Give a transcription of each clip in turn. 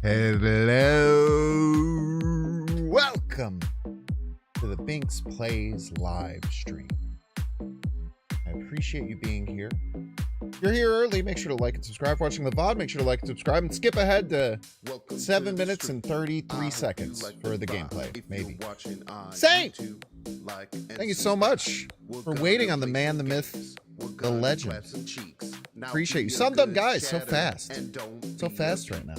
Hello. Welcome to the Binks Plays live stream. I appreciate you being here. If you're here early, make sure to like and subscribe. Watching the VOD, make sure to like and subscribe and skip ahead to 7 minutes and 33 seconds for the gameplay, maybe. Saint! Thank you so much for waiting on the man, the myth, the legend. Appreciate you. Subbed up, guys, so fast. So fast right now.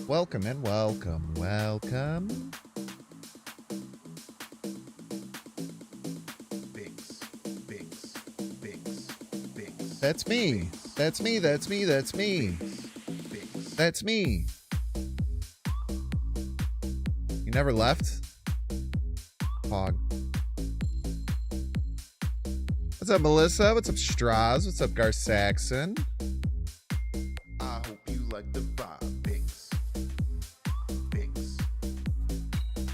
Welcome and welcome, welcome. That's me. That's me. That's me. That's me. That's me. You never left? Hog. What's up, Melissa? What's up, Strauss? What's up, Gar Saxon? I hope you like the vibe, Binks. Binks.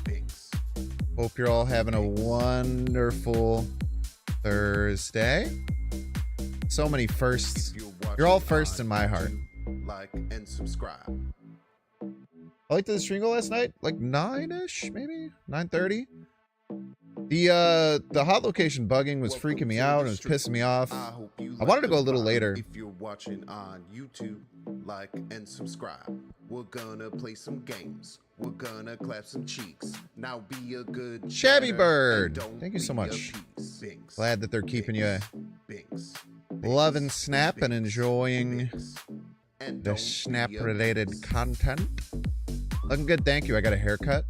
Binks. Hope you're all having a wonderful Thursday. So many firsts. You're all first in my heart. Like and subscribe. I liked the stream go last night, like 9-ish, maybe 9:30. The hot location bugging was freaking me out and it was pissing me off. I wanted to go a little later. If you're watching on YouTube, like and subscribe. We're gonna play some games. We're gonna clap some cheeks. Now be a good Shabby Bird. Don't Thank you so be a much. piece. Binks. Glad that they're keeping you Binks. loving Snap and enjoying Binks. And the don't be Snap a related piece. content. Looking good, thank you. I got a haircut.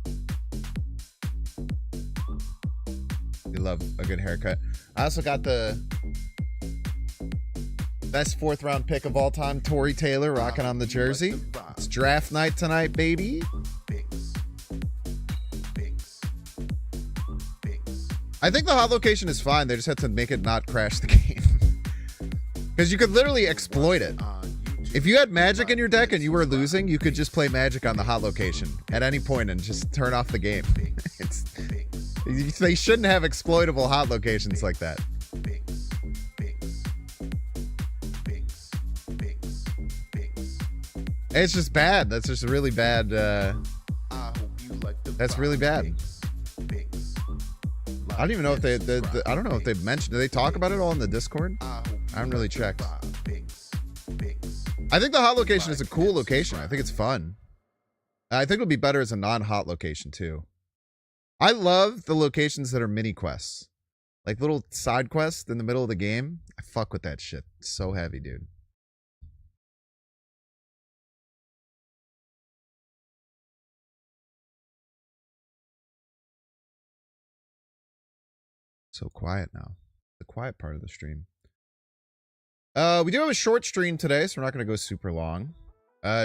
You love a good haircut. I also got the best 4th round pick of all time, Tory Taylor, rocking on the jersey. It's draft night tonight, baby. Binks. Binks. Binks. I think the hot location is fine. They just have to make it not crash the game. Because you could literally exploit it. If you had magic in your deck and you were losing, you could just play magic on the hot location at any point and just turn off the game. They shouldn't have exploitable hot locations like that. It's just bad. That's just really bad. That's really bad. I don't even know if they I don't know if they've mentioned. Do they talk about it all in the Discord? I haven't really checked. I think the hot location is a cool location. I think it's fun. I think it'll be better as a non-hot location too. I love the locations that are mini quests. Like little side quests in the middle of the game. I fuck with that shit. It's so heavy, dude. So quiet now. The quiet part of the stream. We do have a short stream today, so we're not going to go super long.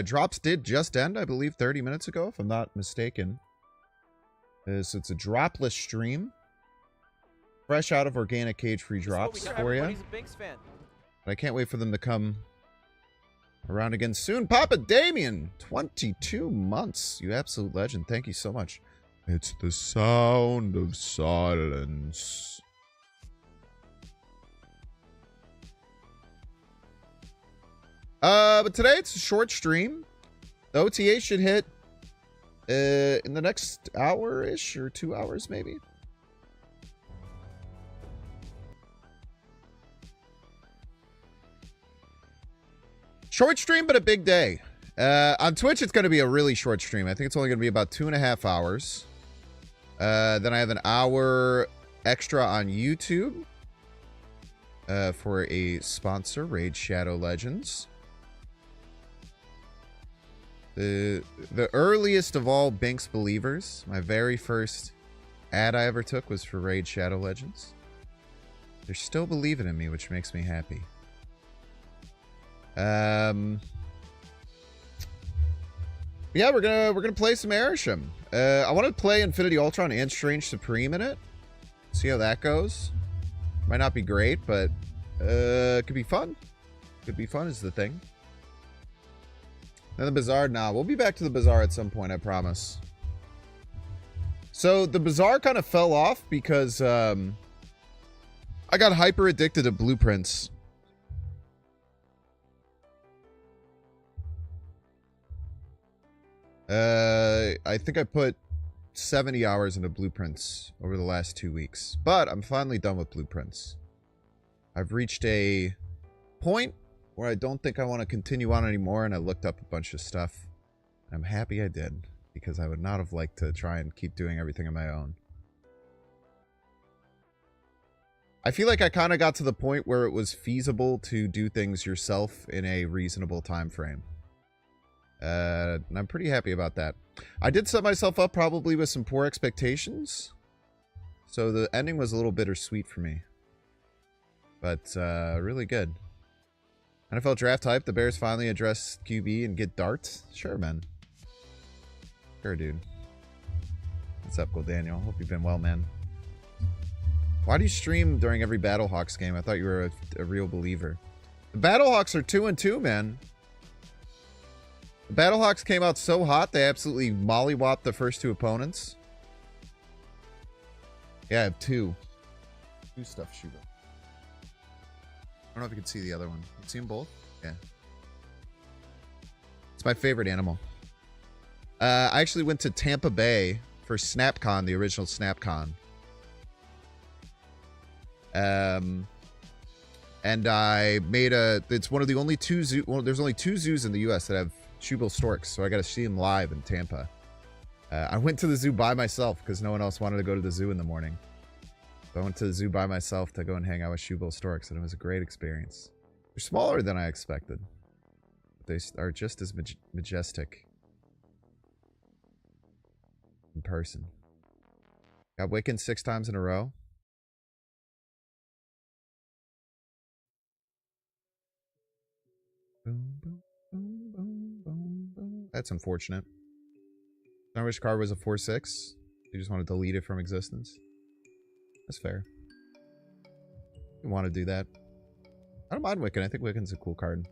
Drops did just end, I believe, 30 minutes ago, if I'm not mistaken. So it's a dropless stream. Fresh out of organic cage-free drops for you. But I can't wait for them to come around again soon. Papa Damien, 22 months. You absolute legend. Thank you so much. It's the sound of silence. But today it's a short stream. The OTA should hit in the next hour-ish or 2 hours maybe. Short stream, but a big day. On Twitch, it's going to be a really short stream. I think it's only going to be about 2.5 hours. Then I have an hour extra on YouTube for a sponsor, Raid Shadow Legends. The earliest of all Binks believers, my very first ad I ever took was for Raid Shadow Legends. They're still believing in me, which makes me happy. Yeah, we're gonna play some Airsham. I want to play Infinity Ultron and Strange Supreme in it. See how that goes. Might not be great, but could be fun. Could be fun is the thing. Then the Bazaar, nah, we'll be back to the Bazaar at some point, I promise. So the Bazaar kind of fell off because I got hyper addicted to blueprints. I think I put 70 hours into blueprints over the last 2 weeks. But I'm finally done with blueprints. I've reached a point where I don't think I want to continue on anymore, and I looked up a bunch of stuff. I'm happy I did, because I would not have liked to try and keep doing everything on my own. I feel like I kind of got to the point where it was feasible to do things yourself in a reasonable time frame. And I'm pretty happy about that. I did set myself up probably with some poor expectations. So the ending was a little bittersweet for me. But really good. NFL draft type, the Bears finally address QB and get darts? Sure, man. Sure, dude. What's up, Gold Daniel? Hope you've been well, man. Why do you stream during every Battlehawks game? I thought you were a real believer. The Battlehawks are 2-2, man. The Battlehawks came out so hot, they absolutely mollywopped the first 2 opponents. Yeah, I have 2. 2 stuffed shooter. I don't know if you can see the other one. You see them both? Yeah. It's my favorite animal. I actually went to Tampa Bay for SnapCon, the original SnapCon. And I made it's one of the only 2 zoos. Well, there's only 2 zoos in the U.S. that have shoebill storks, so I got to see them live in Tampa. I went to the zoo by myself because no one else wanted to go to the zoo in the morning. So I went to the zoo by myself to go and hang out with shoebill storks, and it was a great experience. They're smaller than I expected. They are just as majestic in person. Got Wiccan 6 times in a row. Boom, boom, boom, boom, boom, boom. That's unfortunate. I wish card was a 4/6. You just want to delete it from existence. That's fair. You want to do that. I don't mind Wiccan. I think Wiccan's a cool card.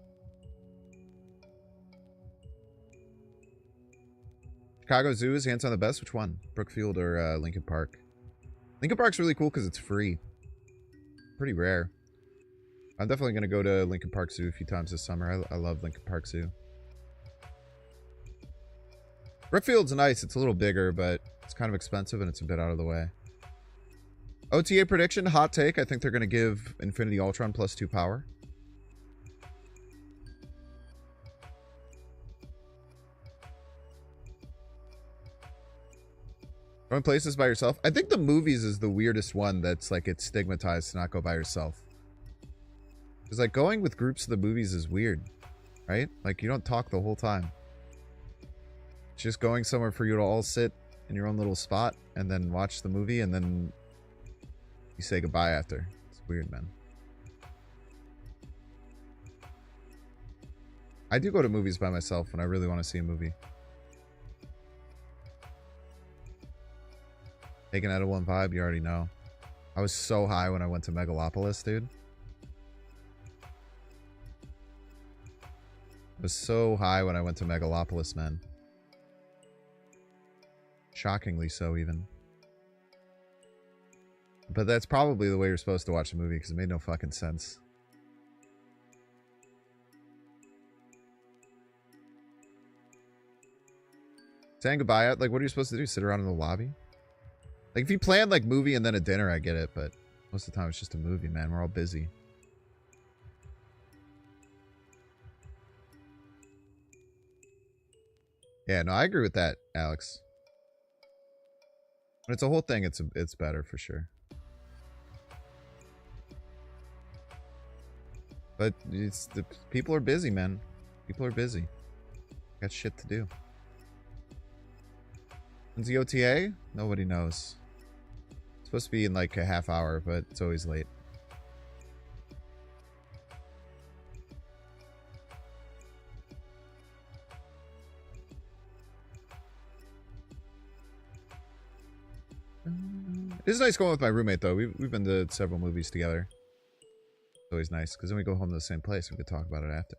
Chicago Zoo is hands on the best. Which one? Brookfield or Lincoln Park? Lincoln Park's really cool because it's free. Pretty rare. I'm definitely going to go to Lincoln Park Zoo a few times this summer. I love Lincoln Park Zoo. Brookfield's nice. It's a little bigger, but it's kind of expensive and it's a bit out of the way. OTA prediction, hot take. I think they're going to give Infinity Ultron +2 power. Going places by yourself. I think the movies is the weirdest one that's like it's stigmatized to not go by yourself. Because like going with groups to the movies is weird, right? Like you don't talk the whole time. It's just going somewhere for you to all sit in your own little spot and then watch the movie and then you say goodbye after. It's weird, man. I do go to movies by myself when I really want to see a movie. Taking out of one vibe, you already know. I was so high when I went to Megalopolis, dude. I was so high when I went to Megalopolis, man. Shockingly so, even. But that's probably the way you're supposed to watch a movie, because it made no fucking sense. Saying goodbye, like, what are you supposed to do? Sit around in the lobby? Like, if you plan, like, movie and then a dinner, I get it, but most of the time it's just a movie, man. We're all busy. Yeah, no, I agree with that, Alex. When it's a whole thing, it's better for sure. But the people are busy, man. People are busy. Got shit to do. When's the OTA? Nobody knows. It's supposed to be in like a half hour, but it's always late. It is nice going with my roommate, though. We've been to several movies together. It's always nice, because then we go home to the same place and we could talk about it after.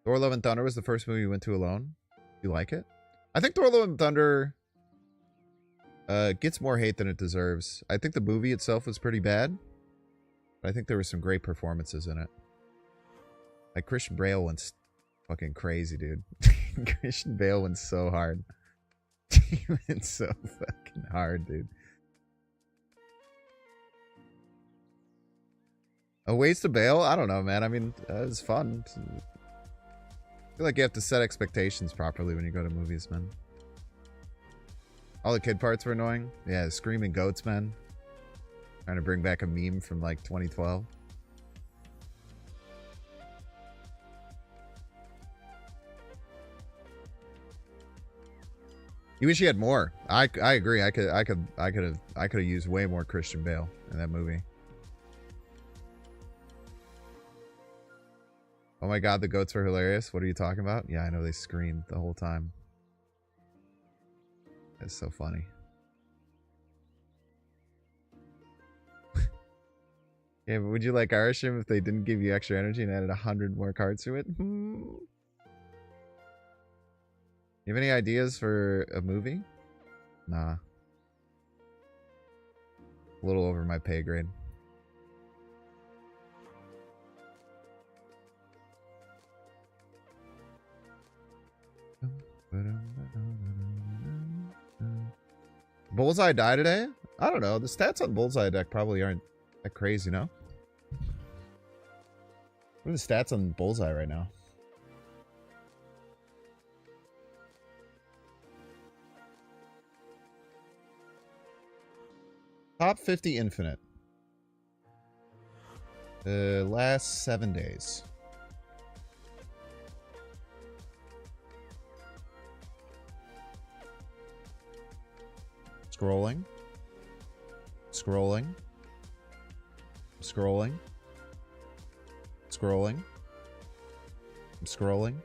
Thor: Love and Thunder was the first movie we went to alone. You like it? I think Thor: Love and Thunder gets more hate than it deserves. I think the movie itself was pretty bad. But I think there were some great performances in it. Like Christian Bale went fucking crazy, dude. Christian Bale went so hard. He went so fucking hard, dude. A waste of Bale? I don't know, man. I mean, it was fun. I feel like you have to set expectations properly when you go to movies, man. All the kid parts were annoying. Yeah, screaming goats, man. Trying to bring back a meme from like 2012. You wish he had more. I agree. I could have used way more Christian Bale in that movie. Oh my god, the goats were hilarious. What are you talking about? Yeah, I know they screamed the whole time. That's so funny. Yeah, but would you like Irisham if they didn't give you extra energy and added 100 more cards to it? You have any ideas for a movie? Nah. A little over my pay grade. Bullseye die today? I don't know. The stats on Bullseye deck probably aren't that crazy, no? What are the stats on Bullseye right now? Top 50 infinite. The last 7 days. Scrolling. Scrolling. Scrolling. Scrolling. I'm scrolling.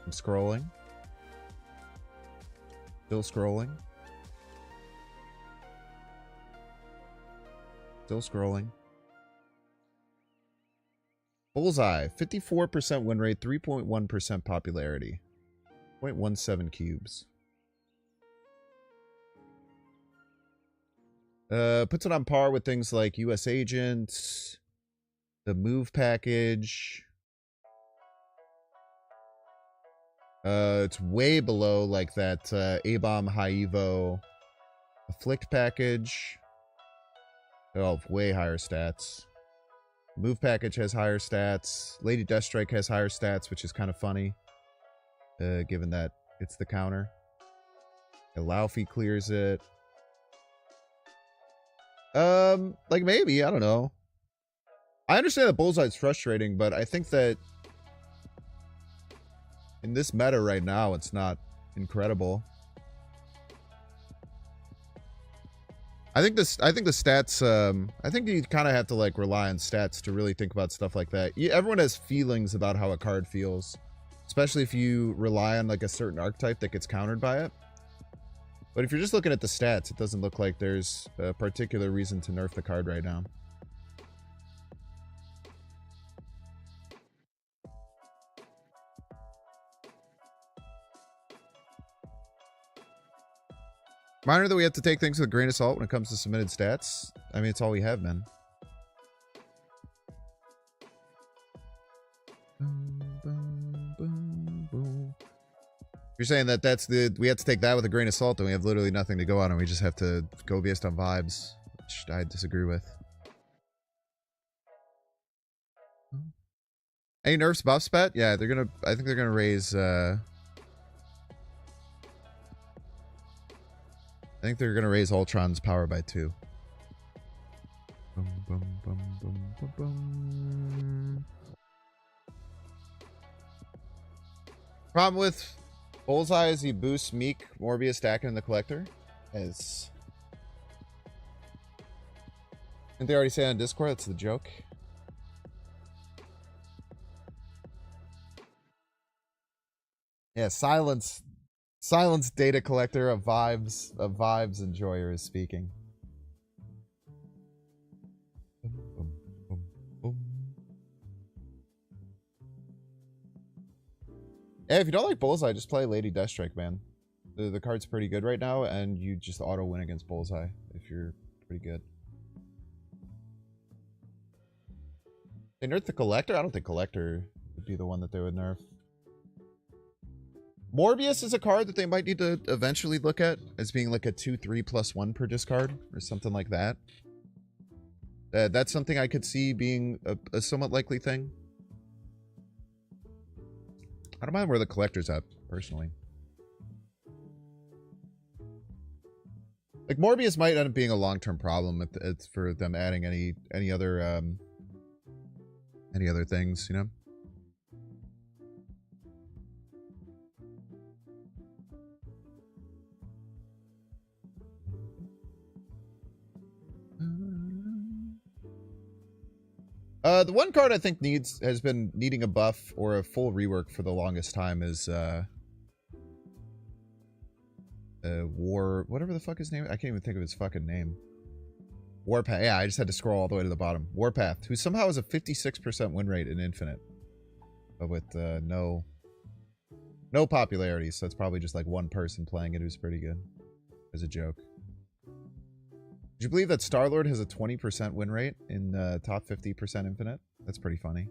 I'm scrolling. Still scrolling. Still scrolling. Bullseye. 54% win rate, 3.1% popularity. 0.17 cubes. Puts it on par with things like US Agent, the Move package. It's way below like that A-Bomb High Evo Afflict package. They all have way higher stats. Move package has higher stats. Lady Deathstrike has higher stats, which is kind of funny, given that it's the counter. Laufey clears it. Like maybe, I don't know. I understand that Bullseye's frustrating, but I think that in this meta right now, it's not incredible. I think the stats, I think you kind of have to like rely on stats to really think about stuff like that. Everyone has feelings about how a card feels, especially if you rely on like a certain archetype that gets countered by it. But if you're just looking at the stats, it doesn't look like there's a particular reason to nerf the card right now. Minor that we have to take things with a grain of salt when it comes to submitted stats. I mean, it's all we have, man. You're saying that we have to take that with a grain of salt and we have literally nothing to go on and we just have to go based on vibes, which I disagree with. Any nerfs buffs, bet? Yeah, I think they're gonna raise Ultron's power by 2. Boom, boom, boom, boom, boom, boom. Problem with Bullseye is he boosts Meek, Morbius, stacking in the collector. As didn't they already say on Discord? That's the joke. Yeah, silence data collector of vibes enjoyer is speaking. Boom, boom, boom. Yeah, if you don't like Bullseye, just play Lady Deathstrike, man. The card's pretty good right now, and you just auto win against Bullseye if you're pretty good. They nerfed the Collector? I don't think Collector would be the one that they would nerf. Morbius is a card that they might need to eventually look at as being like a 2/3+1 per discard or something like that. That's something I could see being a somewhat likely thing. I don't mind where the Collector's at, personally. Like, Morbius might end up being a long-term problem if it's for them adding any other things, you know? The one card I think has been needing a buff or a full rework for the longest time is whatever the fuck his name. I can't even think of his fucking name. Warpath. Yeah, I just had to scroll all the way to the bottom. Warpath, who somehow has a 56% win rate in Infinite, but with no popularity. So it's probably just like one person playing it who's pretty good, as a joke. Did you believe that Star-Lord has a 20% win rate in top 50% Infinite? That's pretty funny.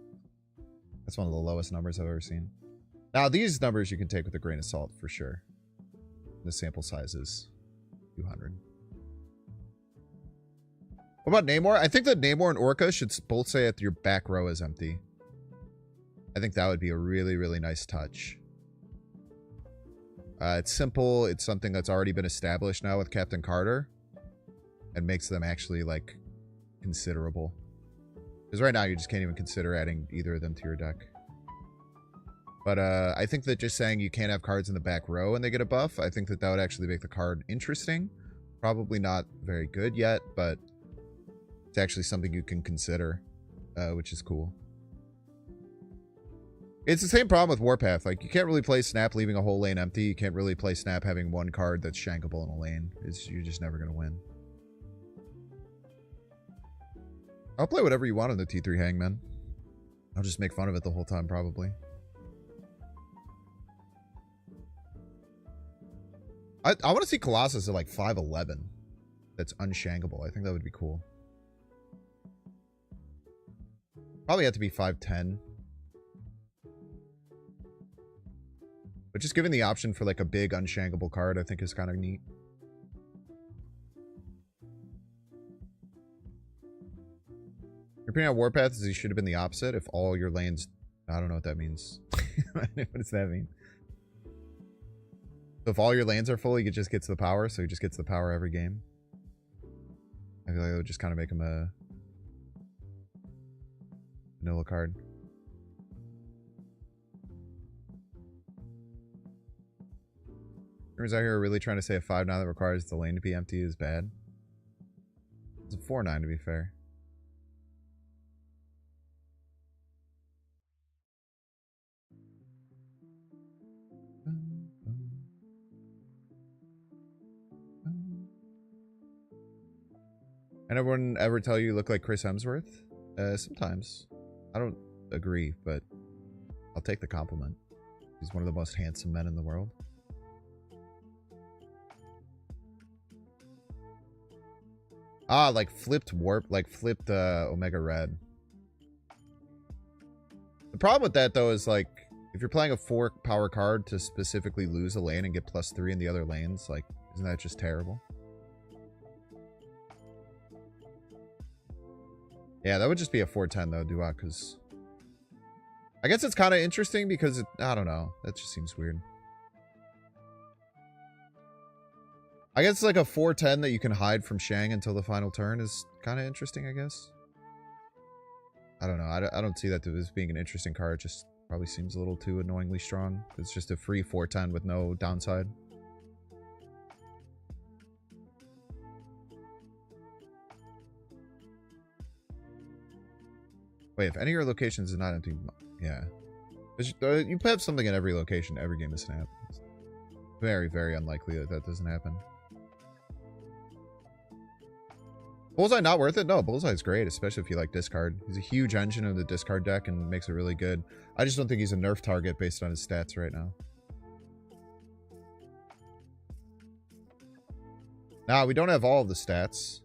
That's one of the lowest numbers I've ever seen. Now, these numbers you can take with a grain of salt, for sure. The sample size is 200. What about Namor? I think that Namor and Orca should both say that your back row is empty. I think that would be a really, really nice touch. It's simple. It's something that's already been established now with Captain Carter. And makes them actually, like, considerable. Because right now you just can't even consider adding either of them to your deck. But I think that just saying you can't have cards in the back row and they get a buff, I think that that would actually make the card interesting. Probably not very good yet, but it's actually something you can consider, which is cool. It's the same problem with Warpath. Like, you can't really play Snap leaving a whole lane empty. You can't really play Snap having one card that's shankable in a lane. You're just never going to win. I'll play whatever you want on the T3 Hangman. I'll just make fun of it the whole time, probably. I want to see Colossus at like 5'11". That's unshankable. I think that would be cool. Probably have to be 5'10". But just giving the option for like a big unshankable card, I think is kind of neat. Your opinion on Warpath is he should have been the opposite if all your lanes... I don't know what that means. What does that mean? So if all your lanes are full, he just gets the power, so he just gets the power every game. I feel like that would just kind of make him a vanilla card. Rumors out here are really trying to say a 5/9 that requires the lane to be empty is bad. It's a 4/9 to be fair. And everyone ever tell you look like Chris Hemsworth? Sometimes. I don't agree, but I'll take the compliment. He's one of the most handsome men in the world. Ah, like flipped warp, like flipped Omega Red. The problem with that though is like, if you're playing a 4 power card to specifically lose a lane and get +3 in the other lanes, like, isn't that just terrible? Yeah, that would just be a 4/10 though, Duat, because I guess it's kind of interesting because I don't know. That just seems weird. I guess like a 4/10 that you can hide from Shang until the final turn is kind of interesting, I guess. I don't know. I don't see that as being an interesting card. It just probably seems a little too annoyingly strong. It's just a free 4/10 with no downside. Wait, if any of your locations is not empty, yeah. You have something in every location, every game of Snap. It's very, very unlikely that that doesn't happen. Bullseye not worth it? No, Bullseye's great, especially if you like discard. He's a huge engine of the discard deck and makes it really good. I just don't think he's a nerf target based on his stats right now. Now, we don't have all of the stats.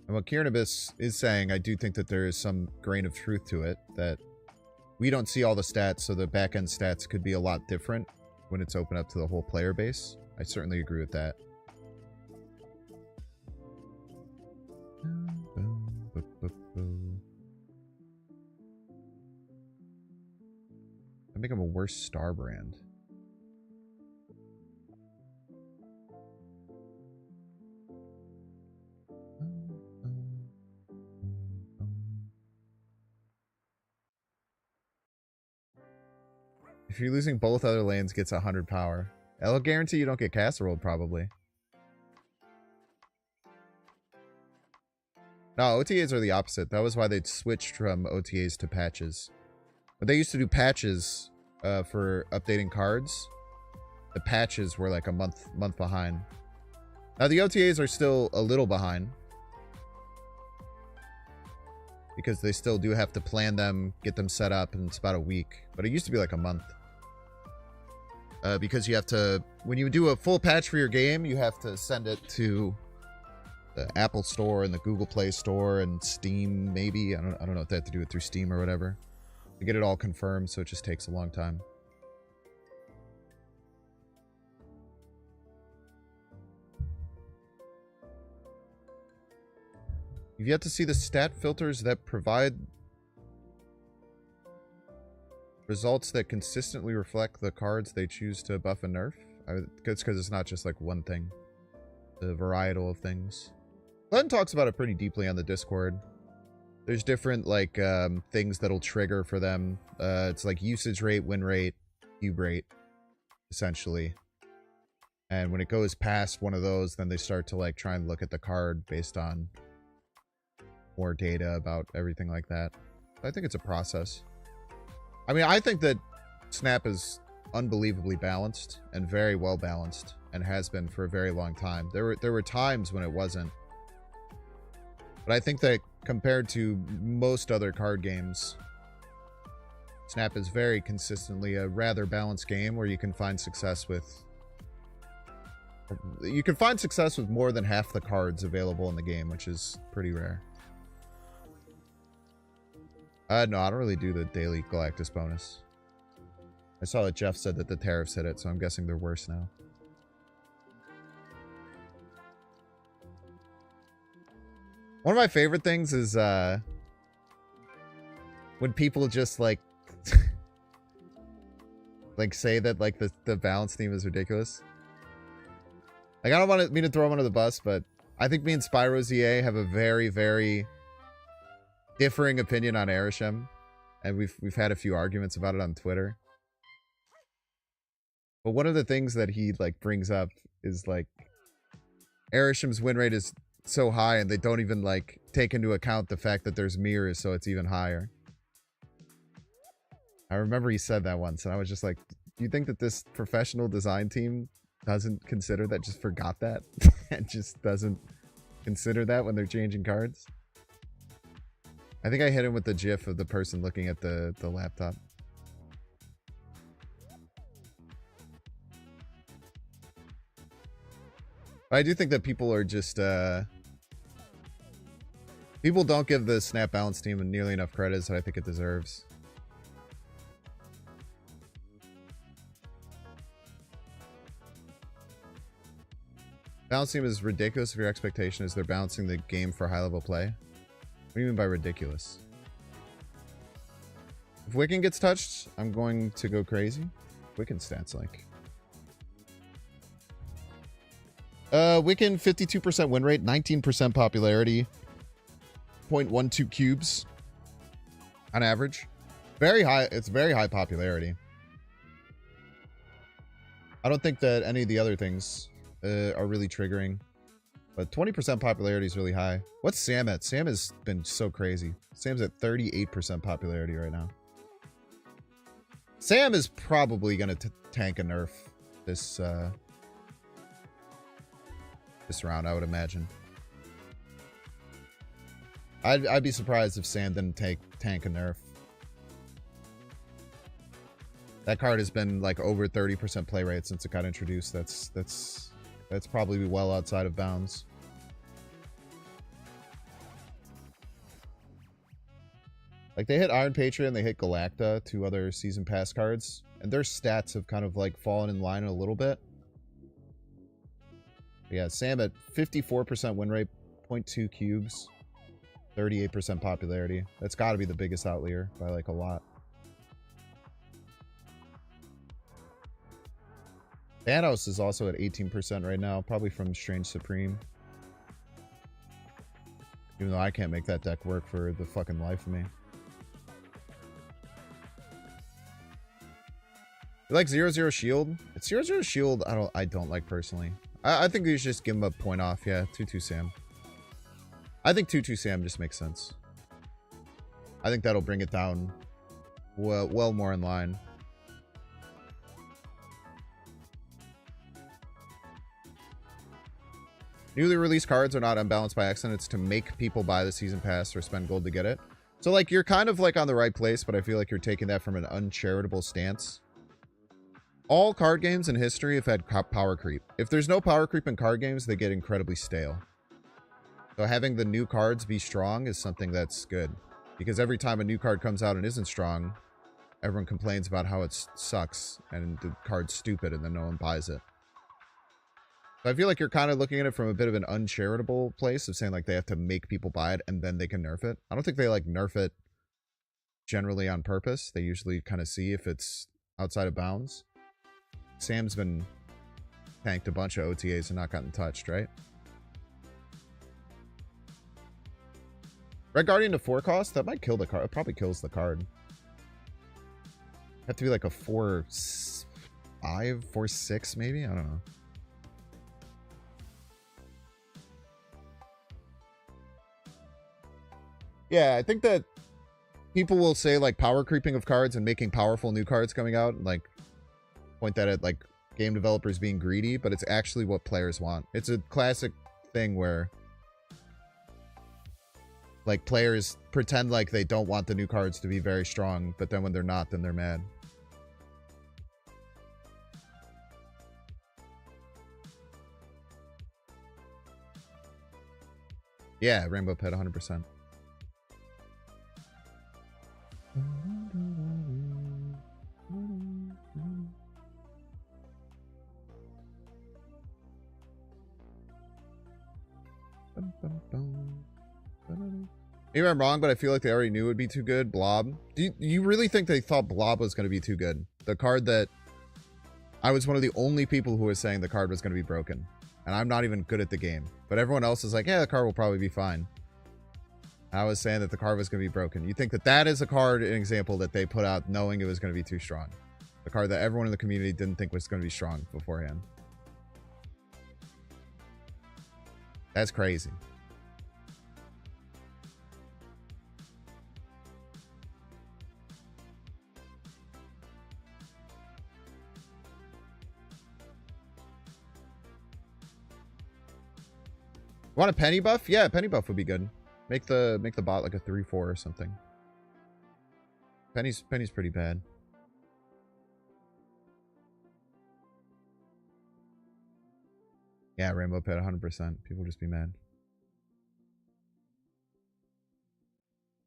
And what Kiernabis is saying, I do think that there is some grain of truth to it, that we don't see all the stats, so the back-end stats could be a lot different when it's open up to the whole player base. I certainly agree with that. I make him a worse star brand. If you're losing both other lanes, gets 100 power. That'll guarantee you don't get casserole, probably. No, OTAs are the opposite. That was why they switched from OTAs to patches. But they used to do patches for updating cards. The patches were like a month behind. Now the OTAs are still a little behind, because they still do have to plan them, get them set up, and it's about a week. But it used to be like a month. Because you have to, when you do a full patch for your game, you have to send it to the Apple Store and the Google Play Store and Steam, maybe. I don't know if they have to do it through Steam or whatever. To get it all confirmed, so it just takes a long time. You've yet to see the stat filters that provide results that consistently reflect the cards they choose to buff and nerf. It's because it's not just like one thing. The varietal of things. Glenn talks about it pretty deeply on the Discord. There's different like things that'll trigger for them. It's like usage rate, win rate, cube rate, essentially. And when it goes past one of those, then they start to like try and look at the card based on more data about everything like that. I think it's a process. I mean, I think that Snap is unbelievably balanced and very well balanced, and has been for a very long time. There were times when it wasn't. But I think that compared to most other card games, Snap is very consistently a rather balanced game where you can find success with... You can find success with more than half the cards available in the game, which is pretty rare. No, I don't really do the daily Galactus bonus. I saw that Jeff said that the tariffs hit it, so I'm guessing they're worse now. One of my favorite things is when people just like like say that like the balance theme is ridiculous. Like, I don't mean to throw him under the bus, but I think me and Spyro ZA have a very, very differing opinion on Arishem, and we've had a few arguments about it on Twitter. But one of the things that he like brings up is like Arishem's win rate is so high, and they don't even like take into account the fact that there's mirrors, so it's even higher. I remember he said that once, and I was just like, do you think that this professional design team doesn't consider that, just forgot that, and just doesn't consider that when they're changing cards? I think I hit him with the gif of the person looking at the laptop. I do think that people are just people don't give the Snap Balance team nearly enough credit that I think it deserves. Balance team is ridiculous if your expectation is they're balancing the game for high level play. What do you mean by ridiculous? If Wiccan gets touched, I'm going to go crazy. Wiccan stats like. Wiccan 52% win rate, 19% popularity, 0.12 cubes on average. Very high. It's very high popularity. I don't think that any of the other things are really triggering, but 20% popularity is really high. What's Sam at? Sam has been so crazy. Sam's at 38% popularity right now. Sam is probably going to tank a nerf this this round, I would imagine. I'd be surprised if Sam didn't tank a nerf. That card has been like over 30% play rate since it got introduced. That's probably well outside of bounds. Like, they hit Iron Patriot and they hit Galacta, 2 other Season Pass cards. And their stats have kind of, like, fallen in line a little bit. But yeah, Sam at 54% win rate, 0.2 cubes, 38% popularity. That's got to be the biggest outlier by, like, a lot. Thanos is also at 18% right now, probably from Strange Supreme. Even though I can't make that deck work for the fucking life of me. You like 0-0 shield? It's 0-0 shield I don't like personally. I think you should just give him a point off, yeah. 2-2 Sam. I think 2-2 Sam just makes sense. I think that'll bring it down well more in line. Newly released cards are not unbalanced by accident. It's to make people buy the season pass or spend gold to get it. So, like, you're kind of, like, on the right place, but I feel like you're taking that from an uncharitable stance. All card games in history have had power creep. If there's no power creep in card games, they get incredibly stale. So having the new cards be strong is something that's good. Because every time a new card comes out and isn't strong, everyone complains about how it sucks and the card's stupid and then no one buys it. So I feel like you're kind of looking at it from a bit of an uncharitable place of saying, like, they have to make people buy it and then they can nerf it. I don't think they, like, nerf it generally on purpose. They usually kind of see if it's outside of bounds. Sam's been tanked a bunch of OTAs and not gotten touched, right? Red Guardian to 4 cost? That might kill the card. It probably kills the card. Have to be like a 4-5, 4-6 maybe? I don't know. Yeah, I think that people will say, like, power creeping of cards and making powerful new cards coming out, and, like, point that at, like, game developers being greedy, but it's actually what players want. It's a classic thing where, like, players pretend like they don't want the new cards to be very strong, but then when they're not, then they're mad. Yeah, Rainbow Pit, 100%. Maybe I'm wrong, but I feel like they already knew it would be too good. Blob. Do you really think they thought Blob was going to be too good? The card that I was one of the only people who was saying the card was going to be broken. And I'm not even good at the game. But everyone else is like, yeah, the card will probably be fine. I was saying that the card was going to be broken. You think that that is a card, an example that they put out knowing it was going to be too strong? The card that everyone in the community didn't think was going to be strong beforehand. That's crazy. Want a penny buff? Yeah, penny buff would be good. Make the bot like a 3-4 or something. Penny's pretty bad. Yeah, Rainbow Pit 100%. People just be mad.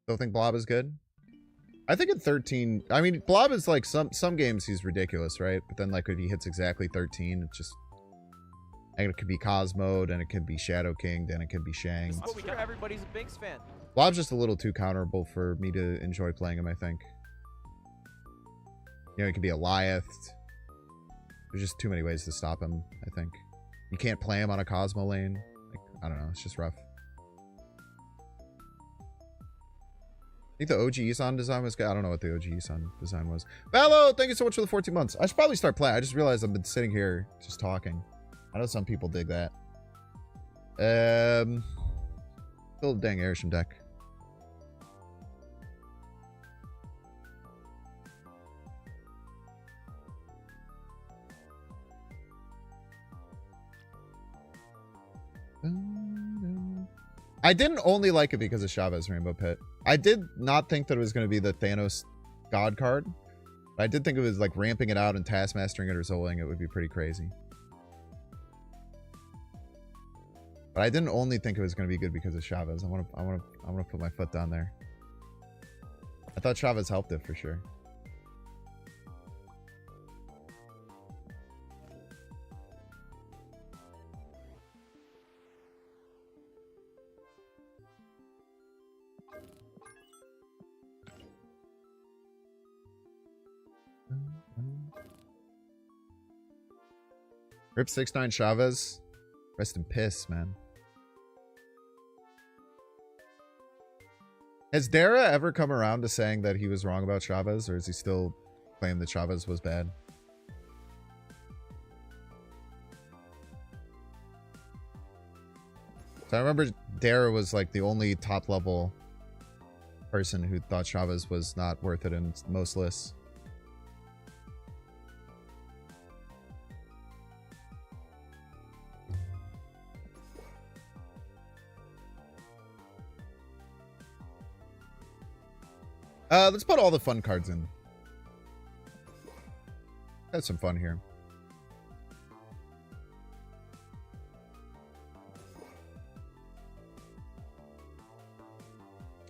Still think Blob is good? I think at 13, I mean, Blob is like some games he's ridiculous, right? But then like if he hits exactly 13, it's just, and it could be Cosmoed, and it could be Shadow Kinged, and it could be Shanged. I'm sure everybody's a Binks fan. Blob's just a little too counterable for me to enjoy playing him, I think. You know, he could be Eliath. There's just too many ways to stop him, I think. You can't play him on a Cosmo lane. Like, I don't know, it's just rough. I think the OG Isan design was good. I don't know what the OG Isan design was. Bello, thank you so much for the 14 months. I should probably start playing. I just realized I've been sitting here just talking. I know some people dig that. Still a dang Airsham deck. I didn't only like it because of Chavez Rainbow Pit. I did not think that it was going to be the Thanos God card. But I did think it was like ramping it out and Taskmastering it or Zoling it would be pretty crazy. But I didn't only think it was going to be good because of Chavez. I want to put my foot down there. I thought Chavez helped it for sure. Rip 6'9" Chavez. Rest in piss, man. Has Dara ever come around to saying that he was wrong about Chavez, or is he still claiming that Chavez was bad? So I remember Dara was like the only top level person who thought Chavez was not worth it in most lists. Let's put all the fun cards in. Have some fun here.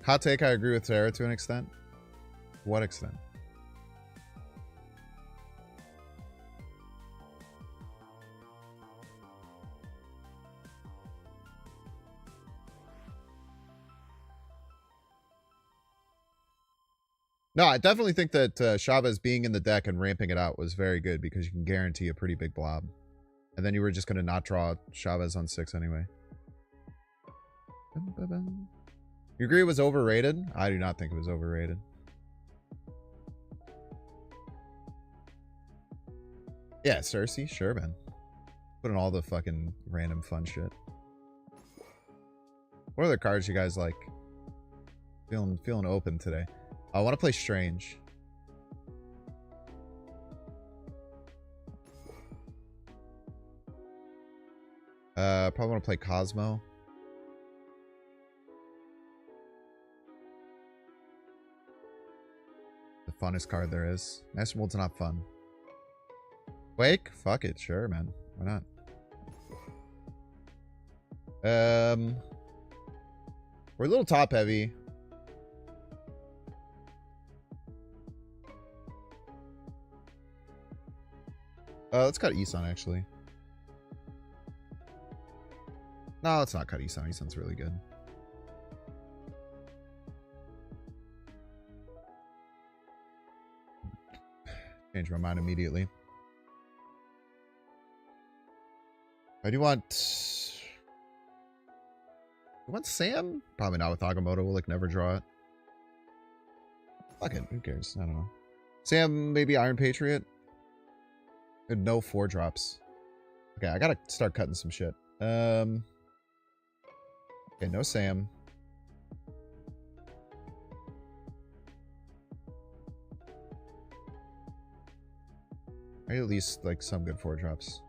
Hot take, I agree with Sarah to an extent. What extent? No, I definitely think that Chavez being in the deck and ramping it out was very good because you can guarantee a pretty big blob. And then you were just going to not draw Chavez on 6 anyway. You agree it was overrated? I do not think it was overrated. Yeah, Cersei, sure, man. Put in all the fucking random fun shit. What other cards you guys like? Feeling open today. I want to play Strange. Probably want to play Cosmo. The funnest card there is. Master Mold's not fun. Quake? Fuck it, sure, man. Why not? We're a little top heavy. Let's cut Isan, actually. No, let's not cut Isan. Isan's really good. Change my mind immediately. I do want... You want Sam? Probably not with Agamotto. We'll like never draw it. Fuck it. Who cares? I don't know. Sam, maybe Iron Patriot? No 4-drops. Okay, I gotta start cutting some shit. Okay, no Sam. I need at least like some good 4-drops.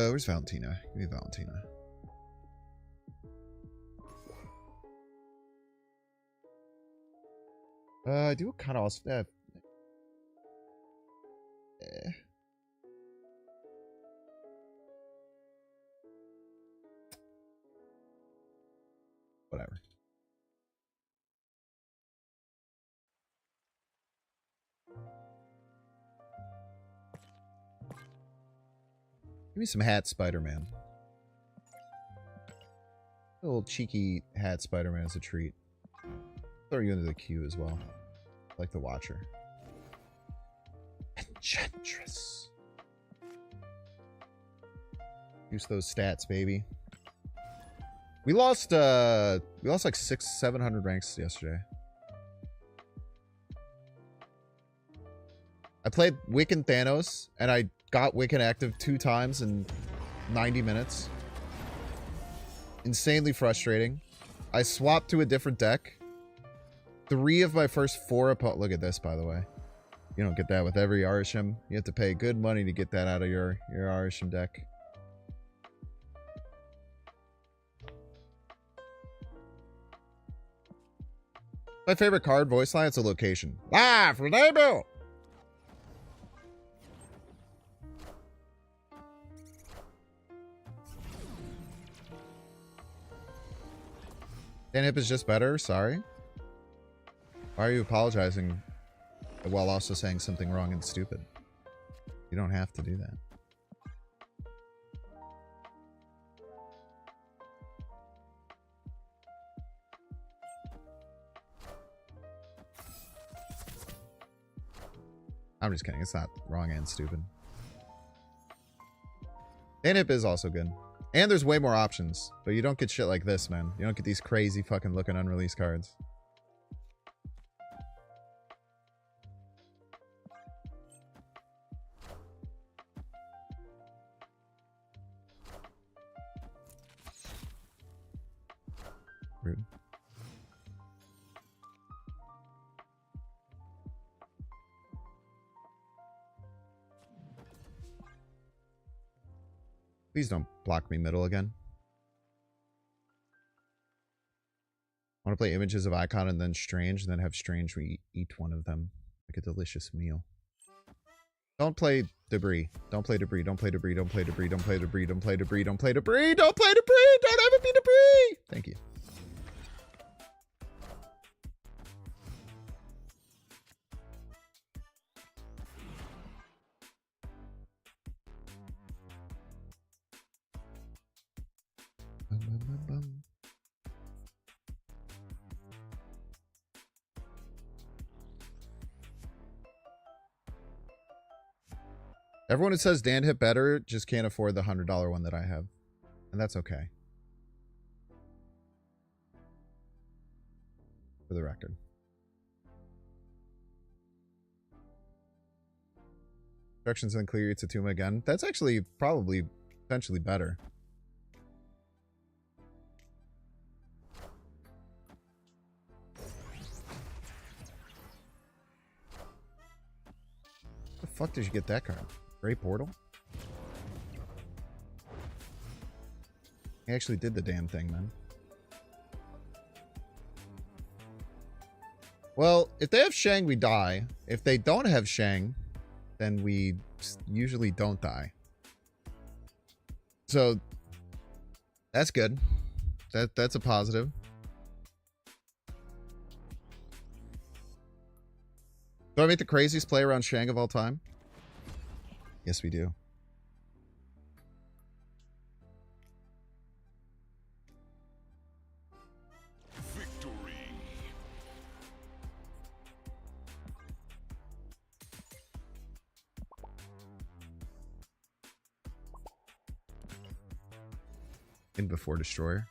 Where's Valentina? Give me Valentina. I do kind of also... Whatever. Give me some hat Spider-Man. A little cheeky hat Spider-Man as a treat. Throw you into the queue as well. Like the Watcher. Enchantress. Use those stats, baby. We lost like 600-700 ranks yesterday. I played Wiccan Thanos, and I got Wiccan active 2 times in 90 minutes. Insanely frustrating. I swapped to a different deck. 3 of my first 4 opponents... Look at this, by the way. You don't get that with every Arisham. You have to pay good money to get that out of your Arisham deck. My favorite card voice line, it's a location. Ah, for debut! Hip is just better, sorry. Why are you apologizing while also saying something wrong and stupid? You don't have to do that. I'm just kidding. It's not wrong and stupid. Hip is also good. And there's way more options. But you don't get shit like this, man. You don't get these crazy fucking looking unreleased cards. Rude. Please don't block me middle again. I want to play images of icon and then strange, and then have strange eat one of them. Like a delicious meal. Don't play debris. Don't play debris. Don't play debris. Don't play debris. Don't play debris. Don't play debris. Don't play debris. Don't play debris. Don't ever be debris. Thank you. Everyone who says Dan hit better just can't afford the $100 one that I have. And that's okay. For the record. Instructions and clear to Tome again. That's actually probably potentially better. How the fuck did you get that card? Great Portal? He actually did the damn thing, man. Well, if they have Shang, we die. If they don't have Shang, then we usually don't die. So, that's good. That's a positive. Do I make the craziest play around Shang of all time? Yes, we do. Victory. In before Destroyer.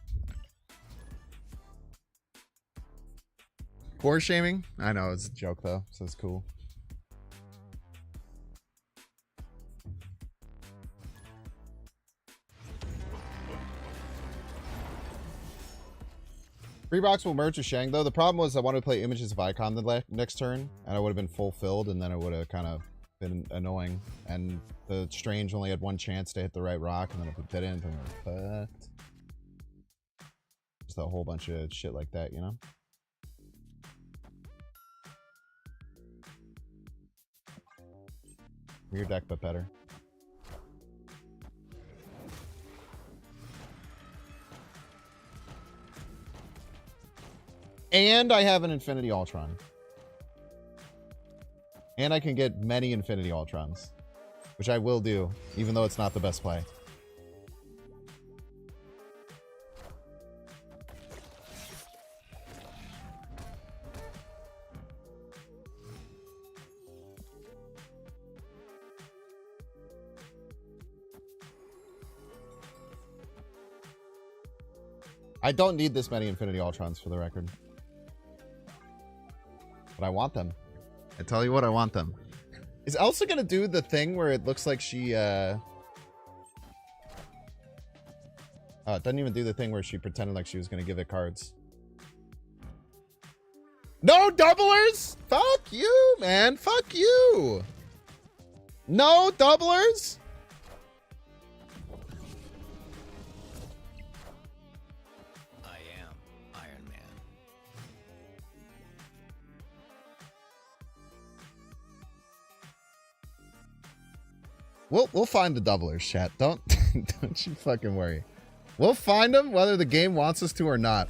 Core shaming? I know, it's a joke though, so it's cool. Freebox will merge with Shang though. The problem was I wanted to play images of icon the next turn, and I would have been fulfilled, and then it would have kind of been annoying. And the strange only had one chance to hit the right rock, and then if it didn't, then we're fucked. Just a whole bunch of shit like that, you know? Weird deck, but better. And I have an Infinity Ultron. And I can get many Infinity Ultrons. Which I will do, even though it's not the best play. I don't need this many Infinity Ultrons for the record. But I want them. I tell you what, I want them. Is Elsa gonna do the thing where it looks like she, oh, it doesn't even do the thing where she pretended like she was gonna give it cards. No doublers? Fuck you, man. Fuck you. No doublers? I am Iron Man. We'll find the doublers, chat. Don't don't you fucking worry. We'll find them whether the game wants us to or not.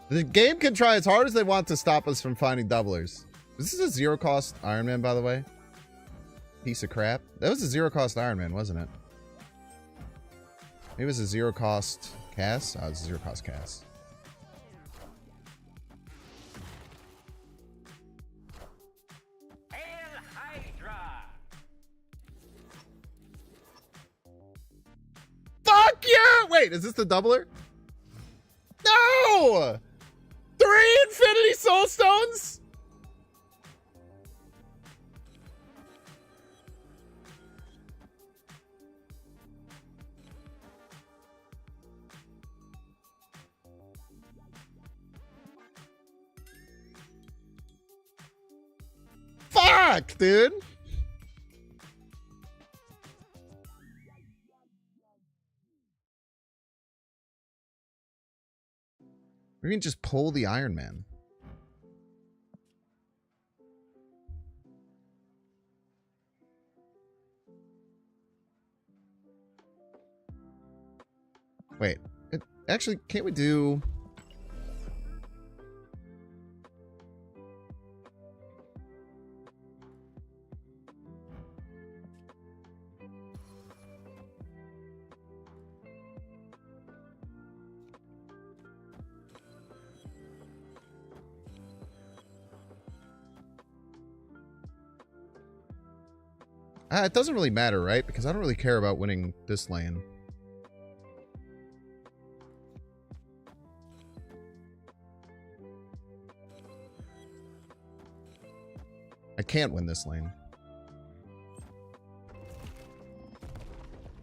The game can try as hard as they want to stop us from finding doublers. This is a zero cost Iron Man, by the way. Piece of crap. That was a zero cost Iron Man, wasn't it? Maybe it was a zero cost Cass? Oh, it's a zero cost Cass. Fuck yeah! Wait, is this the doubler? No! 3 Infinity Soul Stones? Fuck, dude. We can just pull the Iron Man. Wait, actually, can't we do... It doesn't really matter, right? Because I don't really care about winning this lane. I can't win this lane.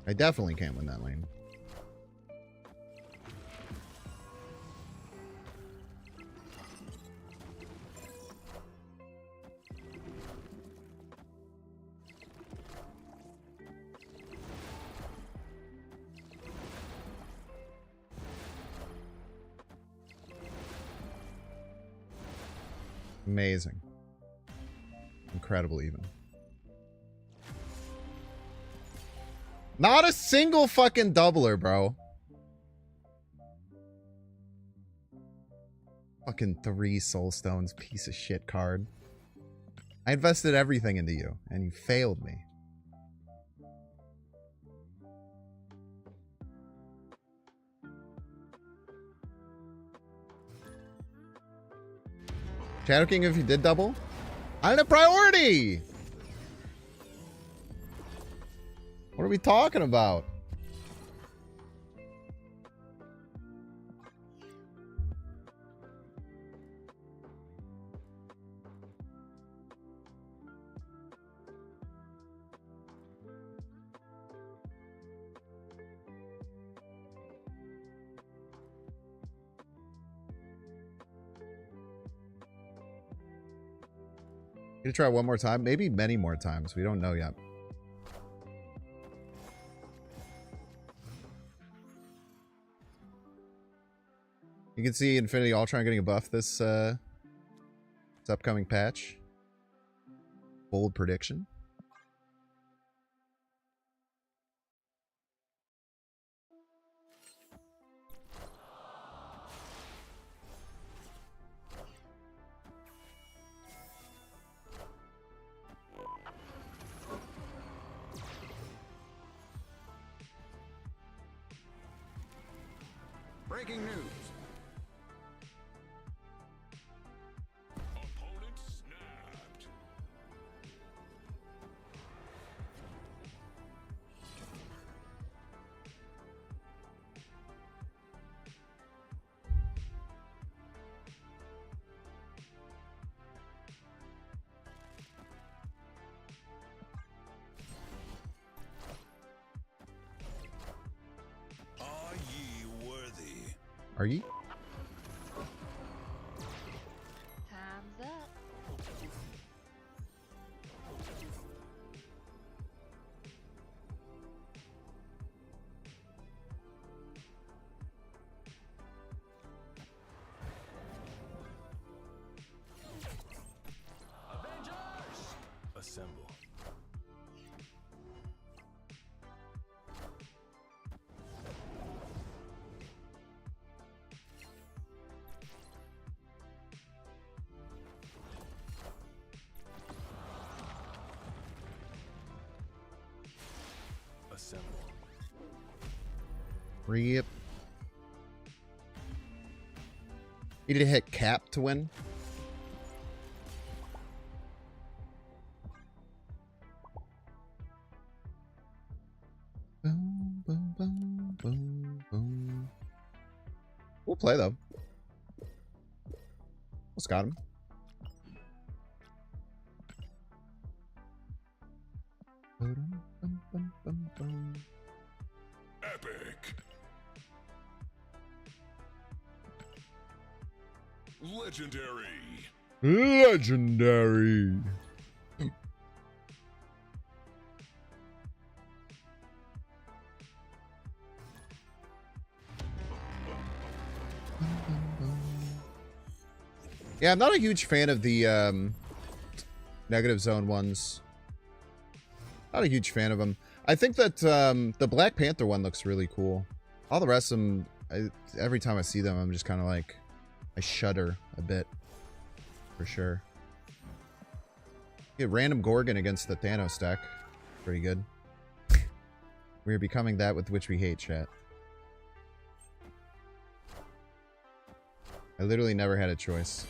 I definitely can't win that lane. Amazing. Incredible even. Not a single fucking doubler, bro. Fucking 3 soul stones, piece of shit card. I invested everything into you, and you failed me. Shadow King, if you did double? I'm a priority! What are we talking about? Gonna try one more time, maybe many more times. We don't know yet. You can see Infinity Ultron getting a buff this upcoming patch. Bold prediction. Breaking news. Opponent snapped. Are ye worthy? Are you? Time's up. Yep. You need to hit cap to win. Boom, boom, boom, boom, boom. We'll play though. Almost got him. Epic. Legendary. Legendary. Yeah, I'm not a huge fan of the negative zone ones. Not a huge fan of them. I think that the Black Panther one looks really cool. All the rest of them, every time I see them, I'm just kind of like, I shudder a bit, for sure. Get random Gorgon against the Thanos deck. Pretty good. We are becoming that with which we hate, chat. I literally never had a choice.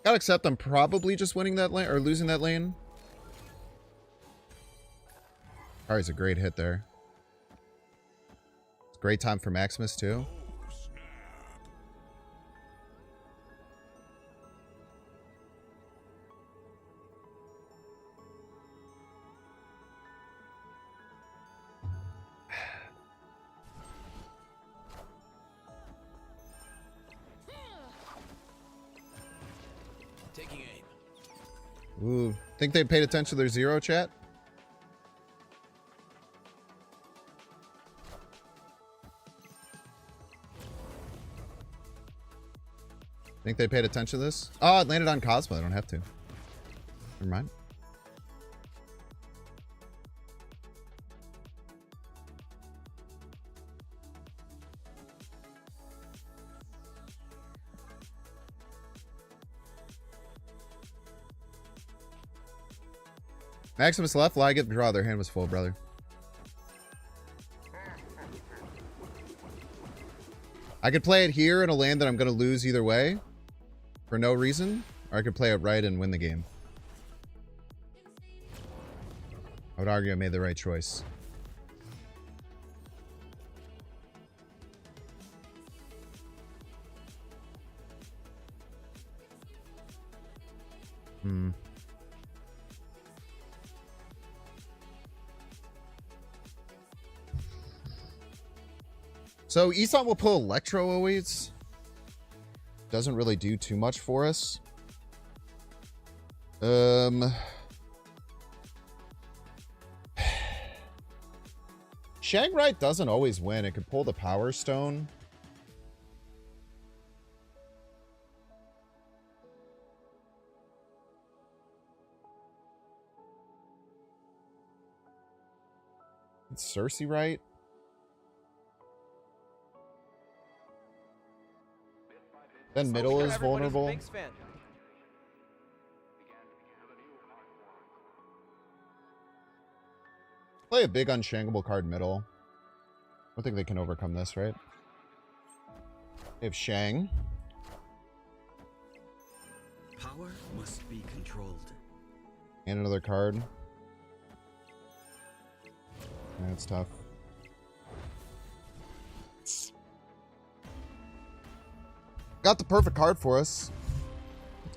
Gotta accept I'm probably just winning that lane or losing that lane. Kari's a great hit there. It's a great time for Maximus too. Oh, snap. Taking aim. Ooh, think they paid attention to their zero, chat? Think they paid attention to this? Oh, it landed on Cosmo. I don't have to. Never mind. Maximus left, YearlyGift draw. Their hand was full, brother. I could play it here in a land that I'm going to lose either way for no reason, or I could play it right and win the game. I would argue I made the right choice. So Isan will pull Electro always. Doesn't really do too much for us. Shangrite doesn't always win. It could pull the Power Stone. It's Cersei, right? Then middle is vulnerable. Play a big unshankable card middle. I don't think they can overcome this, right? They have Shang. Power must be controlled. And another card. That's tough. Got the perfect card for us.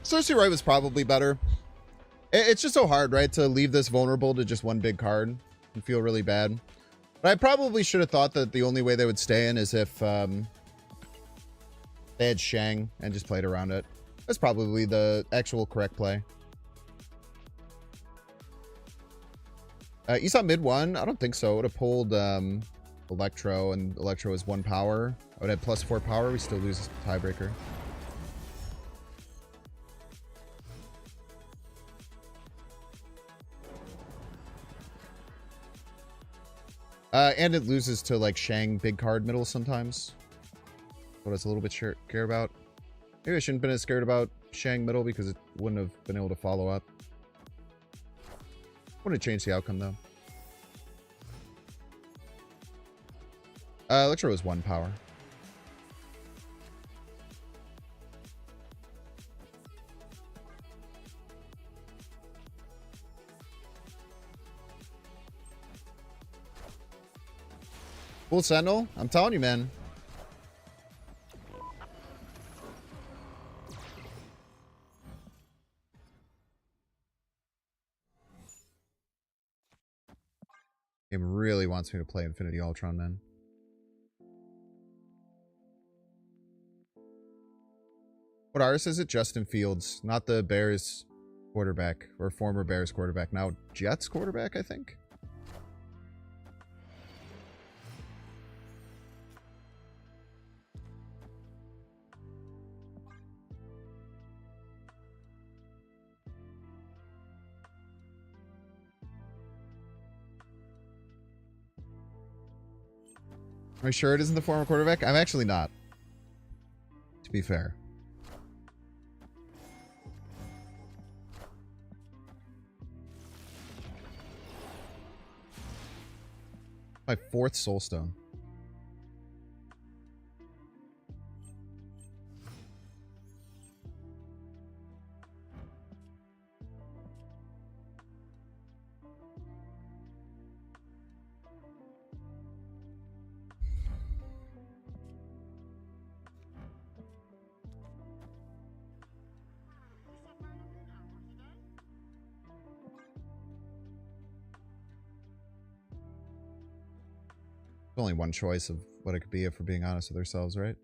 Cersei Right was probably better. It's just so hard, right, to leave this vulnerable to just one big card and feel really bad. But I probably should have thought that the only way they would stay in is if they had Shang and just played around it. That's probably the actual correct play. Isan mid one? I don't think so. I would have pulled Electro, and Electro is 1 power. I would have +4 power. We still lose tiebreaker. And it loses to, like, Shang big card middle sometimes. What I was a little bit care about. Maybe I shouldn't have been as scared about Shang middle because it wouldn't have been able to follow up. Wouldn't have changed the outcome, though. Electro was 1 power. Full Sentinel? I'm telling you, man. Game really wants me to play Infinity Ultron, man. What artist is it? Justin Fields. Not the Bears quarterback. Or former Bears quarterback. Now Jets quarterback, I think. Am I sure it isn't the former quarterback? I'm actually not. To be fair. My 4th Soulstone. Only one choice of what it could be if we're being honest with ourselves, right?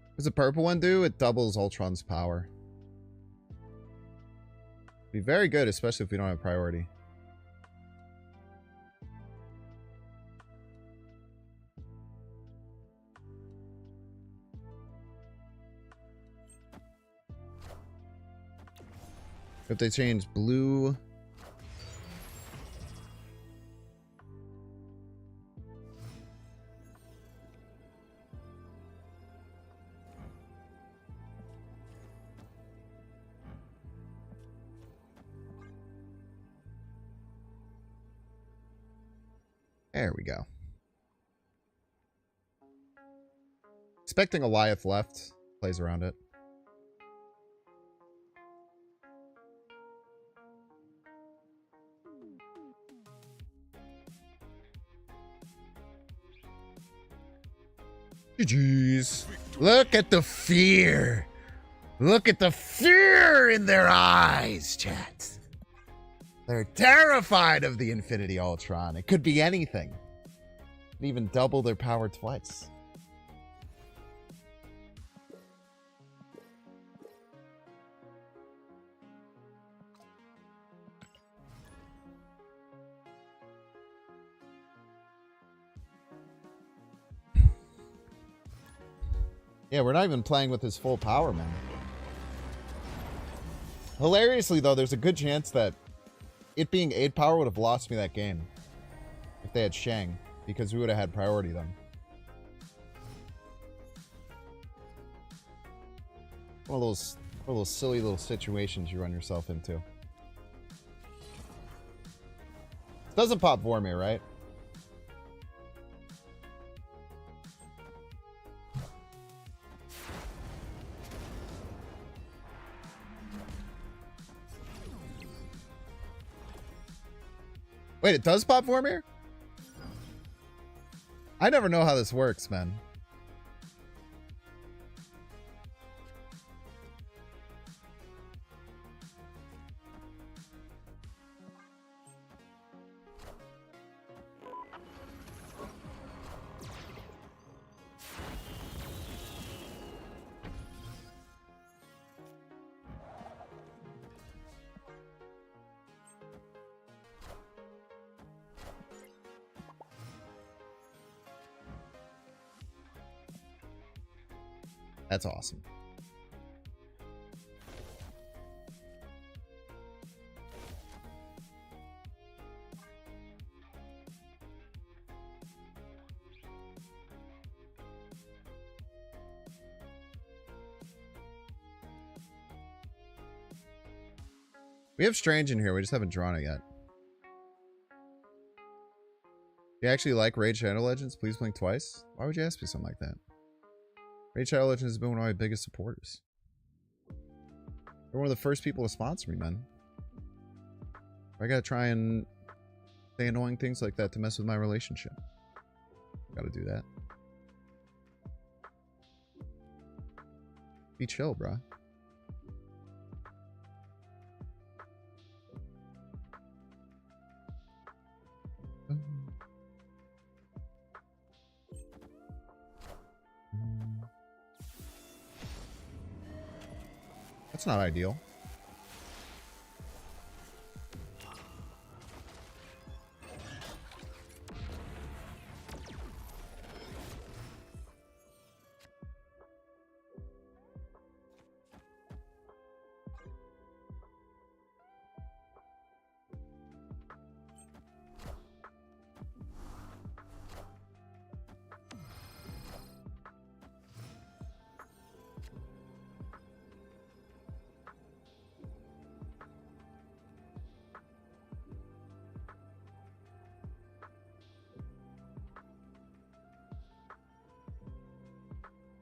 What does the purple one do? It doubles Ultron's power. Be very good, especially if we don't have priority. If they change blue... There we go. Expecting Goliath left. Plays around it. GG's. Look at the fear. Look at the fear in their eyes, chat. They're terrified of the Infinity Ultron. It could be anything. It could even double their power twice. Yeah, we're not even playing with his full power, man. Hilariously, though, there's a good chance that it being 8 power would have lost me that game if they had Shang, because we would have had priority then. One of those silly little situations you run yourself into. Doesn't pop Vormir, right? Wait, it does pop Vormir? I never know how this works, man. That's awesome. We have Strange in here. We just haven't drawn it yet. You actually like Raid Shadow Legends? Please blink twice. Why would you ask me something like that? Raid Shadow Legends has been one of my biggest supporters. They're one of the first people to sponsor me, man. I gotta try and say annoying things like that to mess with my relationship. Gotta do that. Be chill, bruh. That's not ideal.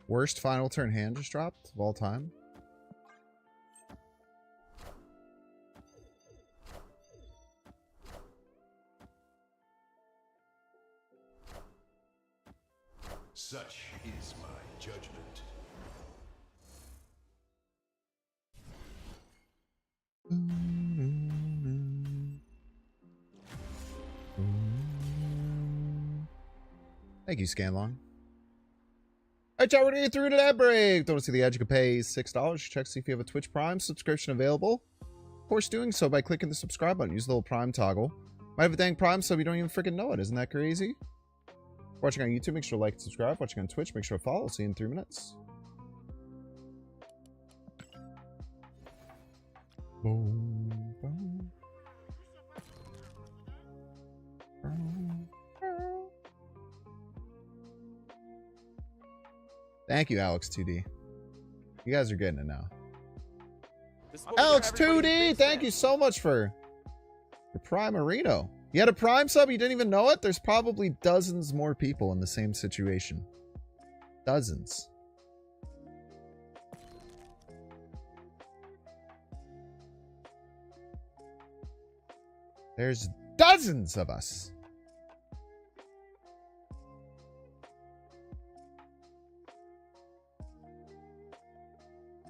Worst final turn hand just dropped of all time. Such is my judgment. Thank you, Scanlong. Alright, chat, we're gonna get through to that break. Don't want to see the ad? You can pay $6. Check to see if you have a Twitch Prime subscription available. Of course, doing so by clicking the subscribe button. Use the little Prime toggle. Might have a dang Prime sub, you don't even freaking know it. Isn't that crazy? Watching on YouTube, make sure to like and subscribe. Watching on Twitch, make sure to follow. See you in 3 minutes. Boom, boom. Thank you, Alex2D. You guys are getting it now. Alex2D, thank you so much for Prime Areno. You had a Prime sub, you didn't even know it? There's probably dozens more people in the same situation. Dozens. There's dozens of us.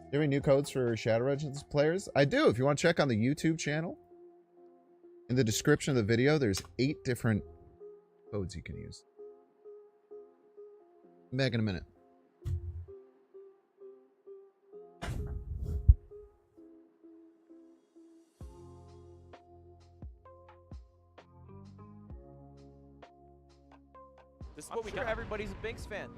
Do you have any new codes for Shadow Legends players? I do. If you want to check on the YouTube channel, in the description of the video, there's 8 different codes you can use. I'm back in a minute. This is what we got. Everybody's a Binks fan.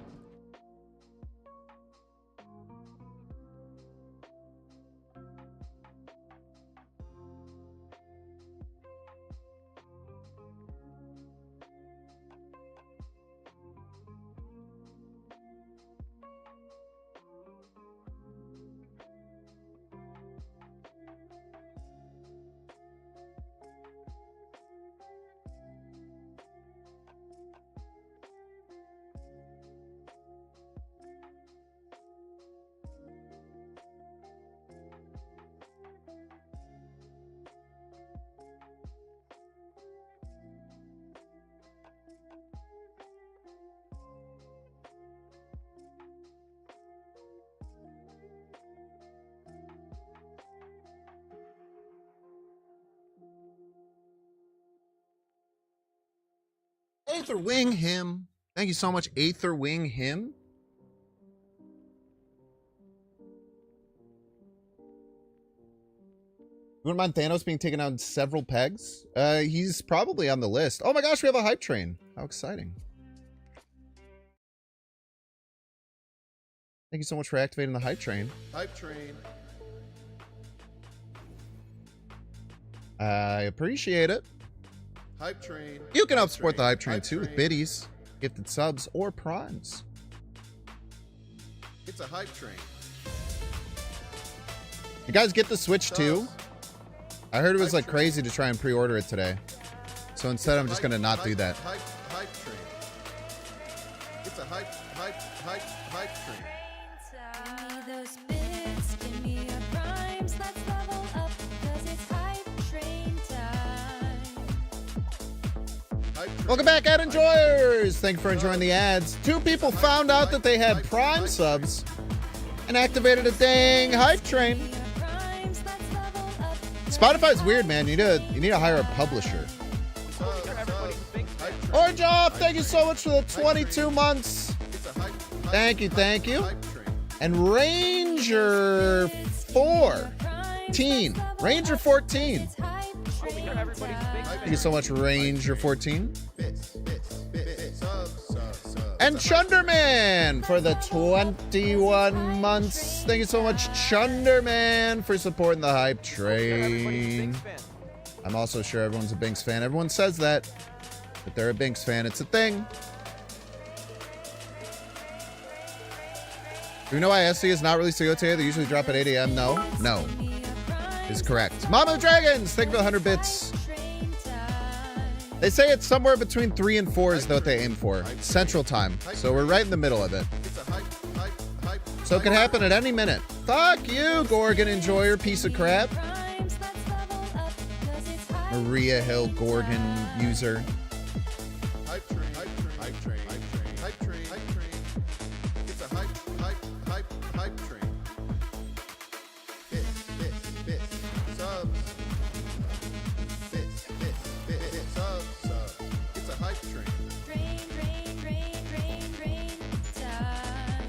Aether Wing him. Thank you so much, Aether Wing him. You wouldn't mind Thanos being taken out in several pegs? He's probably on the list. Oh my gosh, we have a hype train. How exciting. Thank you so much for activating the hype train. Hype train. I appreciate it. Hype train. You can help support the hype train too with biddies, gifted subs, or primes. It's a hype train. You guys get the Switch too? I heard it was like crazy to try and pre-order it today. So instead, I'm just going to not do that. Hype train. It's a hype train. Give me those bits, give me your primes, let's level up, 'cause it's hype train time. Hype train. Welcome back, ad enjoyers! Thank you for enjoying the ads. 2 people found out that they had Prime subs and activated a dang hype train. Give me your primes, let's level up. Spotify's weird, man. You need to hire a publisher. Everybody's a Binks fan. Orange off, thank you so much for the 22 months. It's a hype. Thank you, thank you. Hype train. And Ranger 14. Ranger 14. It's hype train Everybody's a Binks time. fan. Thank you so much, Ranger 14. Bits. Sub. And Chunderman for the 21 months. Thank you so much, Chunderman, for supporting the hype Everybody's a train. Binks fan. I'm also sure everyone's a Binks fan. Everyone says that, but they're a Binks fan. It's a thing. Do you know why SC is not released to go today? They usually drop at 8 a.m. No is correct. Mama Dragons, thank you for the 100 bits. They say it's somewhere between 3 and 4 is what they aim for. Central time. So we're right in the middle of it. It's a hype. So it could happen at any minute. Fuck you, Gorgon Enjoyer, piece of crap. Primes, let's level up, 'cause it's hype Maria Hill Gorgon user. Hype train. It's a hype train. Bits. Subs. Bits. Subs. It's a hype train. train time.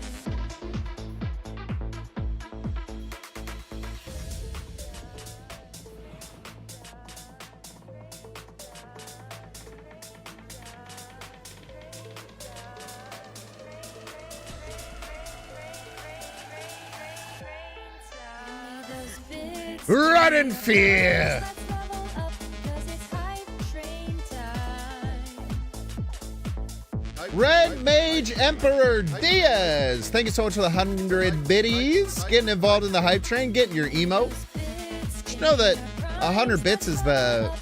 Run in fear. Let's level up, 'cause it's hype train time. Red Mage Emperor Diaz. Thank you so much for the 100 biddies. Getting involved in the hype train, getting your emote. Just know that 100 bits is the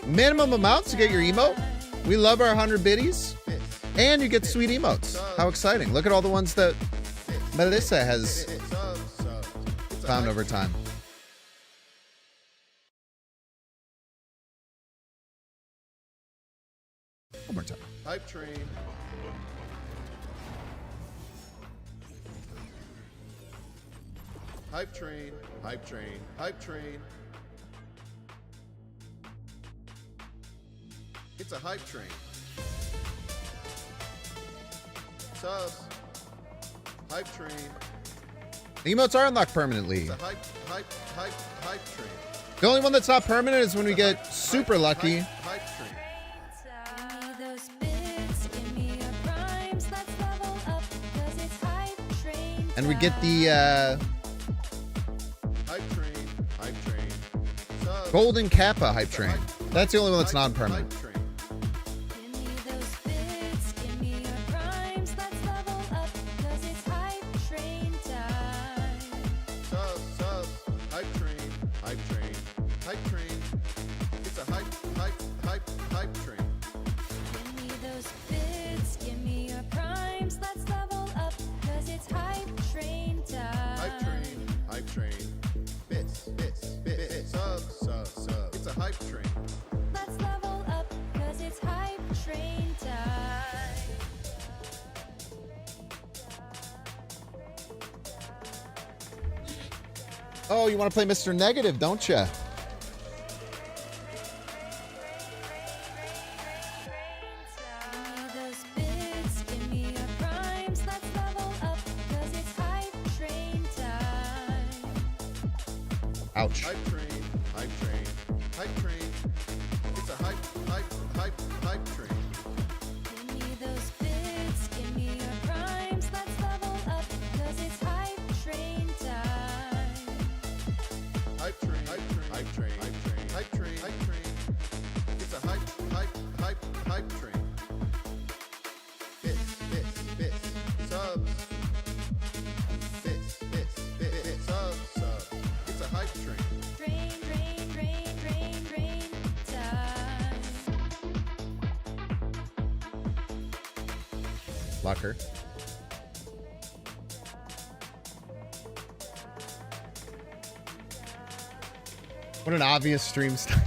minimum amount to get your emote. We love our 100 biddies. And you get sweet emotes. How exciting. Look at all the ones that Melissa has found over time. One more time. Hype train. Hype train. It's a hype train. Subs. Hype train. The emotes are unlocked permanently. It's a hype train. The only one that's not permanent is when we get super lucky. Hype train. Give me those bits, give me your primes, let's level up, 'cause it's hype train And we get the Hype train. Subs. Golden Kappa hype train. That's the only one that's non-permanent. Hype train. Give me those bits, give me your primes, let's level up, 'cause it's hype train time. Subs. Hype train. It's a hype train. Give me those bits, give me your primes, let's level up, 'cause it's hype train time. Hype train. Bits. Subs. It's a hype train. Let's level up, 'cause it's hype train time. Oh, you want to play Mr. Negative, don't you? Give me those bits, give me your primes, let's level up, 'cause it's hype train time. Ouch. Hype train. It's a hype train. Give me those bits, give me your primes, let's level up, Lucker. What an obvious stream style.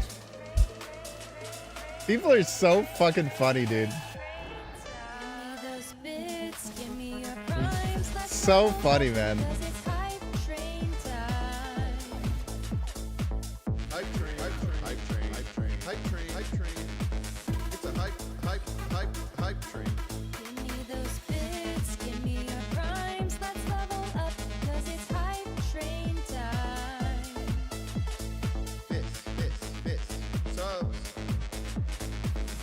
People are so fucking funny, dude. So funny, man. Hype train, hype train, hype train, hype train, hype train, hype train. It's a hype train. Give me those bits, give me your primes, let's level up, 'cause it's hype train time. This, subs.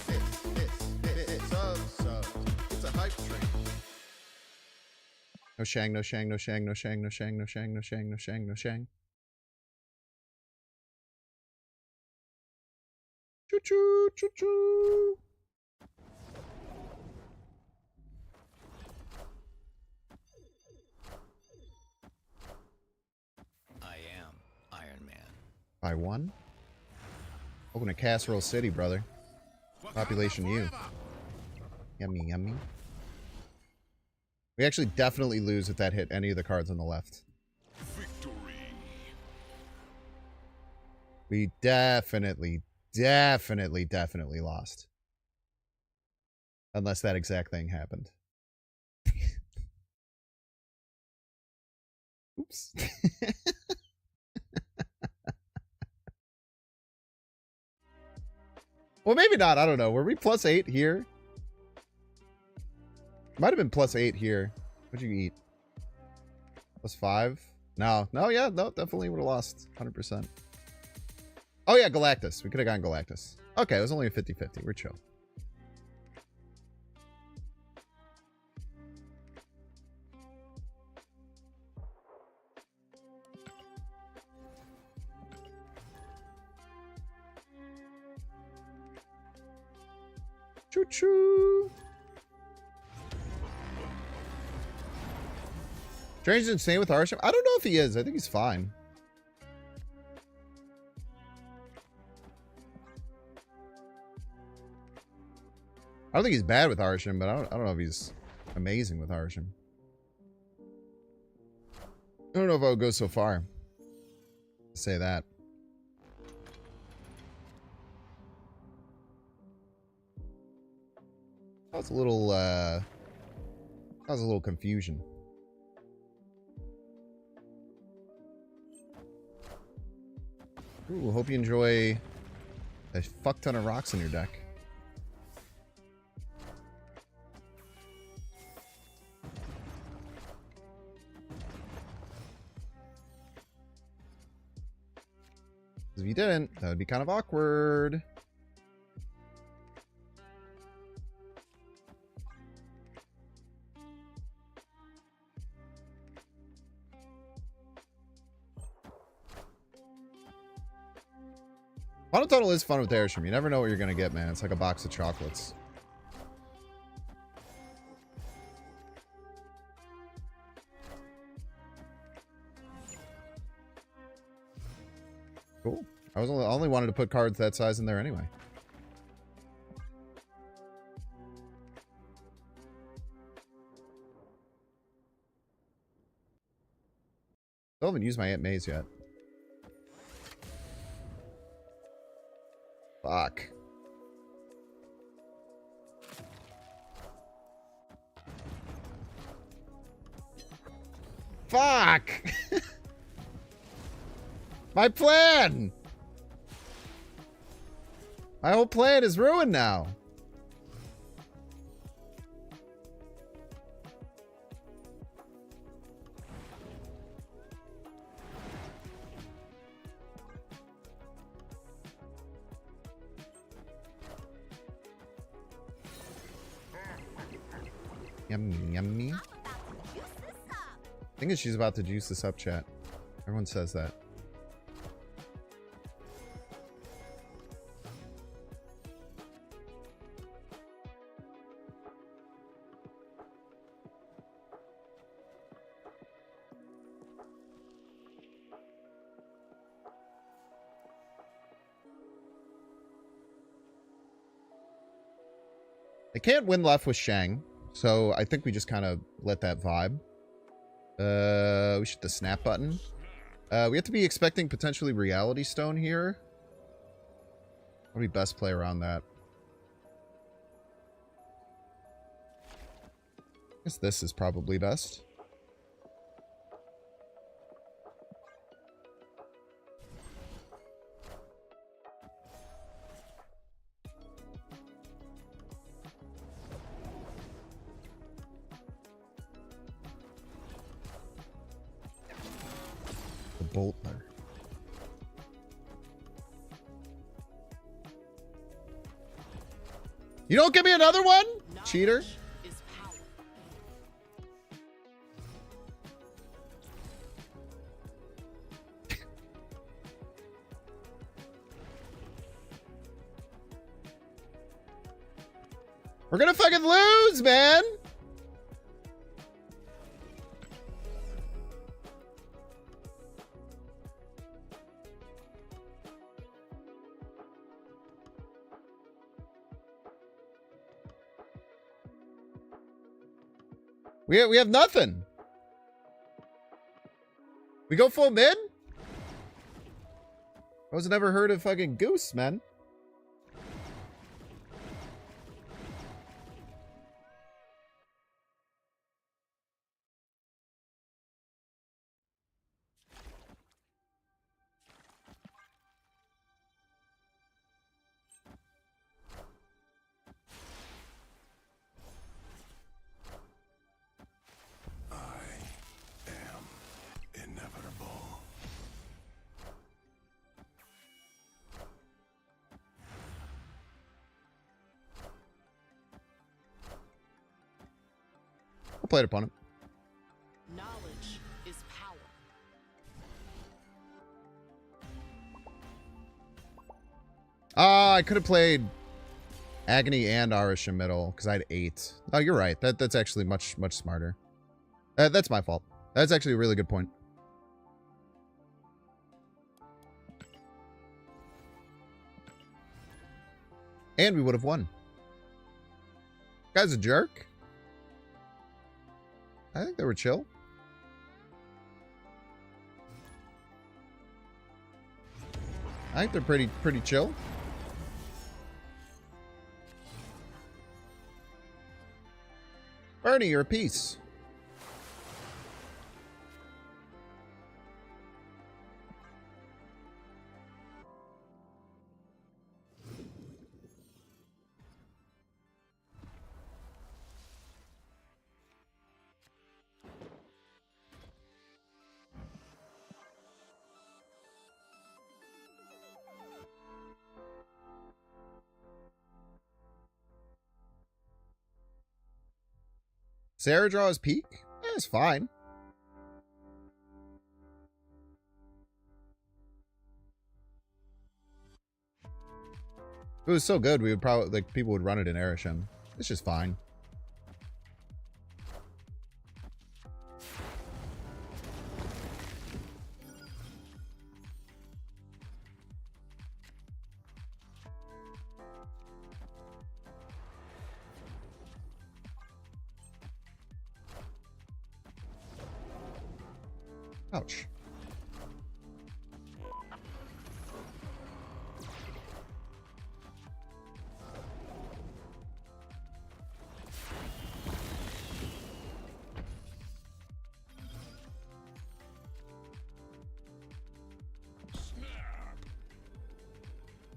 This, subs. It's a hype train. No Shang, no Shang, no Shang, no Shang, no Shang, no Shang, no Shang, no Shang, no Shang. Choo choo, choo choo. I am Iron Man. By one. Welcome to Casserole City, brother. Population U. Yummy, yummy. We actually definitely lose if that hit any of the cards on the left. We definitely lost. Unless that exact thing happened. Oops. Well, maybe not. I don't know. Were we +8 here? Might have been +8 here. What'd you eat? +5? No. No, yeah. No, definitely would have lost. 100%. Oh, yeah. Galactus. We could have gotten Galactus. Okay, it was only a 50-50. We're chill. Choo-choo. Strange insane with Arsham. I don't know if he is. I think he's fine. I don't think he's bad with Arsham, but I don't know if he's amazing with Arsham. I don't know if I would go so far to say that. That was a little confusion. Ooh, hope you enjoy a fuck ton of rocks in your deck. If you didn't, that would be kind of awkward. Final Tunnel is fun with Airstream. You never know what you're going to get, man. It's like a box of chocolates. Cool. I only wanted to put cards that size in there anyway. Still haven't used my Aunt Maze yet. Fuck. Fuck! My plan! My whole plan is ruined now. Yummy, yummy. I think she's about to juice this up, chat. Everyone says that. They can't win left with Shang, So I think we just kind of let that vibe. We should hit the snap button. We have to be expecting potentially Reality Stone here. What would be best play around that? I guess this is probably best. The Boltler. You don't give me another one? Cheater. We're gonna fucking lose, man. We have nothing. We go full mid? I was never heard of fucking Goose, man. Inevitable. We'll play it opponent. Knowledge is power. I could have played Agony and Arish in middle because I had 8. Oh, you're right. That's actually much smarter. That's my fault. That's actually a really good point. And we would have won. Guy's a jerk. I think they were chill. I think they're pretty chill. Bernie, you're a piece. Sarah draws peak? Yeah, it's fine. If it was so good, we would probably, like, people would run it in Erisham. It's just fine. Ouch.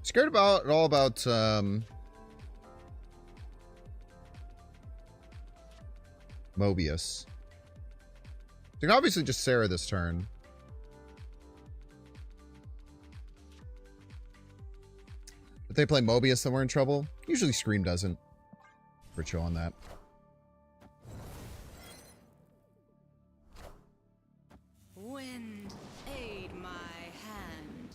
Scared about all about Mobius. You can obviously just Sarah this turn. If they play Mobius, then we're in trouble. Usually Scream doesn't. We're chill on that. Wind, aid my hand.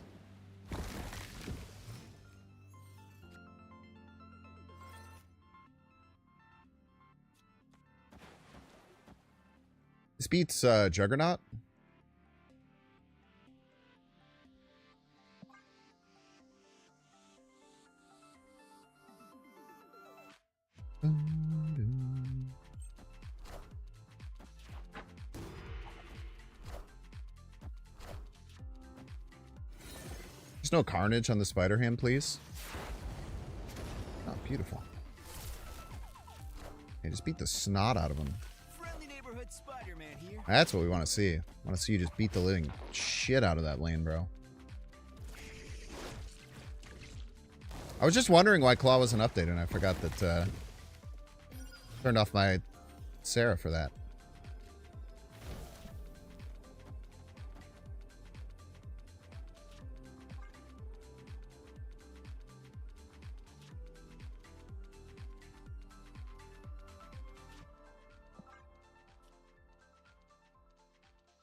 This beats Juggernaut. Just no carnage on the spider hand, please. Oh, beautiful. Hey, just beat the snot out of him. Friendly neighborhood Spider-Man here. That's what we want to see. I want to see you just beat the living shit out of that lane, bro. I was just wondering why Claw wasn't updated, and I forgot that, turned off my Sarah for that.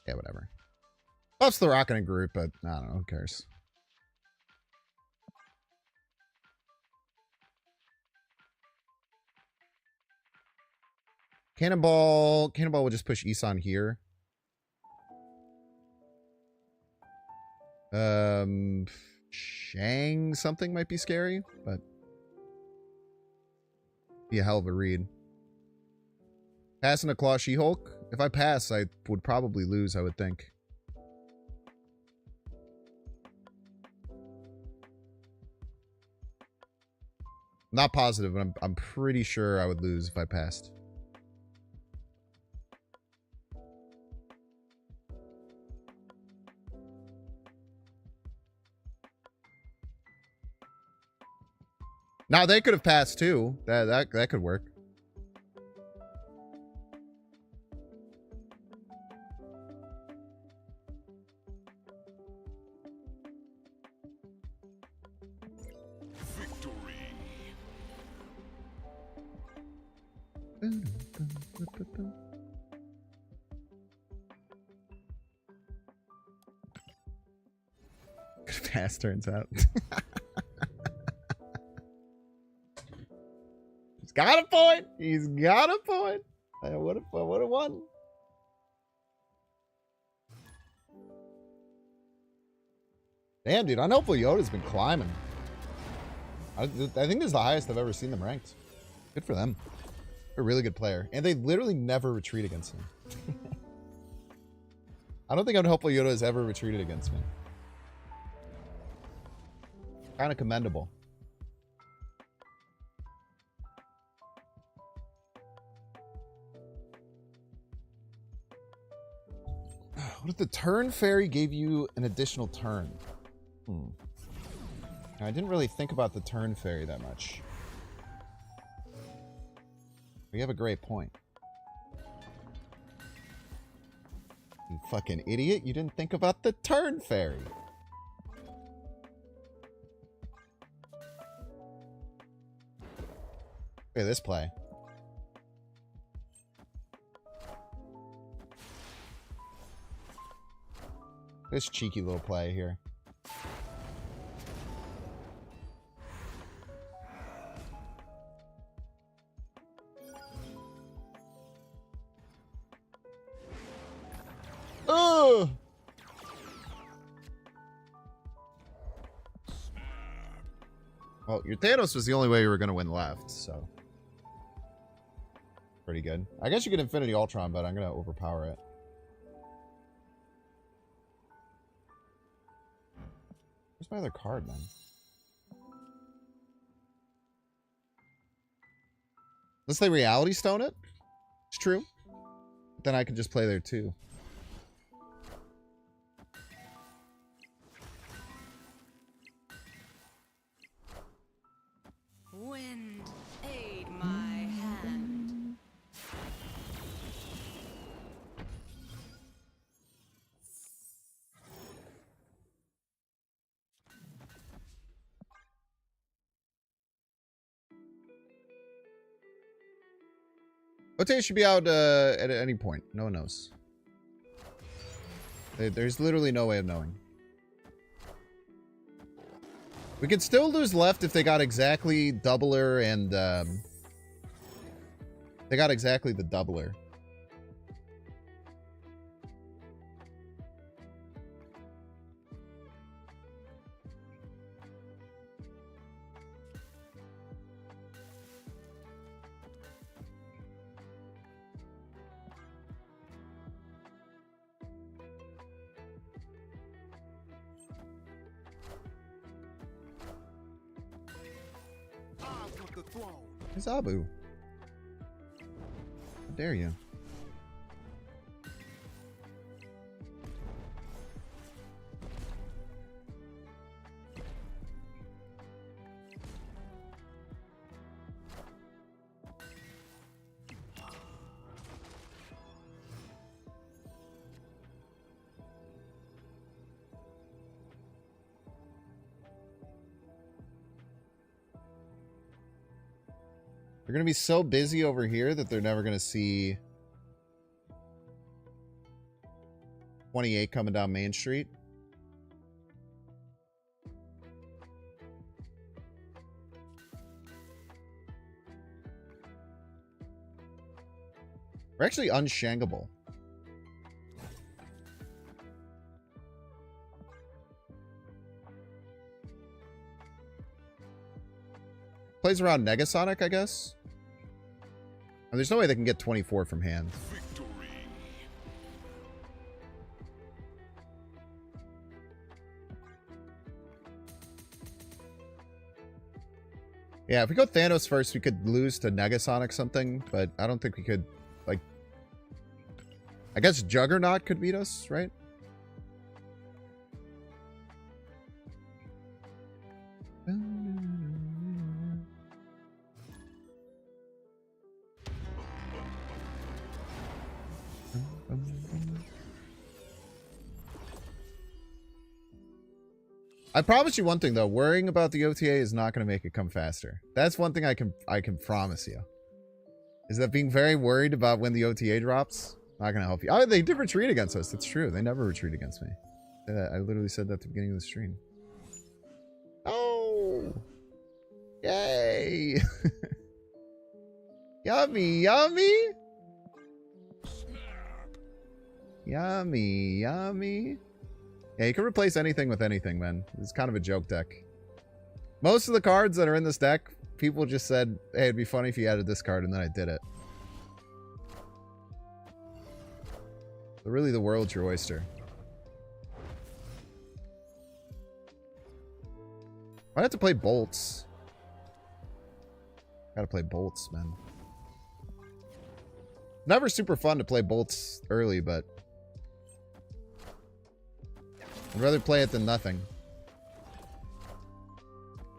Yeah, whatever. Buffs the rock in a group, but I don't know, who cares? Cannonball will just push Isan here. Shang something might be scary, but be a hell of a read. Passing a Claw She-Hulk? If I pass, I would probably lose, I would think. Not positive, but I'm pretty sure I would lose if I passed. Now they could have passed too. That could work. Good pass, turns out. He's got a point. He's got a point. I would have won. Damn, dude, Unhelpful Yoda's been climbing. I think this is the highest I've ever seen them ranked. Good for them. They're a really good player. And they literally never retreat against me. I don't think Unhelpful Yoda has ever retreated against me. Kind of commendable. What if the turn fairy gave you an additional turn? I didn't really think about the turn fairy that much. We have a great point. You fucking idiot. You didn't think about the turn fairy. Look at this play. This cheeky little play here. Oh! Well, your Thanos was the only way you were going to win left, so. Pretty good. I guess you could Infinity Ultron, but I'm going to overpower it. Where's my other card, man? Unless they Reality Stone it? It's true. Then I can just play there too. Wind, aid my hand. Ote should be out at any point. No one knows. There's literally no way of knowing. We could still lose left if they got exactly doubler and they got exactly the doubler. want the throne. It's Abu. How dare you? They're going to be so busy over here that they're never going to see 28 coming down Main Street. We're actually unshangable. Plays around Negasonic, I guess. And there's no way they can get 24 from hand. Victory. Yeah, if we go Thanos first, we could lose to Negasonic something, but I don't think we could, like... I guess Juggernaut could beat us, right? I promise you one thing though, worrying about the OTA is not going to make it come faster. That's one thing I can promise you. Is that being very worried about when the OTA drops, not going to help you. Oh, they did retreat against us. That's true. They never retreat against me. I literally said that at the beginning of the stream. Oh! Yay! Yummy, yummy! Yummy, yummy. Yeah, you can replace anything with anything, man. It's kind of a joke deck. Most of the cards that are in this deck, people just said, hey, it'd be funny if you added this card, and then I did it. But really, the world's your oyster. Might have to play bolts. Gotta play bolts, man. Never super fun to play bolts early, but I'd rather play it than nothing.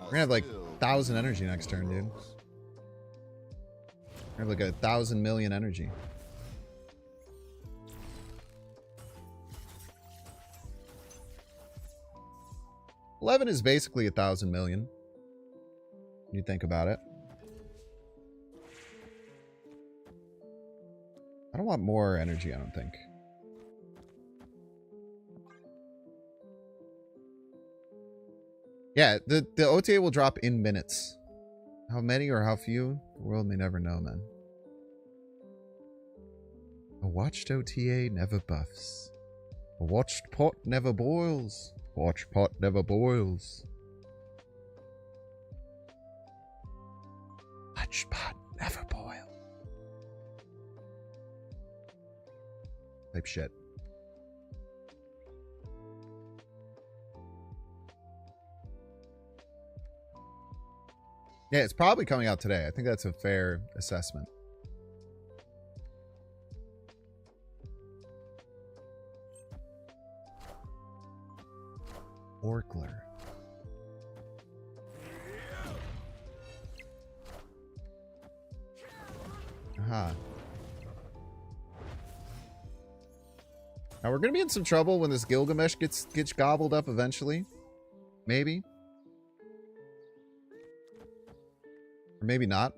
We're gonna have like 1,000 energy next turn, dude. We're gonna have like 1,000 million energy. $11 is basically 1,000 million. When you think about it. I don't want more energy, I don't think. Yeah, the OTA will drop in minutes. How many or how few? The world may never know, man. A watched OTA never buffs. A watched pot never boils. Watch pot never boils. Watch pot never boil. Type shit. Yeah, it's probably coming out today. I think that's a fair assessment. Orkler. Aha. Now we're gonna be in some trouble when this Gilgamesh gets gobbled up eventually. Maybe. Or maybe not.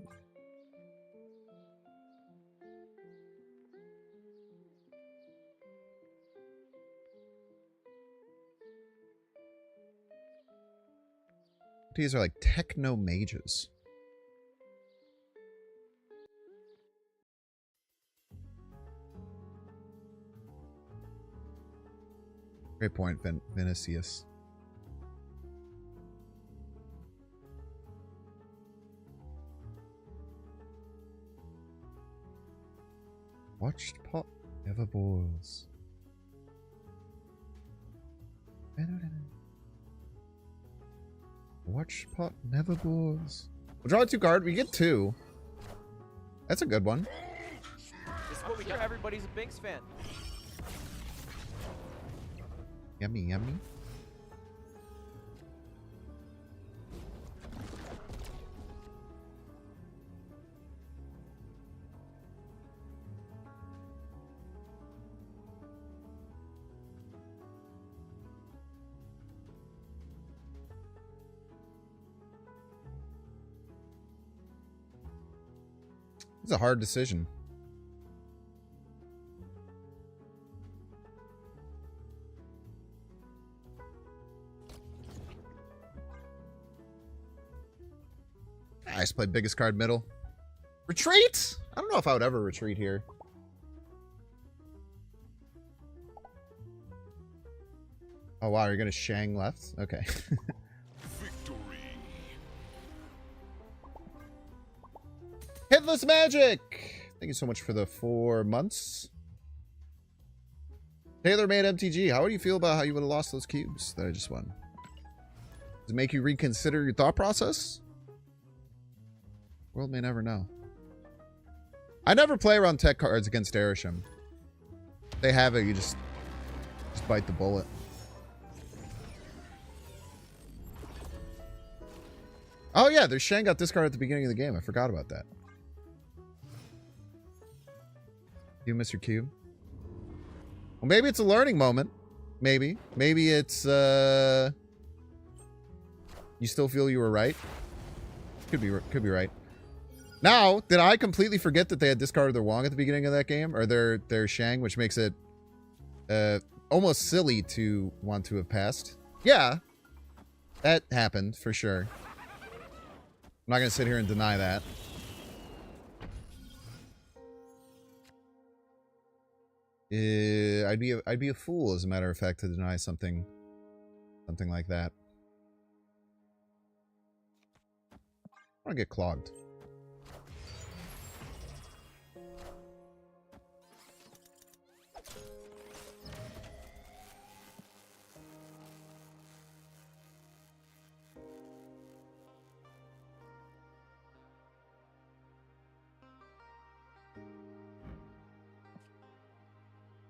These are like techno mages. Great point, Vinicius. Watched pot never boils. Watched pot never boils. We'll draw a 2 card. We get 2. That's a good one. This is what we do. Everybody's a Binks fan. Yummy, yummy. It's a hard decision. I just played biggest card middle. Retreat? I don't know if I would ever retreat here. Oh wow, you're gonna Shang left? Okay. Victory. Hitless Magic! Thank you so much for the 4 months. Tailor-made MTG, how do you feel about how you would have lost those cubes that I just won? Does it make you reconsider your thought process? World may never know. I never play around tech cards against Erisham. If they have it, you just bite the bullet. Oh yeah, there's Shang got this card at the beginning of the game. I forgot about that. You miss your cube? Well, maybe it's a learning moment. Maybe. Maybe it's, you still feel you were right. Could be right. Now, did I completely forget that they had discarded their Wong at the beginning of that game? Or their Shang, which makes it, almost silly to want to have passed? Yeah. That happened, for sure. I'm not going to sit here and deny that. I'd be a fool, as a matter of fact, to deny something like that. I want to get clogged.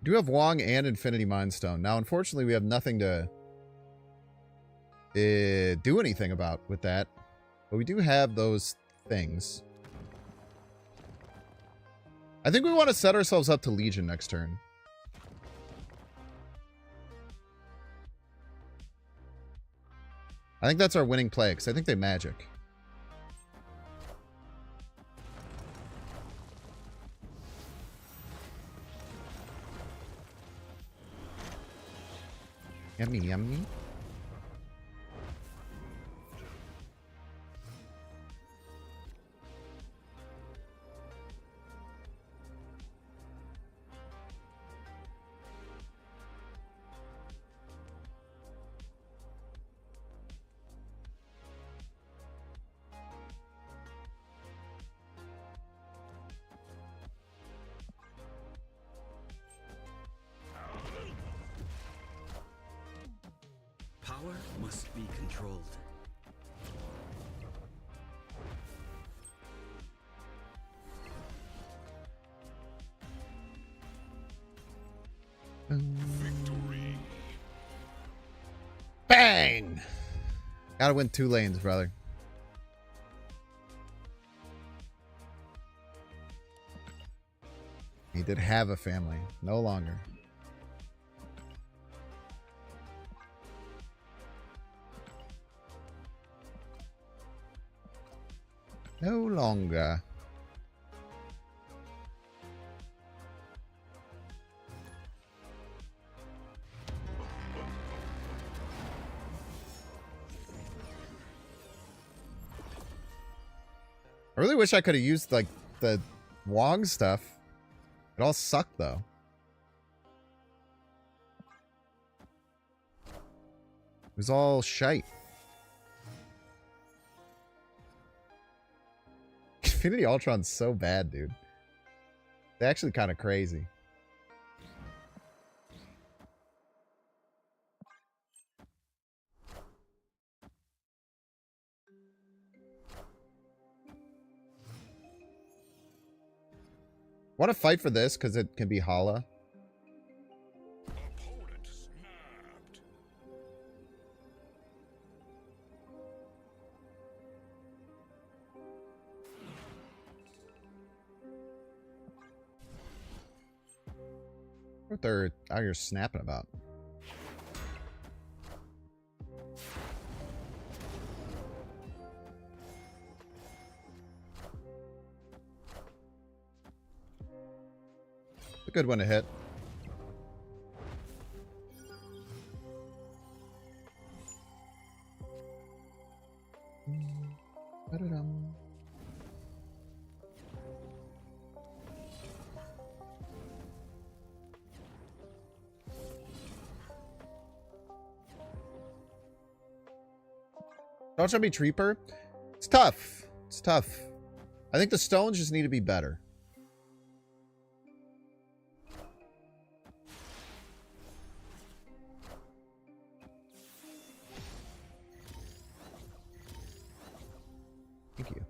Do have Wong and Infinity Mind Stone. Now, unfortunately, we have nothing to do anything about with that. But we do have those things. I think we want to set ourselves up to Legion next turn. I think that's our winning play, because I think they magic. Yummy, yummy. Power must be controlled. Victory. Bang! Gotta win 2 lanes, brother. He did have a family. No longer. No longer. I really wish I could have used, like, the Wong stuff. It all sucked, though. It was all shite. Infinity Ultron's so bad, dude. It's actually kind of crazy. Want to fight for this because it can be holla. Opponent snapped. What they're out here snapping about? A good one to hit. Ba-da-dum. Don't show me Treeper. It's tough. It's tough. I think the stones just need to be better. Thank you.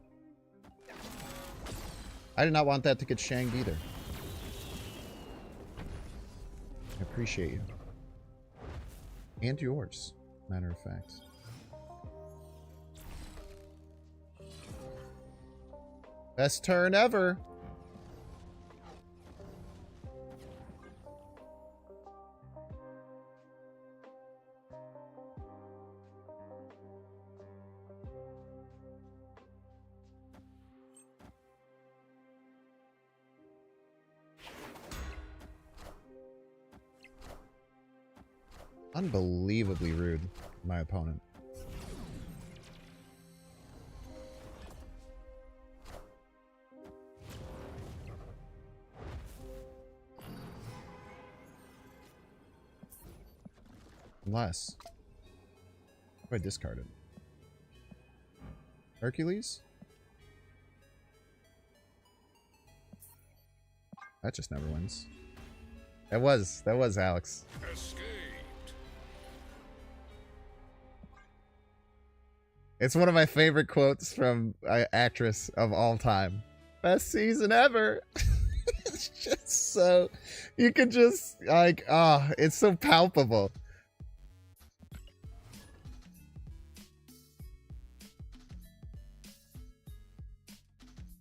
I did not want that to get shanged either. I appreciate you. And yours, matter of fact. Best turn ever. Unbelievably rude, my opponent. Unless I discard it. Hercules? That just never wins. That was Alex. Escaped. It's one of my favorite quotes from an actress of all time. Best season ever. It's just so, you can just like, it's so palpable.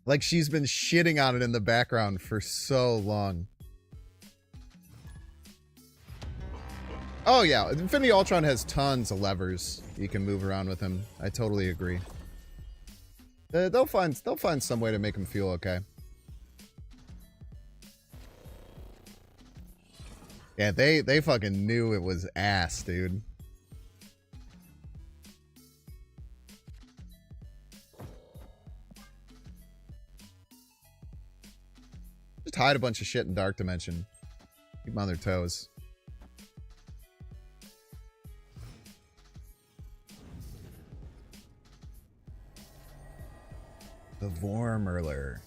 Like she's been shitting on it in the background for so long. Oh yeah, Infinity Ultron has tons of levers you can move around with him. I totally agree. They'll find some way to make him feel okay. Yeah, they fucking knew it was ass, dude. Just hide a bunch of shit in Dark Dimension. Keep them on their toes. The Vormurler.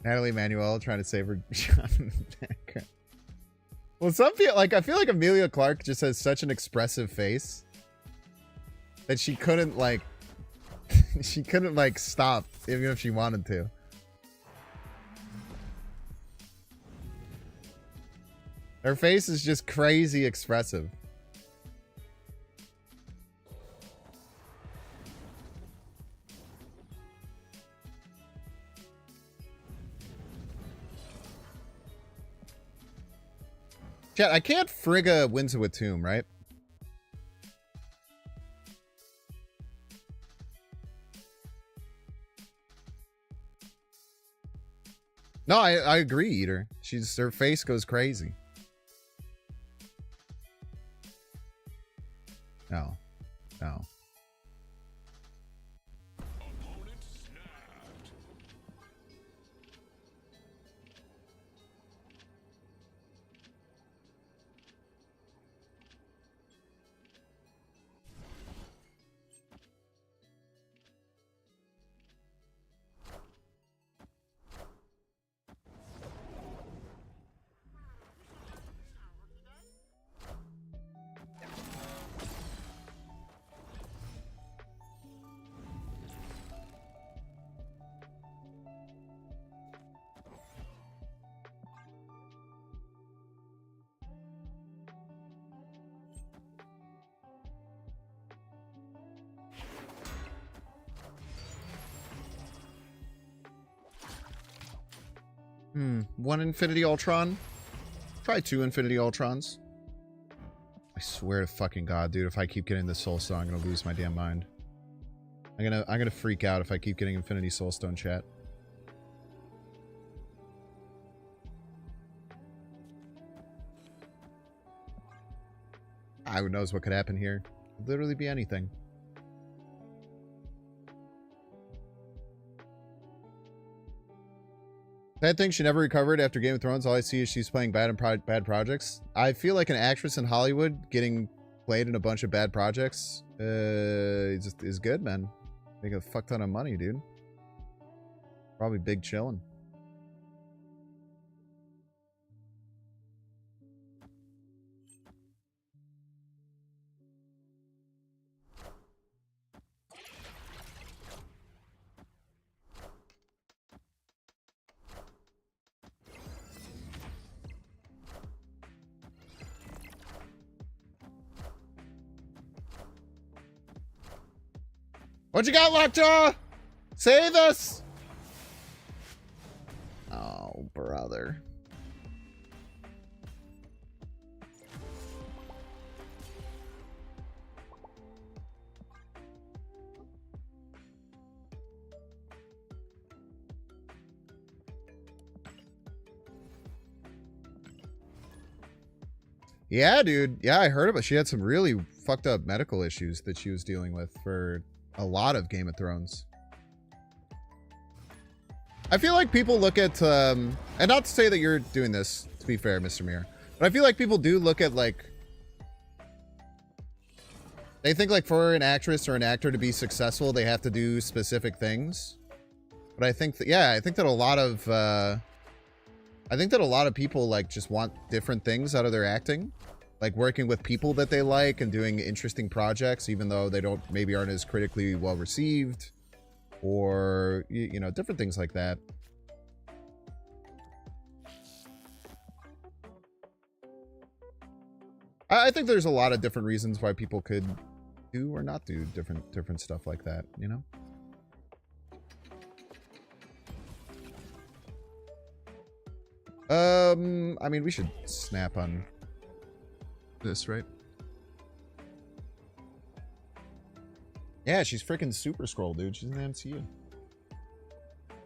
Natalie Manuel trying to save her shot in the background. Well, some feel like, I feel like Amelia Clark just has such an expressive face that she couldn't like she couldn't like stop even if she wanted to. Her face is just crazy expressive. Chat, I can't Frigga Windsor with Tomb, right? No, I agree, Eater. Her face goes crazy. No. No. Opponent snapped. One Infinity Ultron. Try 2 Infinity Ultrons. I swear to fucking God, dude, if I keep getting the Soul Stone, I'm gonna lose my damn mind. I'm gonna freak out if I keep getting Infinity Soul Stone, chat. Who knows what could happen here? Could literally be anything. Sad thing, she never recovered after Game of Thrones. All I see is she's playing bad projects. I feel like an actress in Hollywood getting played in a bunch of bad projects is good, man. Make a fuck ton of money, dude. Probably big chillin'. What you got, Lockjaw? Save us! Oh, brother. Yeah, dude. Yeah, I heard about it. She had some really fucked up medical issues that she was dealing with for a lot of Game of Thrones. I feel like people look at, and not to say that you're doing this, to be fair, Mr. Mir, but I feel like people do look at, like, they think, like, for an actress or an actor to be successful, they have to do specific things. But I think that, yeah, I think that a lot of people, like, just want different things out of their acting. Like working with people that they like and doing interesting projects, even though they maybe aren't as critically well received, or, you know, different things like that. I think there's a lot of different reasons why people could do or not do different stuff like that, you know? I mean, we should snap on this, right? Yeah, she's freaking Super Scroll, dude. She's in the MCU.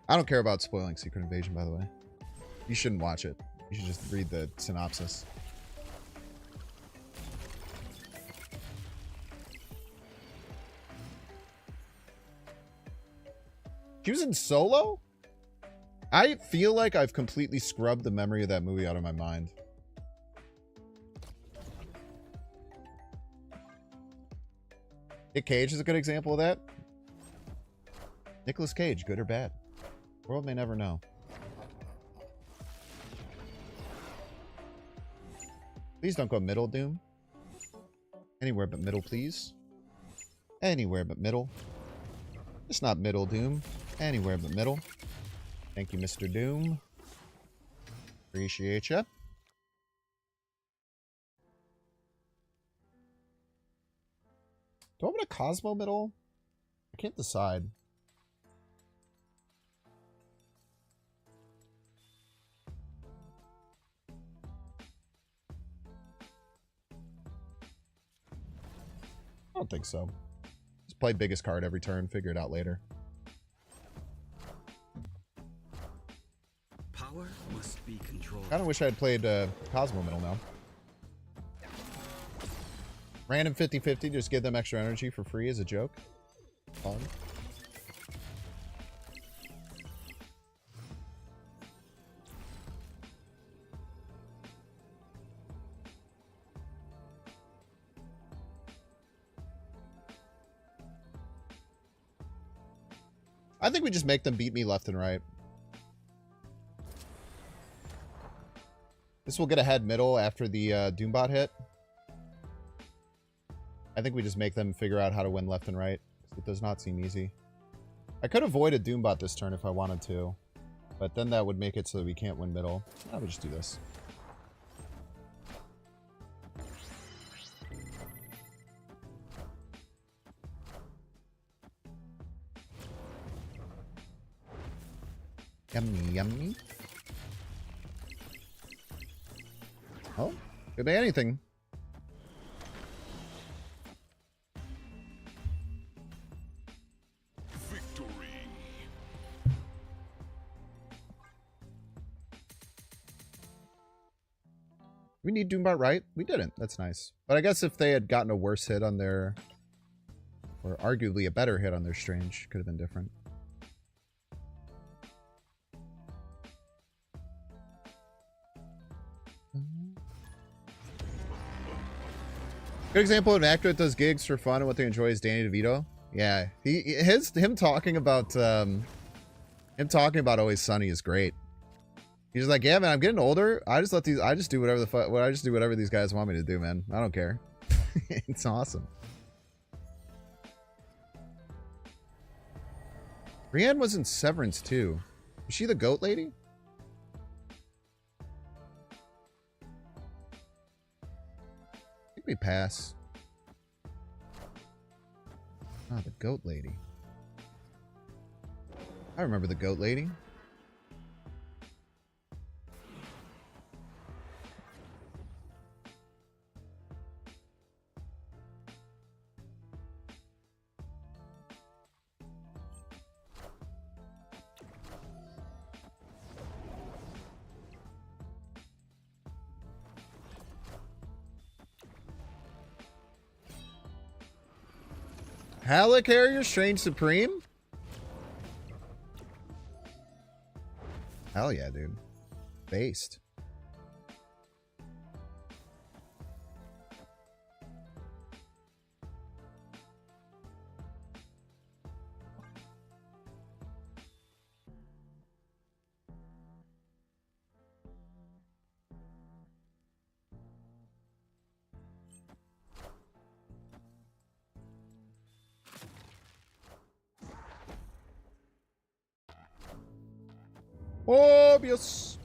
I don't care about spoiling Secret Invasion, by the way. You shouldn't watch it. You should just read the synopsis. She was in Solo? I feel like I've completely scrubbed the memory of that movie out of my mind. Nick Cage is a good example of that. Nicolas Cage, good or bad? The world may never know. Please don't go middle, Doom. Anywhere but middle, please. Anywhere but middle. It's not middle, Doom. Anywhere but middle. Thank you, Mr. Doom. Appreciate ya. Do I want a Cosmo middle? I can't decide. I don't think so. Just play biggest card every turn, figure it out later. Power must be controlled. Kind of wish I had played Cosmo middle now. Random 50-50, just give them extra energy for free as a joke. Fun. I think we just make them beat me left and right. This will get ahead middle after the Doombot hit. I think we just make them figure out how to win left and right. It does not seem easy. I could avoid a Doombot this turn if I wanted to, but then that would make it so that we can't win middle. I would just do this. Yummy, yummy. Oh, could be anything. Victory. We need Doombot right? We didn't. That's nice. But I guess if they had gotten a worse hit on their... or arguably a better hit on their Strange, could have been different. Good example of an actor that does gigs for fun and what they enjoy is Danny DeVito. Yeah, him talking about Always Sunny is great. He's like, yeah, man, I'm getting older. I just do whatever these guys want me to do, man. I don't care. It's awesome. Brienne was in Severance too. Was she the goat lady? I think we pass. Ah, the goat lady. I remember the goat lady. Helicarrier Strange Supreme? Hell yeah, dude. Based. Obvious.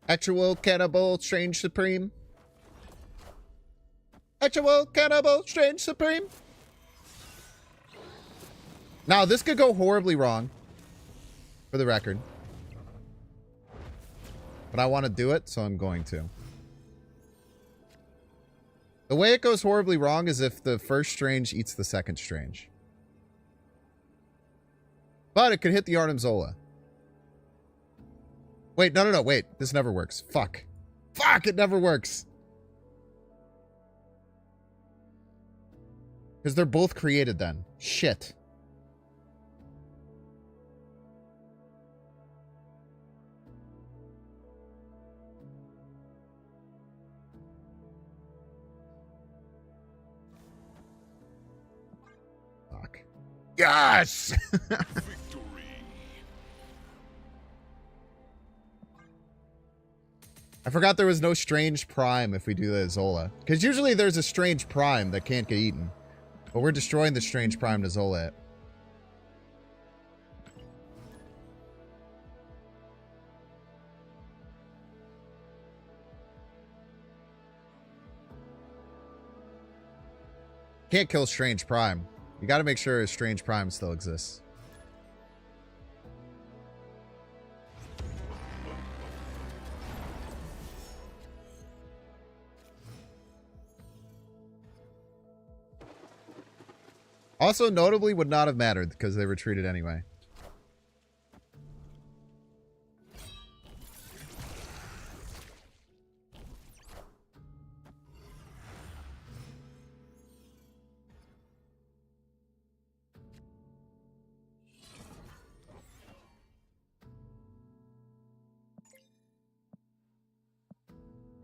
Actual Cannibal Strange Supreme. Actual Cannibal Strange Supreme. Now, this could go horribly wrong. For the record. But I want to do it, so I'm going to. The way it goes horribly wrong is if the first Strange eats the second Strange. But it could hit the Arnim Zola. Wait, no, wait. This never works. Fuck. Fuck, it never works. Because they're both created then. Shit. Yes! Victory. I forgot there was no Strange Prime if we do the Zola. Because usually there's a Strange Prime that can't get eaten. But we're destroying the Strange Prime to Zola it. Can't kill Strange Prime. You gotta make sure a Strange Prime still exists. Also, notably, would not have mattered because they retreated anyway.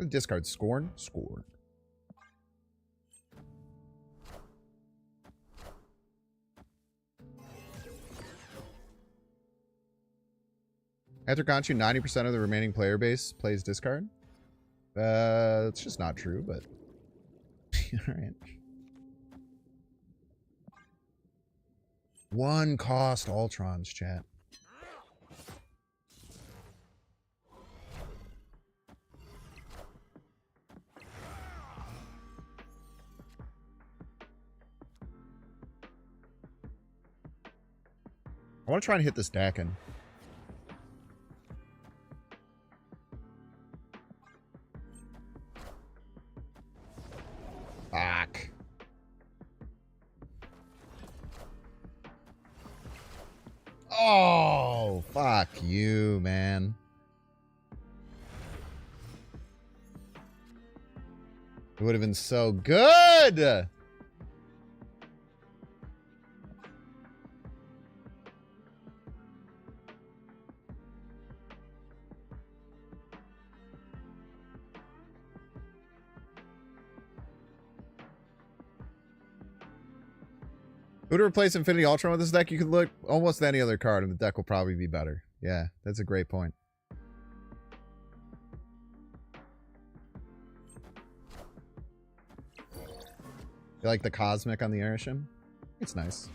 Discard Scorn. Scorn. After Conchu, 90% of the remaining player base plays discard. It's just not true, but alright. One cost Ultrons, chat. I want to try and hit this Dakin. Fuck. Oh, fuck you, man. It would have been so good. Who to replace Infinity Ultron with this deck? You could look almost any other card and the deck will probably be better. Yeah, that's a great point. You like the Cosmic on the Airshim? It's nice.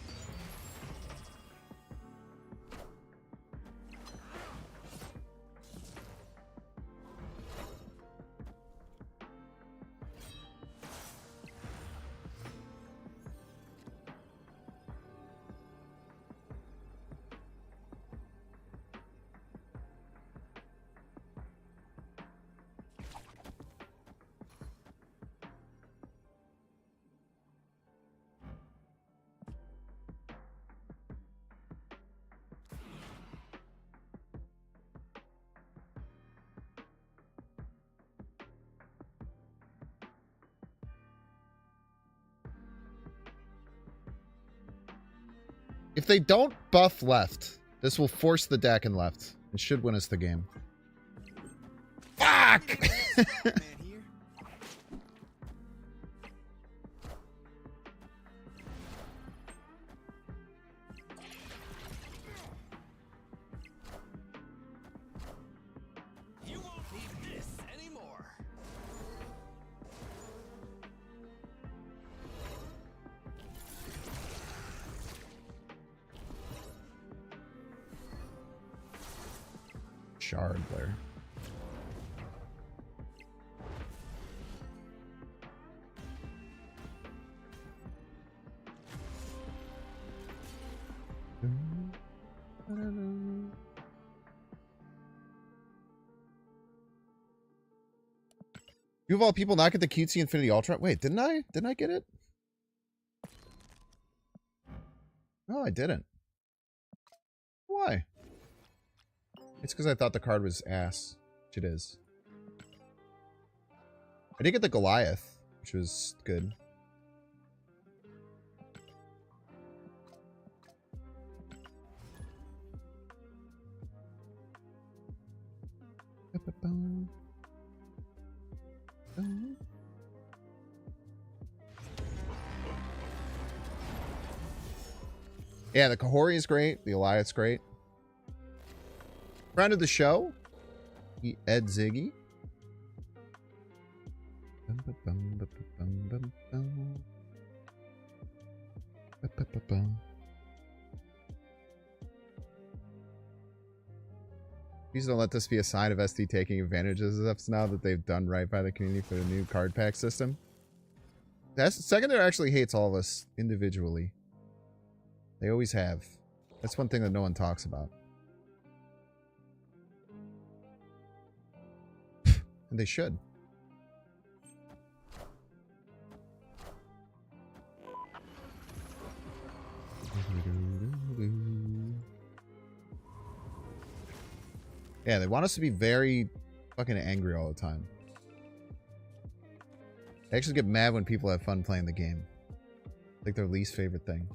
If they don't buff left, this will force the deck in left. It should win us the game. Fuck! You won't need this anymore. Shard there. You of all people not get the cutesy Infinity Ultra? Wait, didn't I? Didn't I get it? No, I didn't. Why? It's because I thought the card was ass, which it is. I did get the Goliath, which was good. Yeah, the Kahori is great. The Elias great. Friend of the show, Ed Ziggy. Please don't let this be a sign of SD taking advantages of us now that they've done right by the community for the new card pack system. Secondary actually hates all of us individually. They always have. That's one thing that no one talks about. And they should. Yeah, they want us to be very fucking angry all the time. They actually get mad when people have fun playing the game. Like their least favorite thing.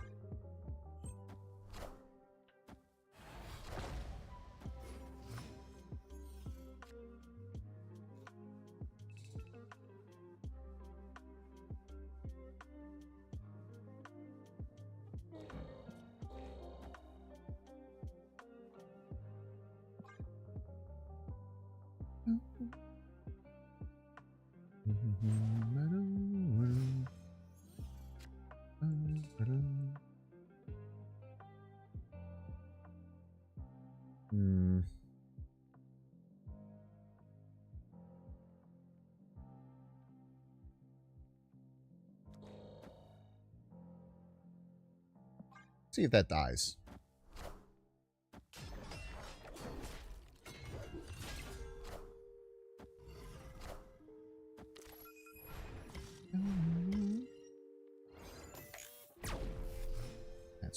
See if that dies.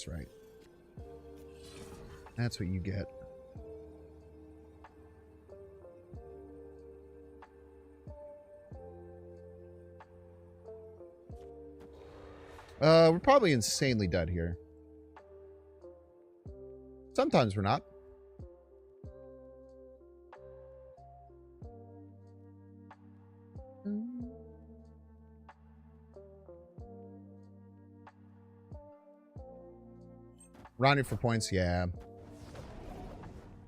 That's right. That's what you get. We're probably insanely dead here. Sometimes we're not. Rounding for points, yeah.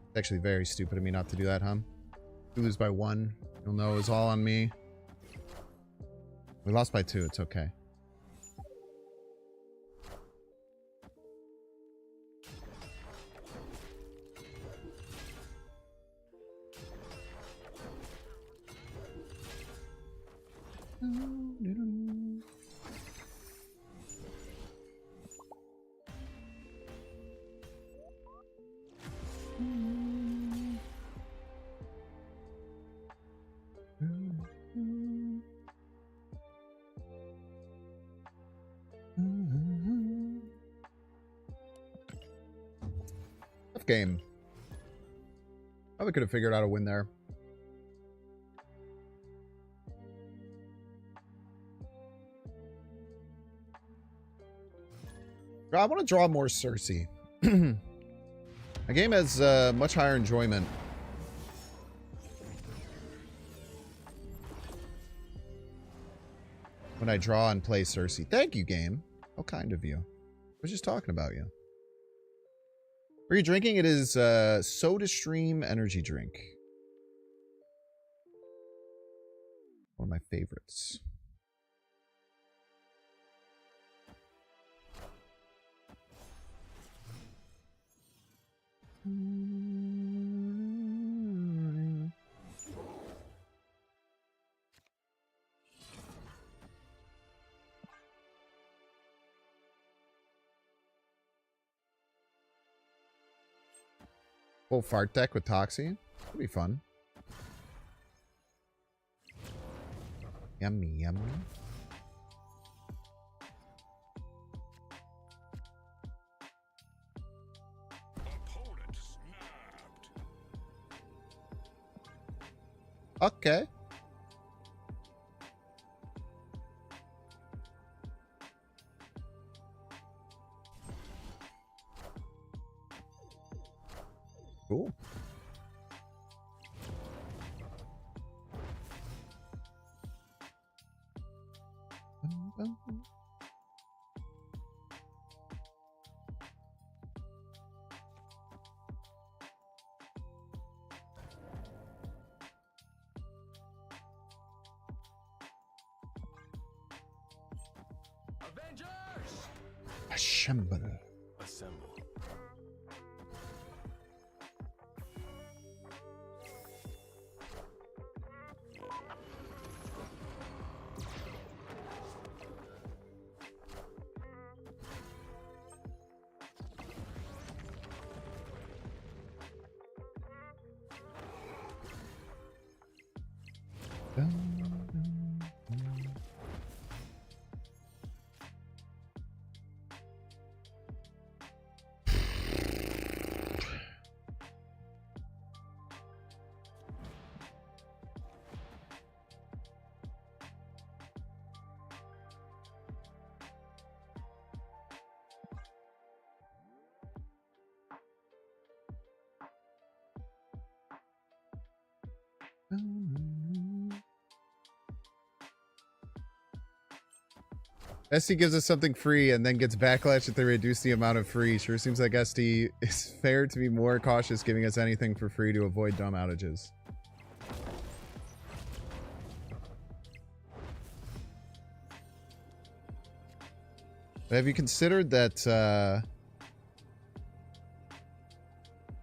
It's actually very stupid of me not to do that, huh? We lose by 1. You'll know it's all on me. We lost by 2. It's okay. Tough game. Probably could have figured out a win there. I want to draw more Cersei. A game has much higher enjoyment when I draw and play Cersei. Thank you, game. How kind of you. I was just talking about you. What are you drinking? It is SodaStream energy drink. One of my favorites. Full fart deck with Toxie. That'd be fun. Yummy, yummy. Opponent snapped. Okay. Cool. Avengers! Assemble. Assemble. SD gives us something free and then gets backlash if they reduce the amount of free. Sure seems like SD is fair to be more cautious giving us anything for free to avoid dumb outages. But have you considered that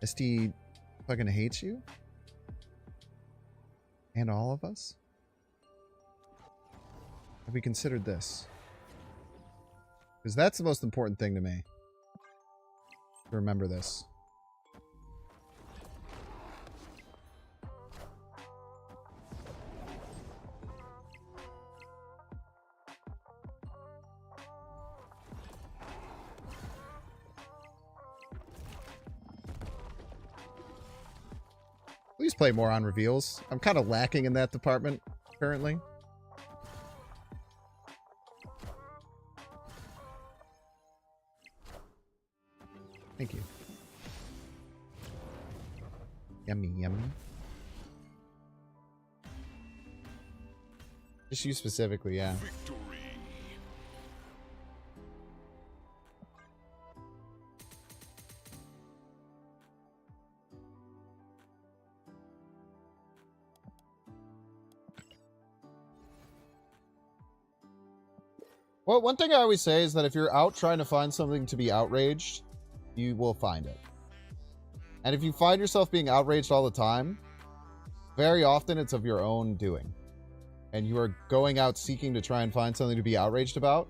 SD fucking hates you? And all of us? Have we considered this? Because that's the most important thing to me. Remember this. Please play more on reveals. I'm kind of lacking in that department currently. Thank you. Yummy, yummy. Just you specifically, yeah. Victory. Well, one thing I always say is that if you're out trying to find something to be outraged, you will find it. And if you find yourself being outraged all the time, very often it's of your own doing. And you are going out seeking to try and find something to be outraged about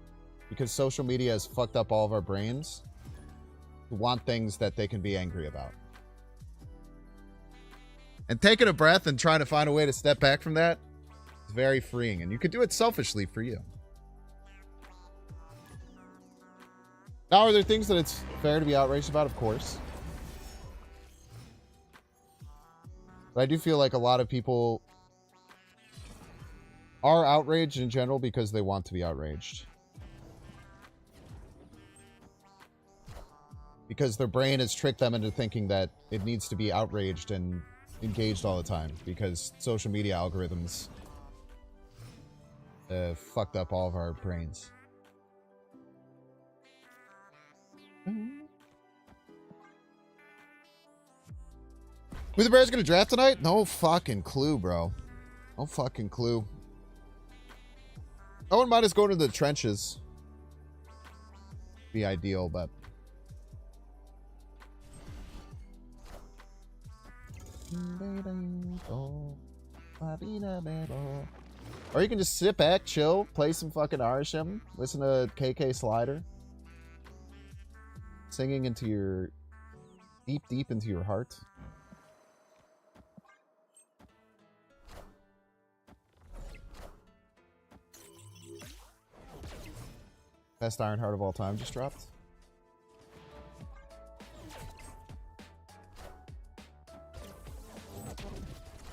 because social media has fucked up all of our brains who want things that they can be angry about. And taking a breath and trying to find a way to step back from that is very freeing. And you could do it selfishly for you. Now, are there things that it's fair to be outraged about? Of course. But I do feel like a lot of people are outraged in general because they want to be outraged. Because their brain has tricked them into thinking that it needs to be outraged and engaged all the time. Because social media algorithms fucked up all of our brains. Who the Bears gonna draft tonight? No fucking clue, bro. No fucking clue. I wouldn't mind us going to the trenches. Be ideal, but or you can just sit back, chill, play some fucking Arisham, listen to KK Slider. Singing into your deep into your heart. Best Iron Heart of all time just dropped.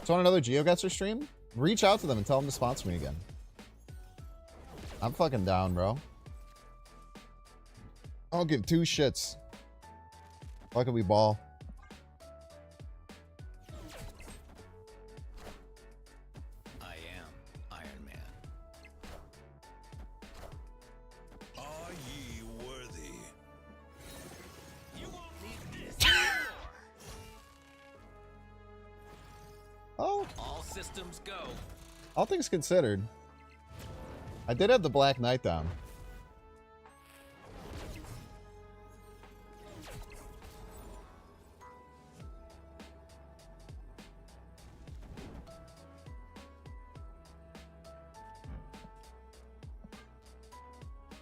So want another GeoGuessr stream? Reach out to them and tell them to sponsor me again. I'm fucking down, bro. I'll give two shits. Why can we ball? I am Iron Man. Are ye worthy? You won't need this. Oh, All systems go. all things considered, I did have the Black Knight down.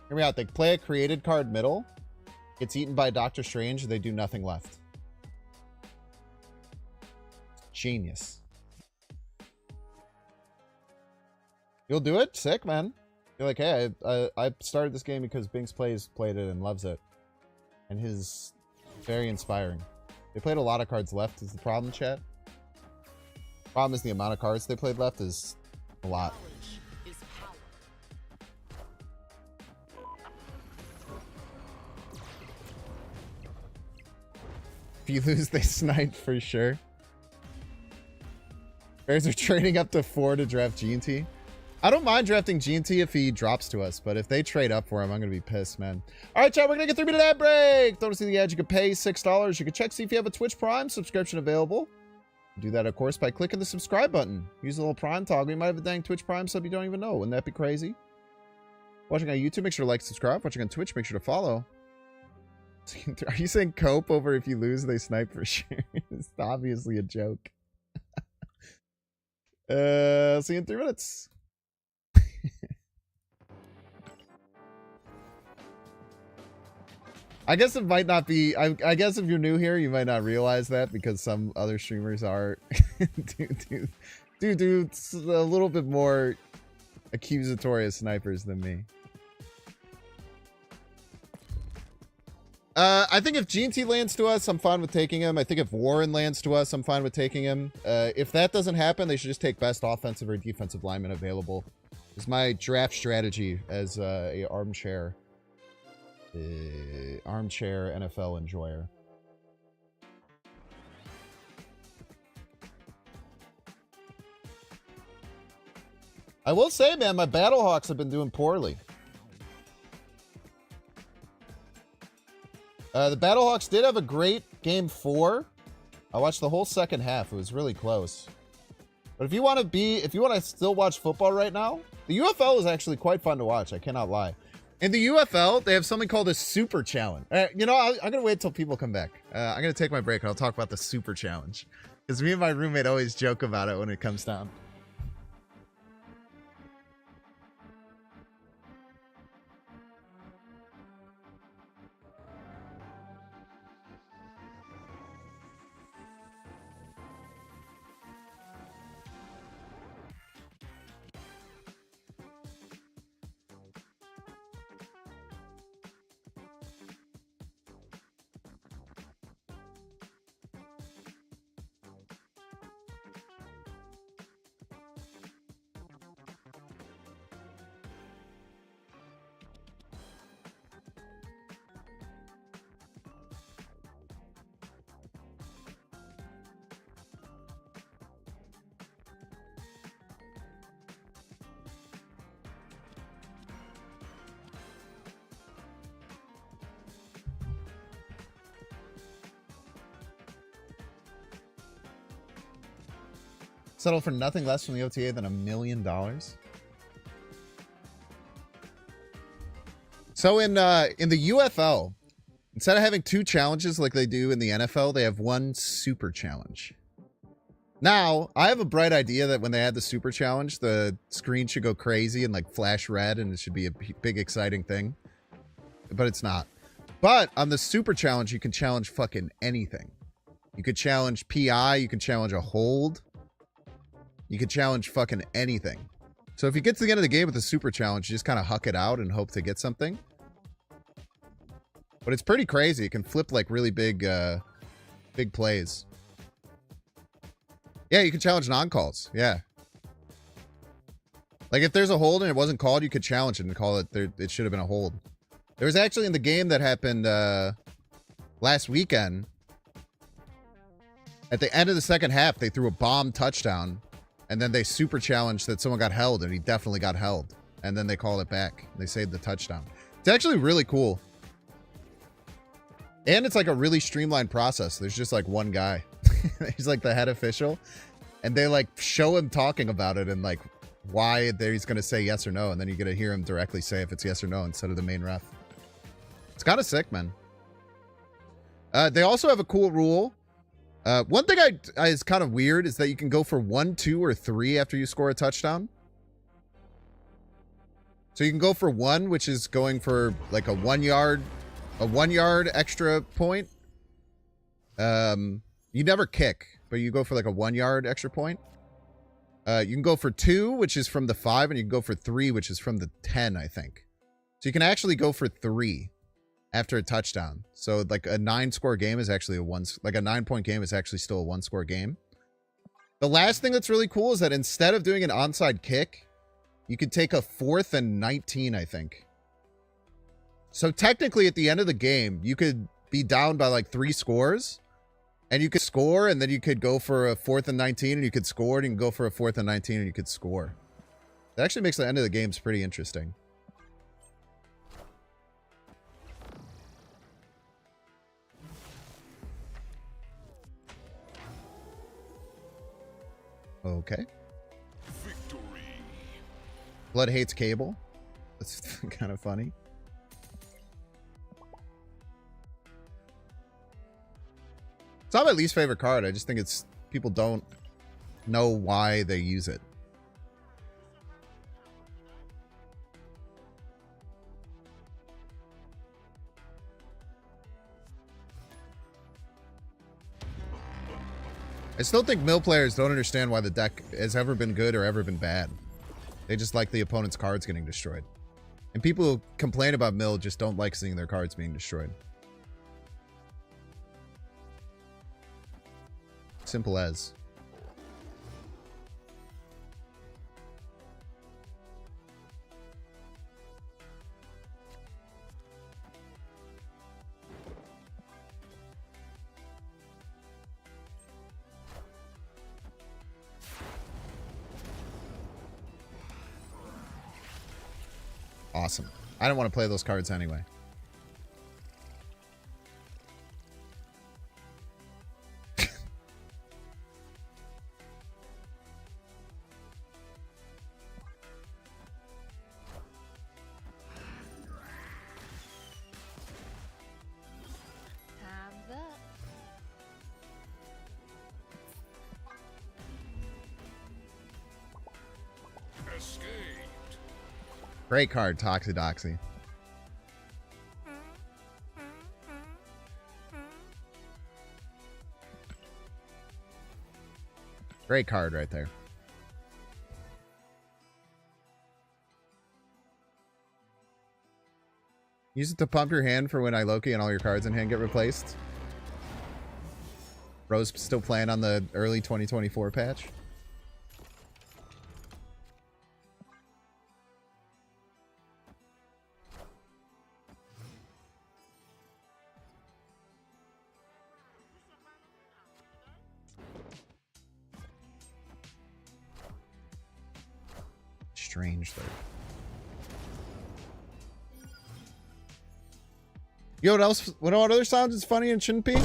Hear me out. They play a created card middle. Gets eaten by Doctor Strange. They do nothing left. Genius. You'll do it? Sick, man. You're like, hey, I started this game because Binks played it and loves it. And his very inspiring. They played a lot of cards left is the problem, chat. Problem is the amount of cards they played left is a lot. If you lose, they snipe for sure. Bears are trading up to 4 to draft G&T. I don't mind drafting G&T if he drops to us, but if they trade up for him, I'm going to be pissed, man. All right, chat, we're going to get 3-minute ad break. Don't see the ad. You can pay $6. You can check, see if you have a Twitch Prime subscription available. Do that, of course, by clicking the subscribe button. Use the little Prime toggle. You might have a dang Twitch Prime sub you don't even know. Wouldn't that be crazy? Watching on YouTube, make sure to like, subscribe. Watching on Twitch, make sure to follow. Are you saying cope over if you lose, they snipe for sure? It's obviously a joke. See you in 3 minutes. I guess it might not be. I guess if you're new here, you might not realize that because some other streamers are do a little bit more accusatory of snipers than me. I think if GT lands to us, I'm fine with taking him. I think if Warren lands to us, I'm fine with taking him. If that doesn't happen, they should just take best offensive or defensive lineman available. It's my draft strategy as a armchair NFL enjoyer. I will say, man, my Battlehawks have been doing poorly. The Battlehawks did have a great game 4. I watched the whole second half. It was really close. But if you want to still watch football right now, the UFL is actually quite fun to watch. I cannot lie. In the UFL, they have something called a Super Challenge. I'm going to wait till people come back. I'm going to take my break and I'll talk about the Super Challenge. Because me and my roommate always joke about it when it comes down. Settle for nothing less from the OTA than $1 million. So in the UFL, instead of having 2 challenges like they do in the NFL, they have 1 super challenge. Now, I have a bright idea that when they add the super challenge, the screen should go crazy and like flash red and it should be a big exciting thing. But it's not. But on the super challenge, you can challenge fucking anything. You could challenge PI, you can challenge a hold. You can challenge fucking anything. So if you get to the end of the game with a super challenge, you just kind of huck it out and hope to get something. But it's pretty crazy. It can flip like really big plays. Yeah, you can challenge non-calls. Yeah. Like if there's a hold and it wasn't called, you could challenge it and call it. It should have been a hold. There was actually in the game that happened last weekend. At the end of the second half, they threw a bomb touchdown. And then they super challenged that someone got held, and he definitely got held. And then they call it back. They saved the touchdown. It's actually really cool. And it's like a really streamlined process. There's just like one guy. He's like the head official. And they like show him talking about it and like why he's going to say yes or no. And then you get to hear him directly say if it's yes or no instead of the main ref. It's kind of sick, man. They also have a cool rule. One thing is kind of weird is that you can go for 1, 2, or 3 after you score a touchdown. So you can go for 1, which is going for like a 1 yard extra point. You never kick, but you go for like a 1 yard extra point. You can go for 2, which is from the 5, and you can go for 3, which is from the 10, I think. So you can actually go for 3 after a touchdown. So like a 9-score game is actually a 9-point game is actually still a 1-score game. The last thing that's really cool is that instead of doing an onside kick, you could take a 4th and 19, I think. So technically at the end of the game, you could be down by like 3 scores and you could score, and then you could go for a 4th and 19 and you could score, and you can go for a 4th and 19 and you could score. That actually makes the end of the games pretty interesting. Okay. Victory. Blood hates cable. That's kind of funny. It's not my least favorite card. I just think it's people don't know why they use it. I still think mill players don't understand why the deck has ever been good or ever been bad. They just like the opponent's cards getting destroyed. And people who complain about mill just don't like seeing their cards being destroyed. simple as. Awesome. I don't want to play those cards anyway. Time's up. Escaped. Great card, Toxidoxy. Great card right there. Use it to pump your hand for when I Loki and all your cards in hand get replaced. Rose still playing on the early 2024 patch. Strange though. You know what else? What other sounds is funny and shouldn't be?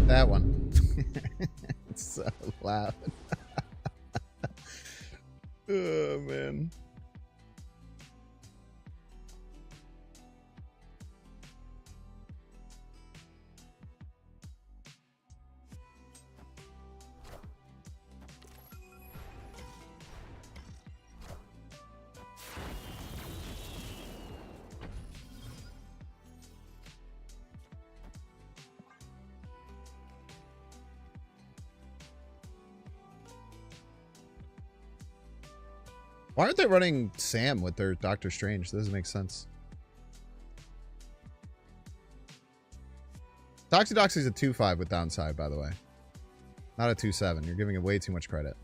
That one. It's so loud. Oh man. Why aren't they running Sam with their Doctor Strange? That doesn't make sense. Toxidoxy's a 2-5 with downside, by the way. Not a 2-7. You're giving it way too much credit.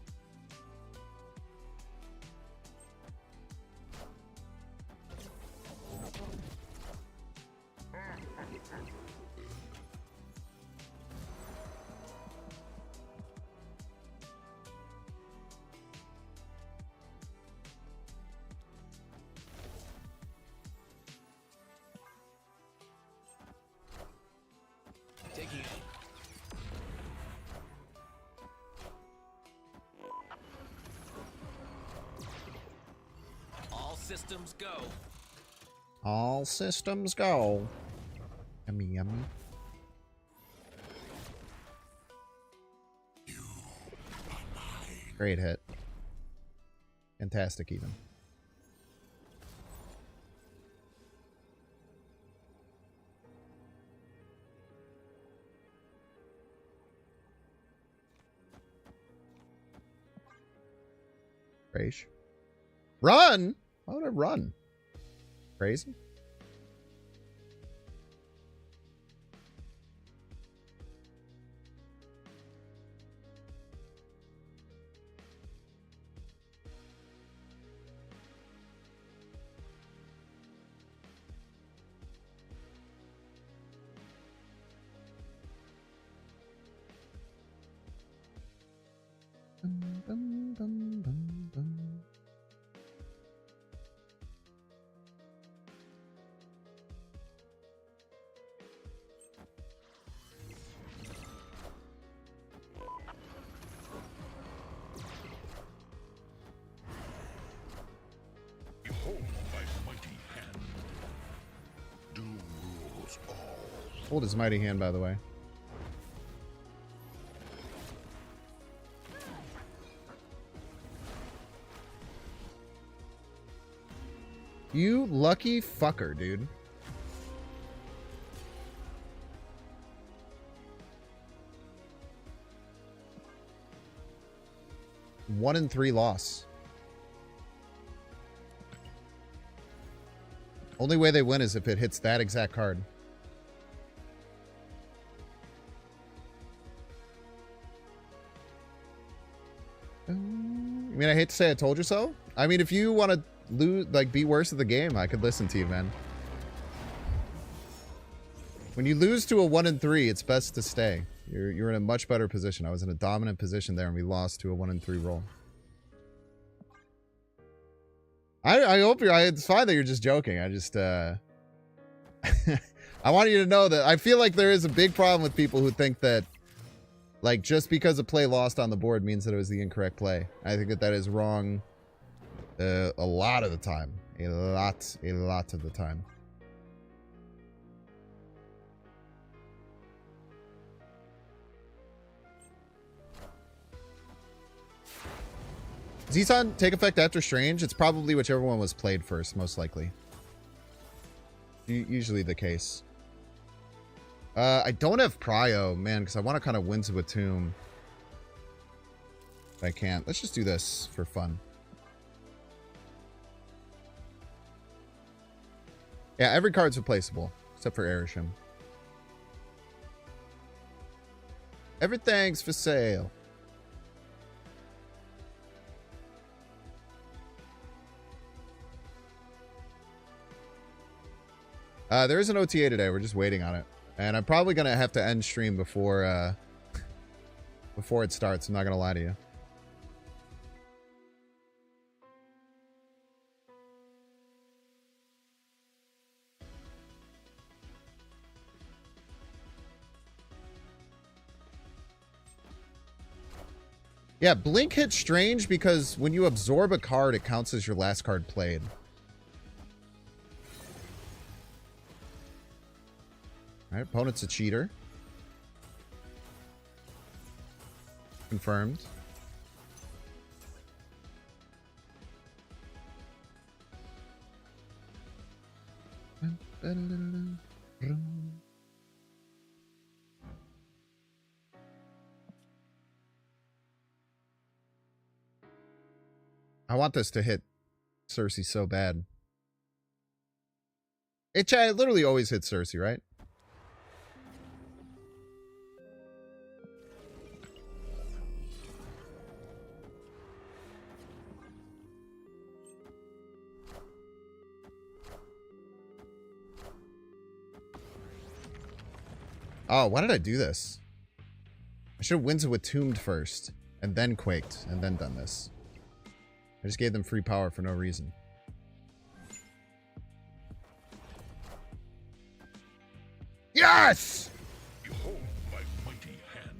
Taking it. All systems go. All systems go. Yummy, yummy. Great hit. Fantastic, even. Rage. Run? Why would I run? Crazy? Bum, bum, bum, bum, bum. Behold my mighty hand. Doom rules all. Hold his mighty hand, by the way. You lucky fucker, dude. One in 3 loss. Only way they win is if it hits that exact card. I mean, I hate to say I told you so. I mean, if you want to lose, like, be worse at the game, I could listen to you, man. When you lose to a 1-3, it's best to stay. You're in a much better position. I was in a dominant position there, and we lost to a 1-3 roll. I hope you're. It's fine that you're just joking. I just I want you to know that I feel like there is a big problem with people who think that, like, just because a play lost on the board means that it was the incorrect play. I think that that is wrong a lot of the time. A lot of the time. Zison take effect after Strange? It's probably whichever one was played first, most likely. Usually the case. I don't have Prio, man, because I want to kind of Winds of a Tomb. If I can't. Let's just do this for fun. Yeah, every card's replaceable, except for Erisham. Everything's for sale. There is an OTA today. We're just waiting on it. And I'm probably going to have to end stream before before it starts. I'm not going to lie to you. Yeah, Blink hits Strange because when you absorb a card, it counts as your last card played. Alright, opponent's a cheater. Confirmed. I want this to hit Cersei so bad. It literally always hits Cersei, right? Oh, why did I do this? I should have Winds of Entombed first, and then Quaked, and then done this. I just gave them free power for no reason. Yes! Behold my mighty hand.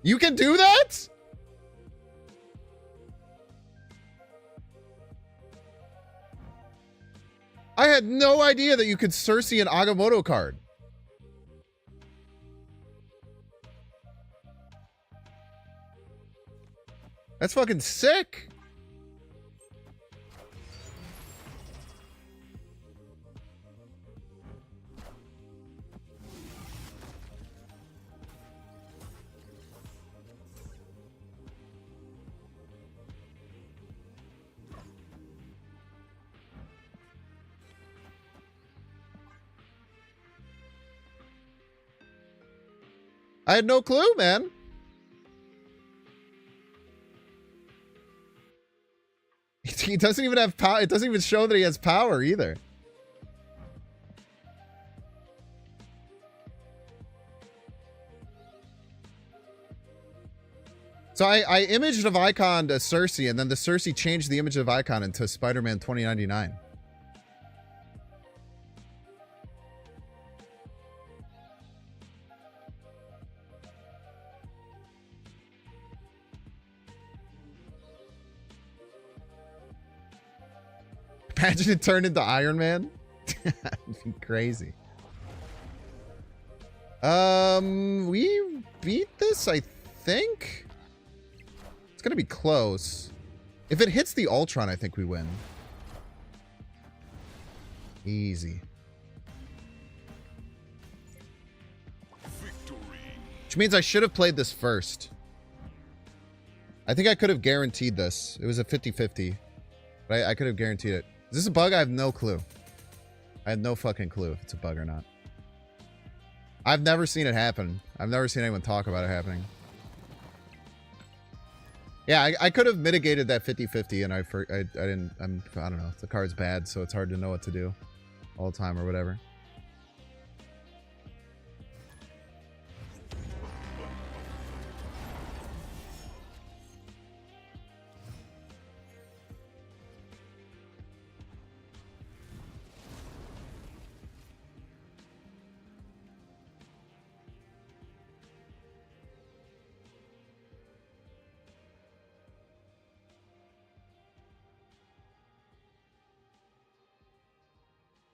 You can do that? I had no idea that you could Cersei an Agamotto card. That's fucking sick. I had no clue, man. He doesn't even have power. It doesn't even show that he has power either. So I imaged of icon to Cersei, and then the Cersei changed the image of icon into Spider-Man 2099. Imagine it turned into Iron Man. That'd be crazy. We beat this, I think. It's gonna be close. If it hits the Ultron, I think we win. Easy. Victory. Which means I should have played this first. I think I could have guaranteed this. It was a 50-50. But I could have guaranteed it. Is this a bug? I have no clue. I have no fucking clue if it's a bug or not. I've never seen it happen. I've never seen anyone talk about it happening. Yeah, I could have mitigated that 50-50 and I didn't. I don't know. The card's bad, so it's hard to know what to do all the time or whatever.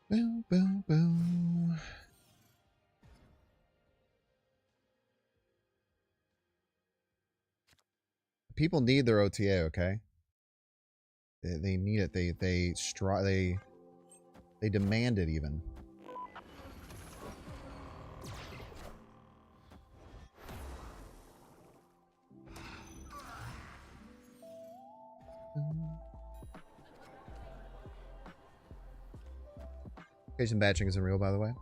Boo, boo, boo. People need their OTA, okay? They need it. They demand it even. Patient batching isn't real, by the way.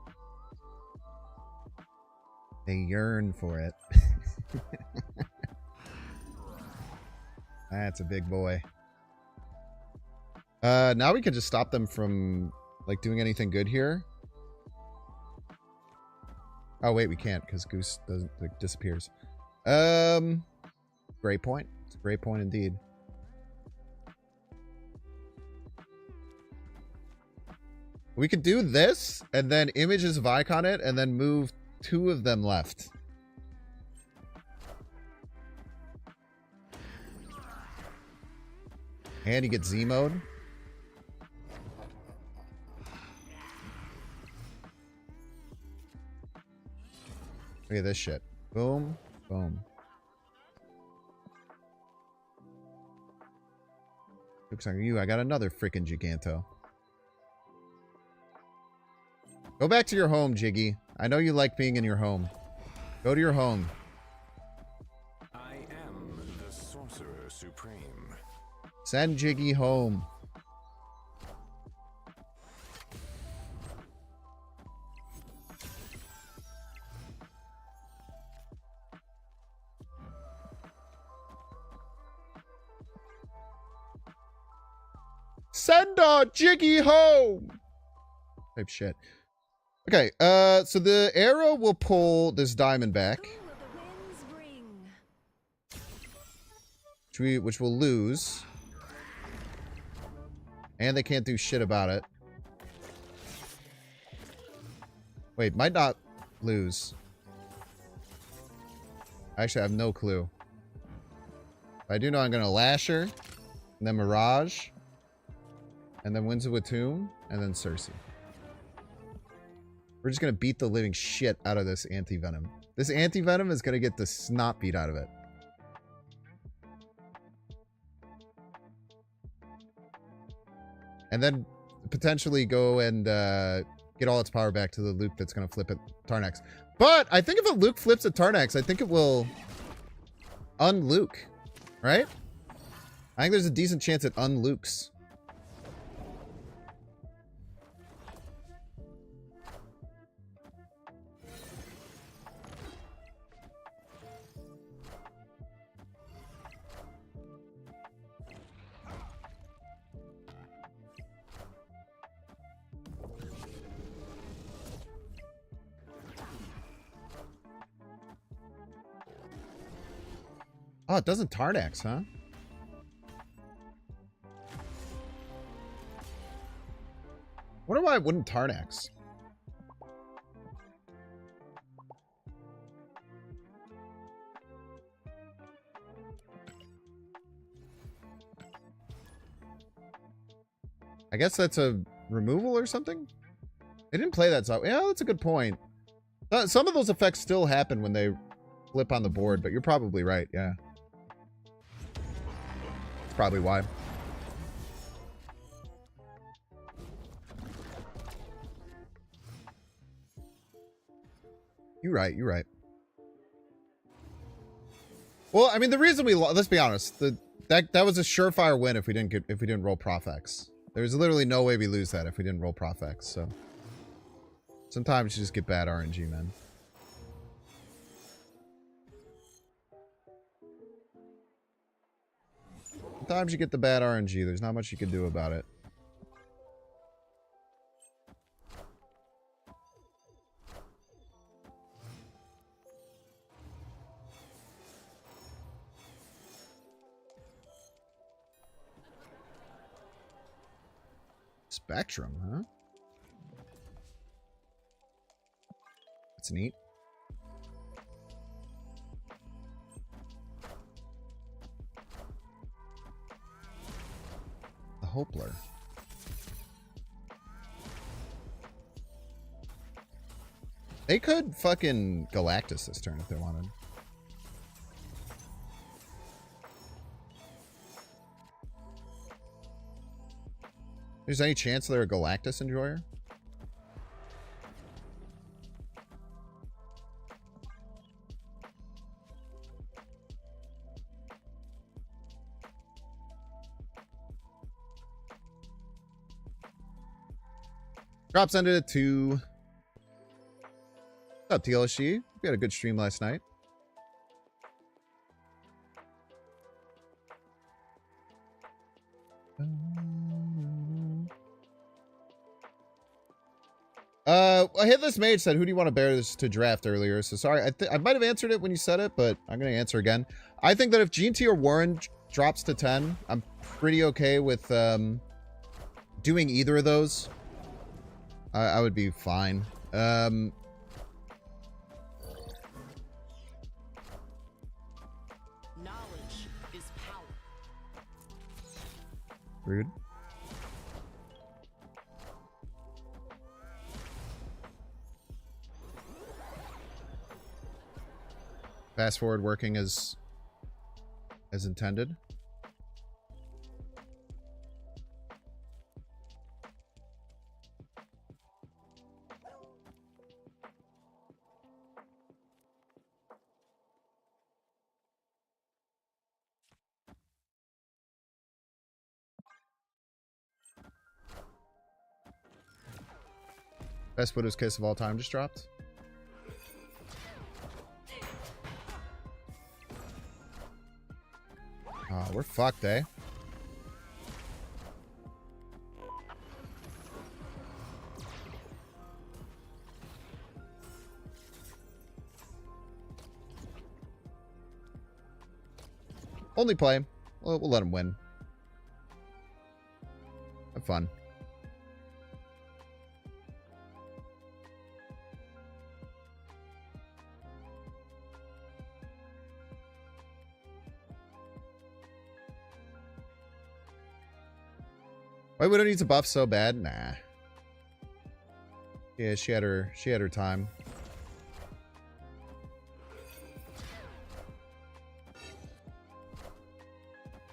They yearn for it. That's a big boy. Now we can just stop them from like doing anything good here. Oh wait, we can't because Goose doesn't like, disappears. Great point. It's a great point indeed. We could do this, and then images of icon it, and then move 2 of them left. And you get Z mode. Look at this shit. Boom, boom. Looks like you. I got another freaking Giganto. Go back to your home, Jiggy. I know you like being in your home. Go to your home. I am the Sorcerer Supreme. Send Jiggy home. Send Jiggy home! Type shit. Okay, so the arrow will pull this diamond back. Which we'll lose. And they can't do shit about it. Wait, might not lose. Actually, I have no clue. But I do know I'm going to Lasher, and then Mirage, and then Winds of Tomb, and then Cersei. We're just going to beat the living shit out of this anti-venom. This anti-venom is going to get the snot beat out of it. And then potentially go and get all its power back to the Luke that's going to flip at Tarnax. But I think if a Luke flips at Tarnax, I think it will un-Luke. Right? I think there's a decent chance it un-Lukes. Oh, it doesn't Tarnax, huh? Wonder why it wouldn't Tarnax. I guess that's a removal or something? They didn't play that, so yeah, that's a good point. Some of those effects still happen when they flip on the board, but you're probably right, yeah. That's probably why. You're right, you're right. Well, I mean, the reason we let's be honest, that was a surefire win if we didn't roll Prof X. There's literally no way we lose that if we didn't roll Prof X. So sometimes you just get bad RNG, man. Sometimes you get the bad RNG. There's not much you can do about it. Spectrum, huh? That's neat. The Hopler. They could fucking Galactus this turn if they wanted. There's any chance they're a Galactus enjoyer? Drops ended at 2. What's up, TLSG? We had a good stream last night. Hitless Mage said, who do you want to bear this to draft earlier? So sorry, I might have answered it when you said it, but I'm going to answer again. I think that if GT or Warren drops to 10, I'm pretty okay with doing either of those. I would be fine. Knowledge is power. Rude. Fast forward working as intended. Best Widow's Kiss of all time just dropped. Oh, we're fucked, eh? Only play. We'll let him win. Have fun. Why Widow needs a buff so bad? Nah. Yeah, she had her time.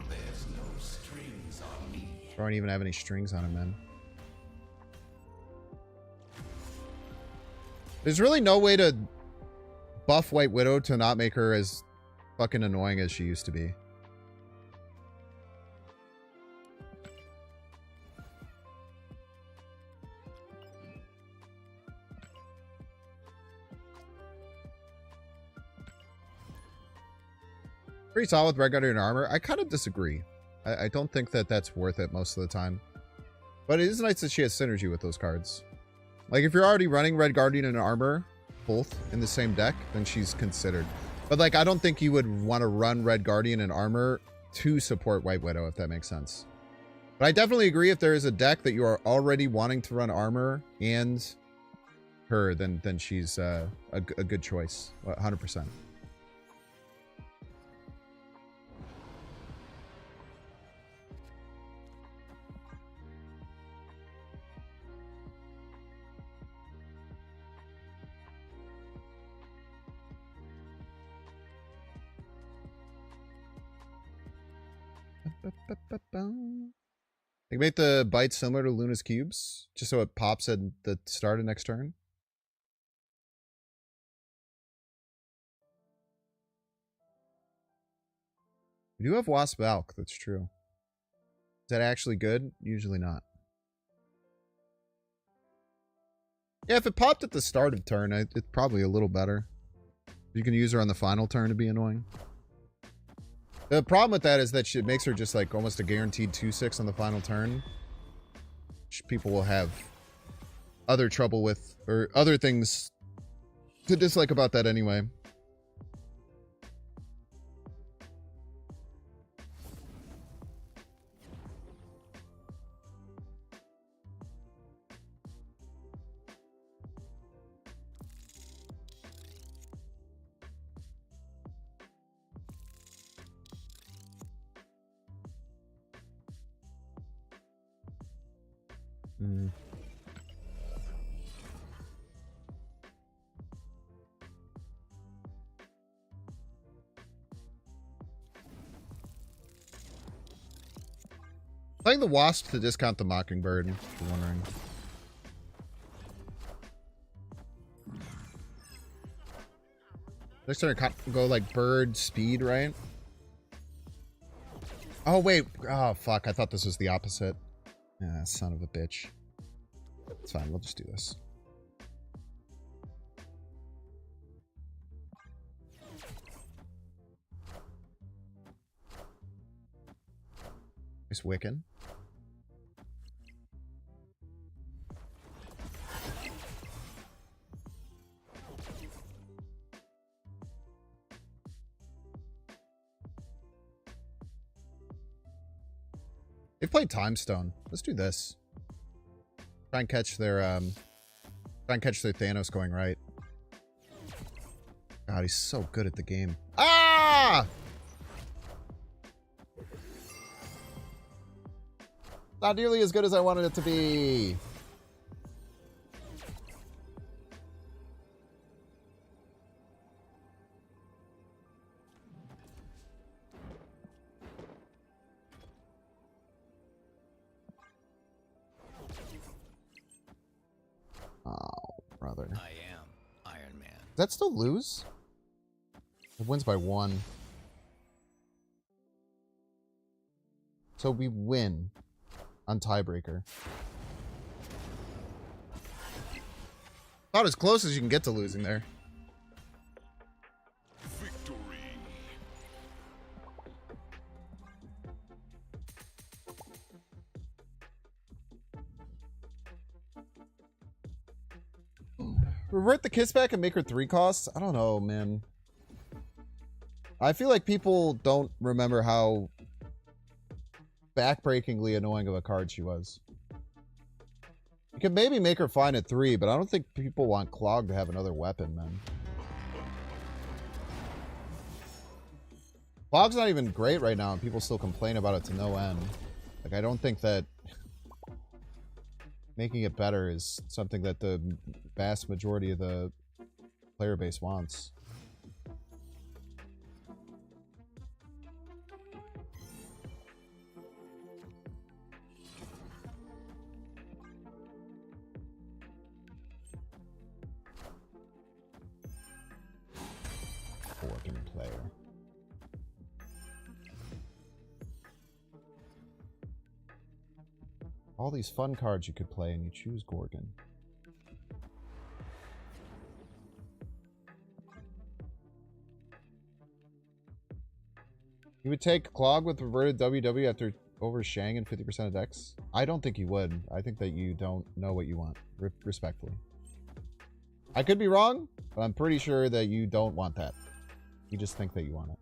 There's no strings on me. I don't even have any strings on him, man. There's really no way to buff White Widow to not make her as fucking annoying as she used to be. Pretty solid with Red Guardian armor. I kind of disagree. I don't think that that's worth it most of the time. But it is nice that she has synergy with those cards. Like, if you're already running Red Guardian and armor, both in the same deck, then she's considered. But, like, I don't think you would want to run Red Guardian and armor to support White Widow, if that makes sense. But I definitely agree if there is a deck that you are already wanting to run armor and her, then she's a good choice. 100%. They make the bite similar to Luna's cubes, just so it pops at the start of next turn. We do have Wasp Valk, that's true. Is that actually good? Usually not. Yeah, if it popped at the start of turn, it's probably a little better. You can use her on the final turn to be annoying. The problem with that is that it makes her just like almost a guaranteed 2/6 on the final turn. Which people will have other trouble with, or other things to dislike about that anyway. Mm. Playing the Wasp to discount the Mockingbird, if you're wondering. Next turn, go like bird speed, right? Oh, wait. Oh, fuck. I thought this was the opposite. Ah, son of a bitch. It's fine. We'll just do this. Nice Wiccan. They played Time Stone. Let's do this. Try and catch their Thanos going right. God, he's so good at the game. Ah! Not nearly as good as I wanted it to be. Oh, brother. I am Iron Man. Does that still lose? It wins by 1. So we win on tiebreaker. About as close as you can get to losing there. Revert the kiss back and make her 3 costs? I don't know, man. I feel like people don't remember how backbreakingly annoying of a card she was. You could maybe make her fine at 3, but I don't think people want Clog to have another weapon, man. Clog's not even great right now, and people still complain about it to no end. Like, I don't think that making it better is something that the vast majority of the player base wants. Working player. All these fun cards you could play and you choose Gorgon. You would take Clog with reverted WW after over Shang and 50% of decks? I don't think you would. I think that you don't know what you want, respectfully. I could be wrong, but I'm pretty sure that you don't want that. You just think that you want it.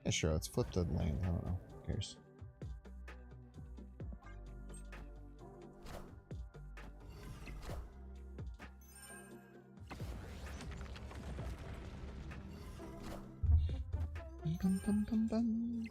Yeah, sure, let's flip the lane. I don't know. Who cares? Bum, bum, bum, bum.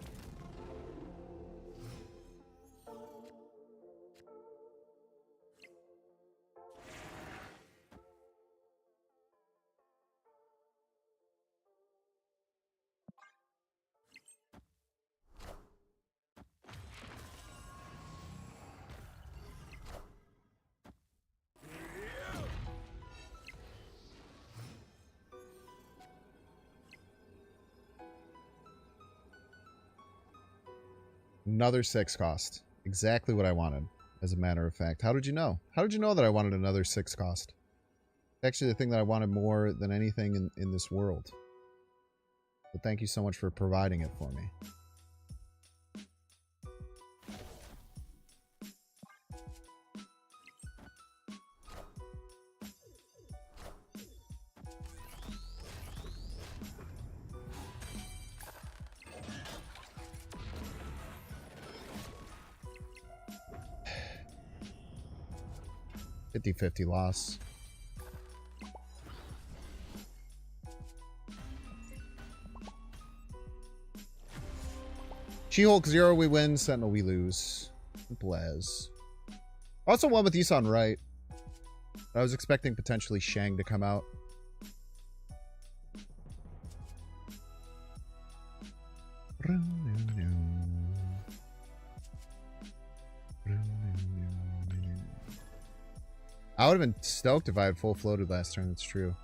Another 6 cost. Exactly what I wanted, as a matter of fact. How did you know? How did you know that I wanted another 6 cost? Actually, the thing that I wanted more than anything in this world. But thank you so much for providing it for me. $50-50 loss. She-Hulk 0, we win. Sentinel, we lose. Simple as. Also won with Isan right. I was expecting potentially Shang to come out. I would have been stoked if I had full floated last turn. That's true.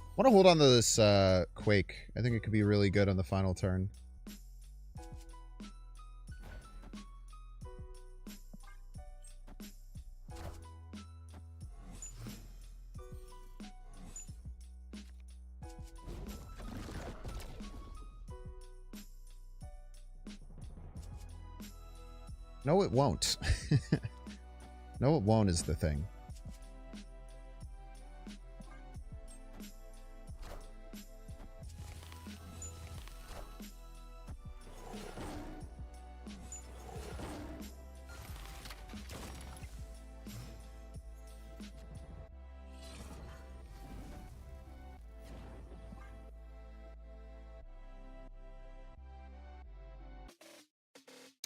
I want to hold on to this Quake. I think it could be really good on the final turn. No, it won't. No, it won't is the thing.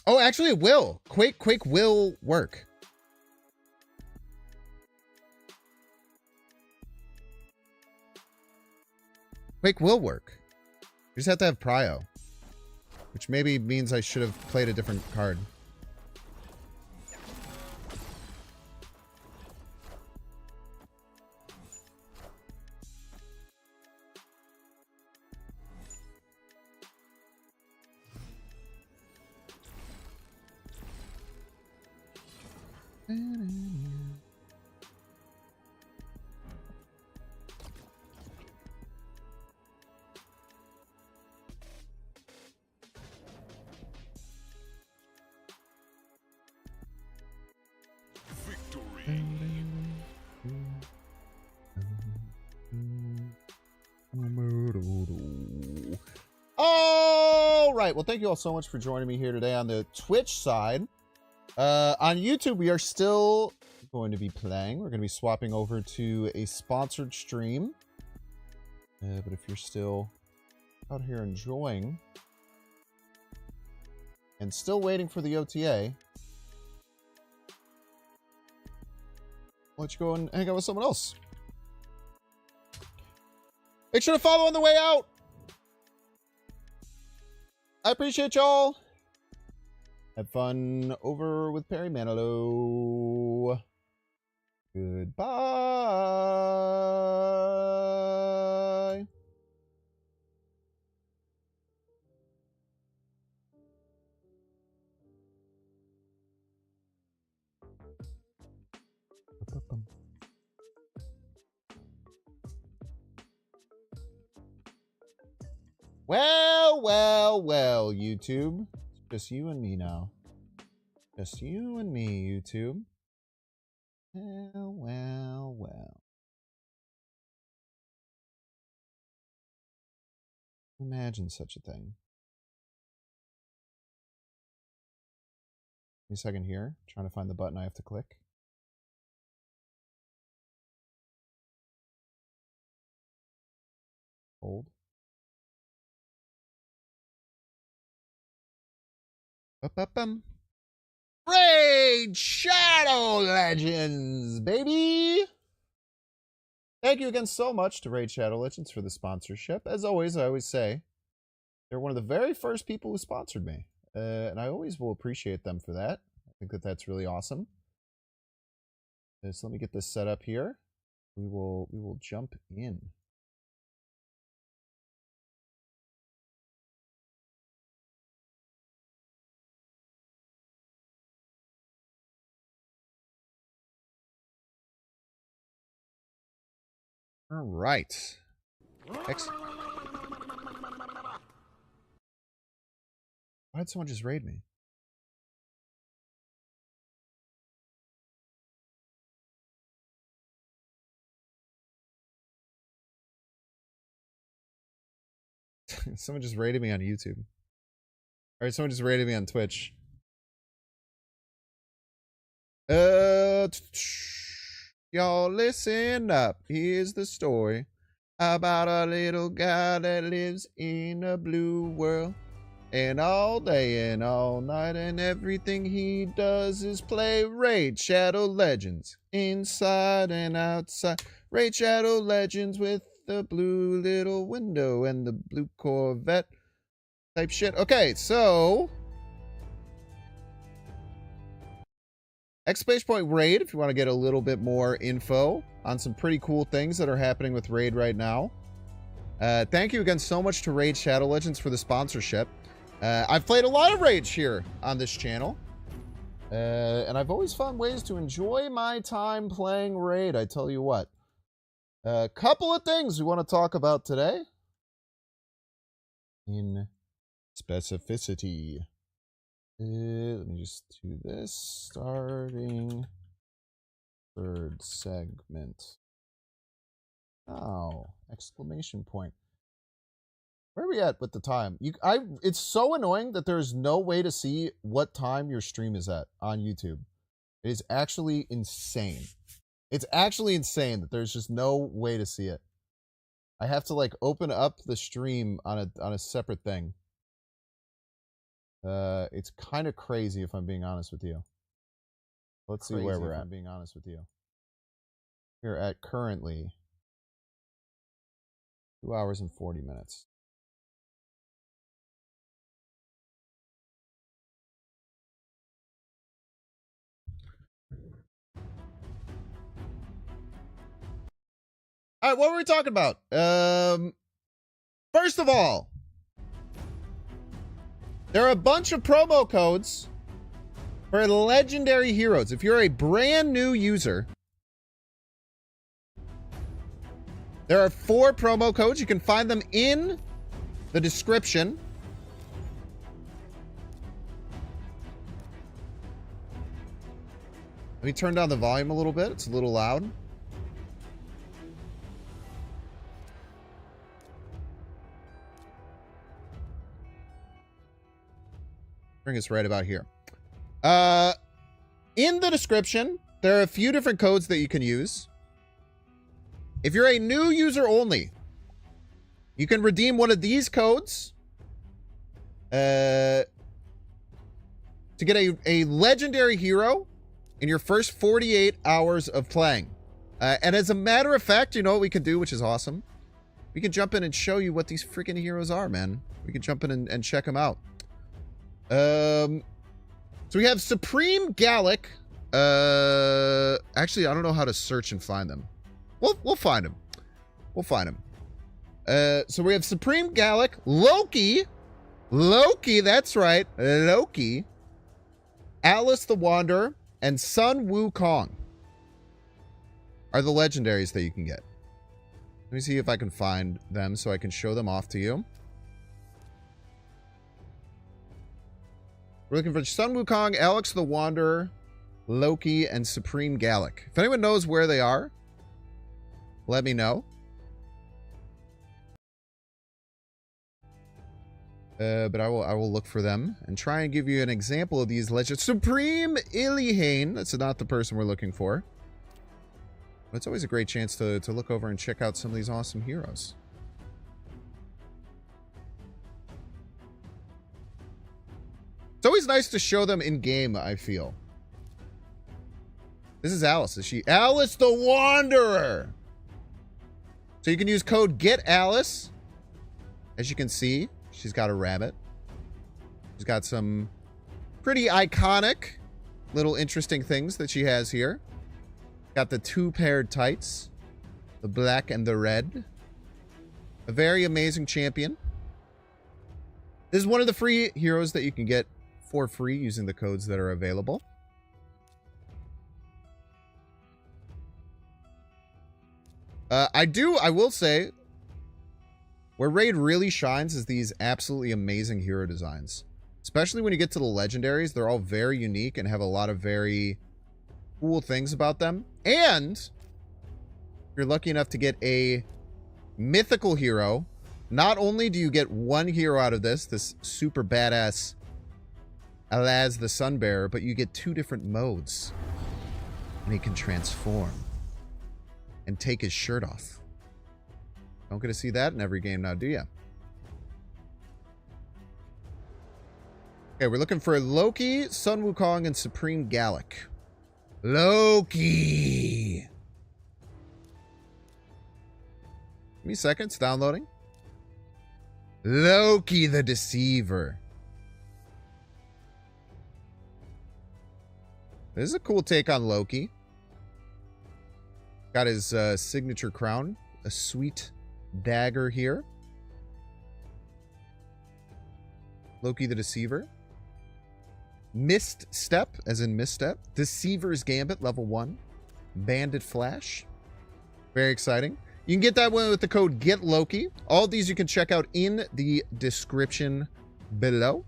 Oh, actually it will. Quake will work. Quake will work. You just have to have Prio. Which maybe means I should have played a different card. All right. Well, thank you all so much for joining me here today on the Twitch side. On YouTube, we are still going to be playing. We're going to be swapping over to a sponsored stream. But if you're still out here enjoying and still waiting for the OTA, I'll let you go and hang out with someone else. Make sure to follow on the way out. I appreciate y'all. Have fun over with Perry Manilow. Goodbye. Well, well, well, YouTube. It's just you and me now. Just you and me, YouTube. Well, well, well. Imagine such a thing. Give me a second here. Trying to find the button I have to click. Hold. Ba-ba-bum. Raid Shadow Legends, baby! Thank you again so much to Raid Shadow Legends for the sponsorship. As always, I always say, they're one of the very first people who sponsored me. And I always will appreciate them for that. I think that that's really awesome. So let me get this set up here. We will jump in. All right. Why did someone just raid me? Someone just raided me on YouTube. Alright, someone just raided me on Twitch. Y'all listen up. Here's the story about a little guy that lives in a blue world. And all day and all night and everything he does is play Raid Shadow Legends. Inside and outside. Raid Shadow Legends with the blue little window and the blue Corvette type shit. Okay, so exclamation point Raid if you want to get a little bit more info on some pretty cool things that are happening with Raid right now. Thank you again so much to Raid Shadow Legends for the sponsorship. I've played a lot of Rage here on this channel. And I've always found ways to enjoy my time playing Raid, I tell you what. A couple of things we want to talk about today. In specificity. Let me just do this. Starting third segment. Oh, exclamation point. Where are we at with the time? It's so annoying that there's no way to see what time your stream is at on YouTube. It is actually insane. It's actually insane that there's just no way to see it. I have to like open up the stream on a separate thing. It's kind of crazy if I'm being honest with you. Let's see where we're at. I'm being honest with you. We're at currently 2 hours and 40 minutes. All right, what were we talking about? First of all, there are a bunch of promo codes for legendary heroes. If you're a brand new user, there are 4 promo codes. You can find them in the description. Let me turn down the volume a little bit. It's a little loud. Bring us right about here. In the description, there are a few different codes that you can use. If you're a new user only, you can redeem one of these codes to get a legendary hero in your first 48 hours of playing. And as a matter of fact, you know what we can do, which is awesome? We can jump in and show you what these freaking heroes are, man. We can jump in and check them out. So we have Supreme Gallic. Actually, I don't know how to search and find them. We'll find them. We'll find them. So we have Supreme Gallic, Loki, that's right, Loki, Alice the Wanderer, and Sun Wukong are the legendaries that you can get. Let me see if I can find them so I can show them off to you. We're looking for Sun Wukong, Alex the Wanderer, Loki, and Supreme Gallic. If anyone knows where they are, let me know. But I will look for them and try and give you an example of these legends. Supreme Ilihane. That's not the person we're looking for. But it's always a great chance to look over and check out some of these awesome heroes. It's always nice to show them in game, I feel. This is Alice. Is she Alice the Wanderer? So you can use code GETALICE. As you can see, she's got a rabbit. She's got some pretty iconic little interesting things that she has here. Got the 2 paired tights. The black and the red. A very amazing champion. This is one of the free heroes that you can get for free using the codes that are available. I will say, where Raid really shines is these absolutely amazing hero designs. Especially when you get to the legendaries, they're all very unique and have a lot of very cool things about them. And if you're lucky enough to get a mythical hero, not only do you get one hero out of this super badass Alaz the Sunbearer, but you get 2 different modes. And he can transform and take his shirt off. Don't get to see that in every game now, do you? Okay, we're looking for Loki, Sun Wukong, and Supreme Gallic. Loki! Give me a second, it's downloading. Loki the Deceiver. This is a cool take on Loki. Got his signature crown. A sweet dagger here. Loki the Deceiver. Mist Step, as in Misstep. Deceiver's Gambit, level 1. Bandit Flash. Very exciting. You can get that one with the code GETLOKI. All these you can check out in the description below.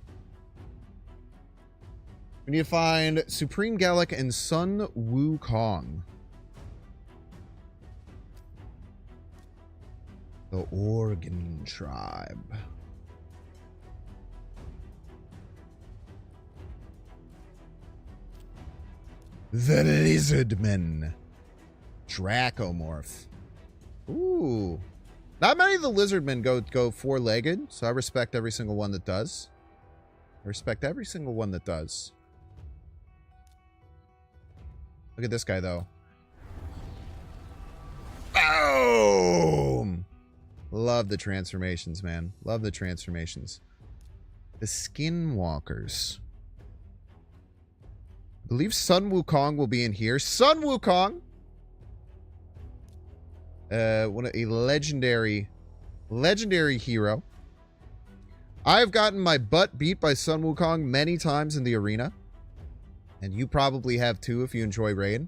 We need to find Supreme Gallic and Sun Wukong. The Oregon Tribe. The Lizardmen. Dracomorph. Ooh. Not many of the Lizardmen go 4-legged, so I respect every single one that does. I respect every single one that does. Look at this guy, though. Boom! Love the transformations, man. Love the transformations. The Skinwalkers. I believe Sun Wukong will be in here. Sun Wukong! A legendary hero. I've gotten my butt beat by Sun Wukong many times in the arena. And you probably have too if you enjoy Raid.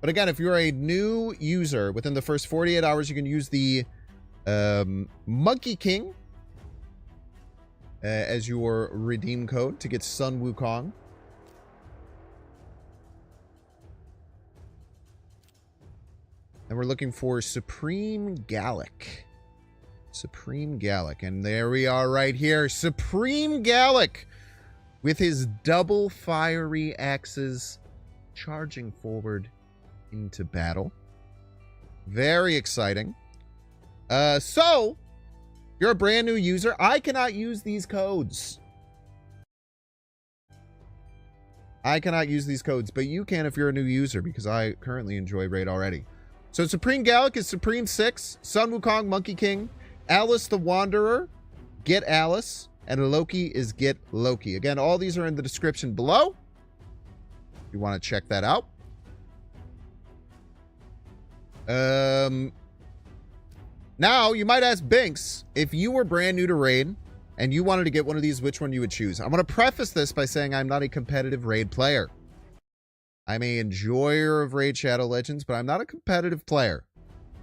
But again, if you're a new user, within the first 48 hours, you can use the Monkey King as your redeem code to get Sun Wukong. And we're looking for Supreme Gallic. Supreme Gallic. And there we are right here. Supreme Gallic with his double fiery axes charging forward into battle. Very exciting. So, if you're a brand new user, I cannot use these codes. I cannot use these codes, but you can if you're a new user because I currently enjoy Raid already. So Supreme Gallic is Supreme 6, Sun Wukong, Monkey King, Alice the Wanderer, Get Alice, and Loki is Get Loki. Again, all these are in the description below. If you want to check that out. Now, you might ask Binks, if you were brand new to Raid and you wanted to get one of these, which one you would choose. I'm going to preface this by saying I'm not a competitive Raid player. I'm an enjoyer of Raid Shadow Legends, but I'm not a competitive player.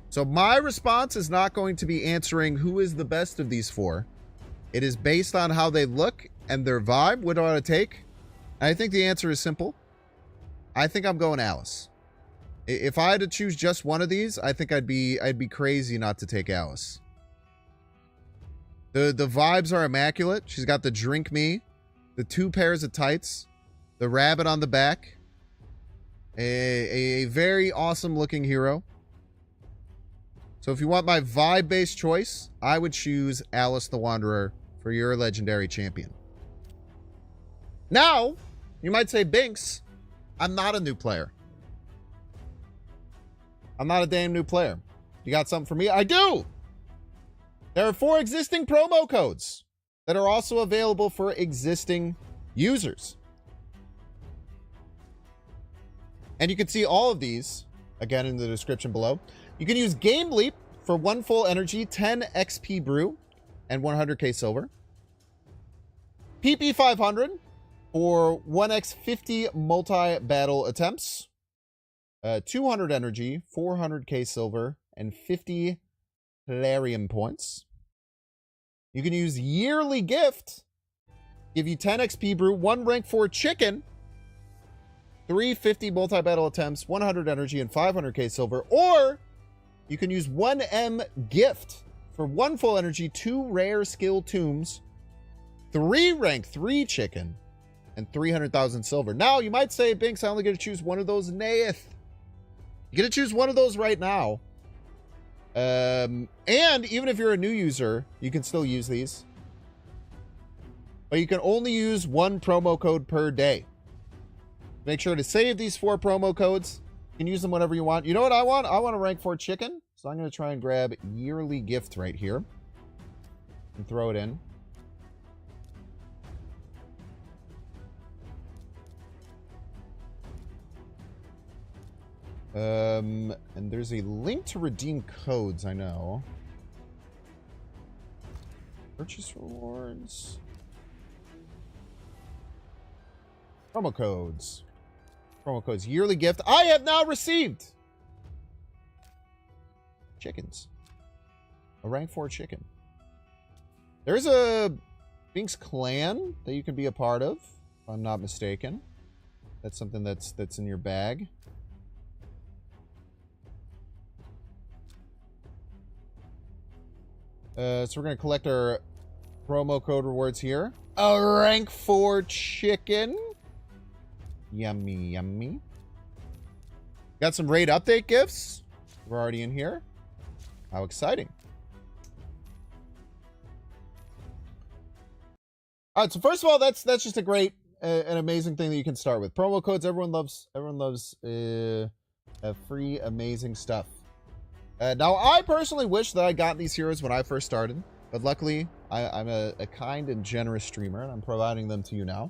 So my response is not going to be answering who is the best of these 4. It is based on how they look and their vibe. What do I want to take? And I think the answer is simple. I think I'm going Alice. If I had to choose just one of these, I think I'd be crazy not to take Alice. The vibes are immaculate. She's got the drink me, the 2 pairs of tights, the rabbit on the back. A very awesome looking hero. So if you want my vibe-based choice, I would choose Alice the Wanderer for your legendary champion. Now, you might say, Binks, I'm not a new player. I'm not a damn new player. You got something for me? I do! There are 4 existing promo codes that are also available for existing users. And you can see all of these, again, in the description below. You can use Gameleap for 1 full energy, 10 XP Brew, and 100k silver. PP 500 for 1x50 multi-battle attempts. 200 energy, 400k silver, and 50 plarium points. You can use YearlyGift, give you 10 XP Brew, 1 rank 4 chicken, 350 multi-battle attempts, 100 energy, and 500k silver. Or you can use 1M gift for 1 full energy, 2 rare skill tombs, 3 rank 3 chicken, and 300,000 silver. Now, you might say, Binks, I only get to choose one of those. Nayeth. You get to choose one of those right now. And even if you're a new user, you can still use these. But you can only use 1 promo code per day. Make sure to save these 4 promo codes. You can use them whenever you want. You know what I want? I want a rank 4 chicken. So I'm going to try and grab YearlyGift right here. And throw it in. And there's a link to redeem codes, I know. Purchase rewards. Promo codes. Promo codes. YearlyGift. I have now received chickens. A rank 4 chicken. There's a Binks clan that you can be a part of, if I'm not mistaken. That's something that's in your bag. So we're going to collect our promo code rewards here. A rank 4 chicken. Yummy, yummy. Got some raid update gifts. We're already in here. How exciting. All right, so first of all, that's just a great, an amazing thing that you can start with. Promo codes, everyone loves free, amazing stuff. Now, I personally wish that I got these heroes when I first started, but luckily, I'm a kind and generous streamer, and I'm providing them to you now.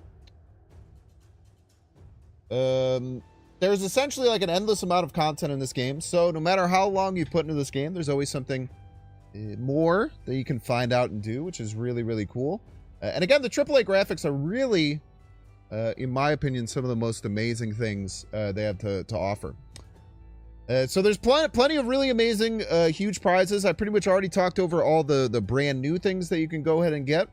There's essentially like an endless amount of content in this game, so no matter how long you put into this game, there's always something more that you can find out and do, which is really, really cool. And again, the AAA graphics are really, in my opinion, some of the most amazing things they have to offer. So there's plenty of really amazing, huge prizes. I pretty much already talked over all the brand new things that you can go ahead and get.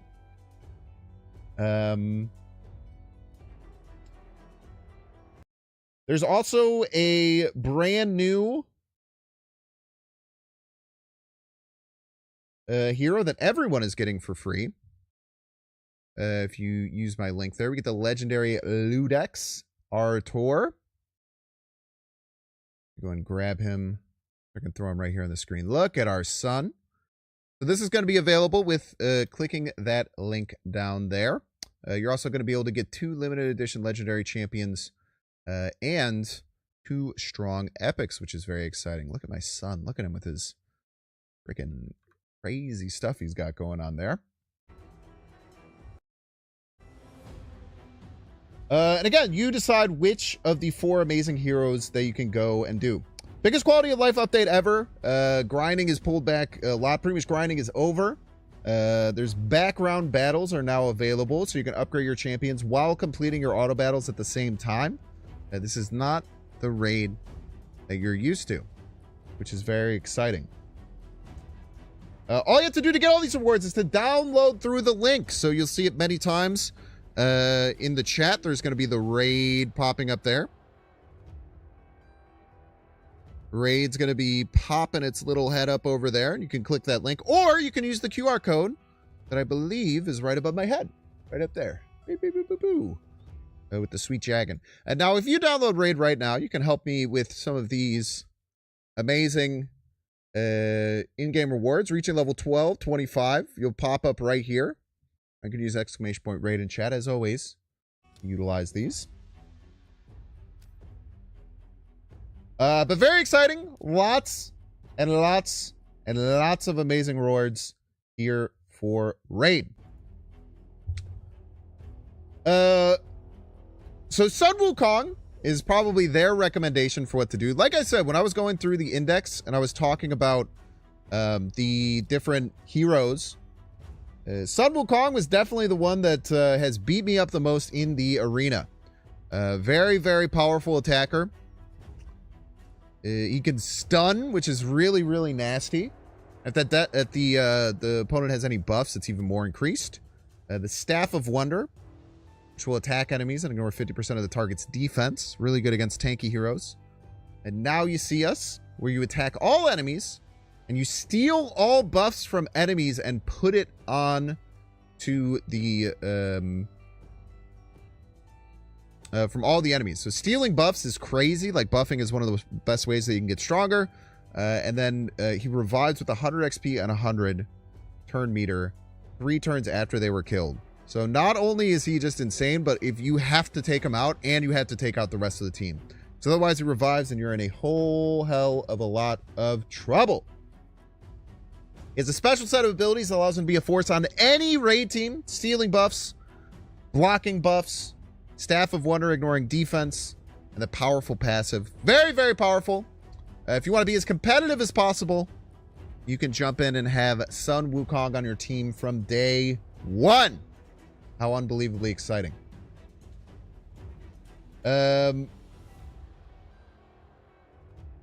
There's also a brand new hero that everyone is getting for free. If you use my link there, we get the legendary Ludex Artor. Go and grab him. I can throw him right here on the screen. Look at our son. So this is going to be available with clicking that link down there. You're also going to be able to get 2 limited edition legendary champions and 2 strong epics, which is very exciting. Look at my son. Look at him with his freaking crazy stuff he's got going on there. And again, you decide which of the 4 amazing heroes that you can go and do. Biggest quality of life update ever. Grinding is pulled back a lot. Pretty much grinding is over. There's background battles are now available, so you can upgrade your champions while completing your auto battles at the same time. This is not the raid that you're used to, which is very exciting. All you have to do to get all these rewards is to download through the link. So you'll see it many times. In the chat, there's going to be the raid popping up there. Raid's going to be popping its little head up over there, and you can click that link, or you can use the QR code that I believe is right above my head, right up there. Beep, beep, beep, beep, beep. With the sweet dragon. And now, if you download Raid right now, you can help me with some of these amazing in-game rewards. Reaching level 12, 25, you'll pop up right here. I can use exclamation point raid in chat as always. utilize these. But very exciting. Lots and lots and lots of amazing rewards here for Raid. So Sun Wukong is probably their recommendation for what to do. Like I said, when I was going through the index and I was talking about the different heroes, Sun Wukong was definitely the one that has beat me up the most in the arena. Very, very powerful attacker. He can stun, which is really, really nasty. If the opponent has any buffs, it's even more increased. The Staff of Wonder, which will attack enemies and ignore 50% of the target's defense. Really good against tanky heroes. And Now You See Us, where you attack all enemies and you steal all buffs from enemies and put it on to the from all the enemies. So stealing buffs is crazy. Like, buffing is one of the best ways that you can get stronger. And then he revives with 100 XP and 100 turn meter 3 turns after they were killed. So not only is he just insane, but if you have to take him out, and you have to take out the rest of the team. So otherwise he revives and you're in a whole hell of a lot of trouble. It's a special set of abilities that allows him to be a force on any raid team. Stealing buffs, blocking buffs, Staff of Wonder ignoring defense, and the powerful passive. Very, very powerful. If you want to be as competitive as possible, you can jump in and have Sun Wukong on your team from day 1. How unbelievably exciting. One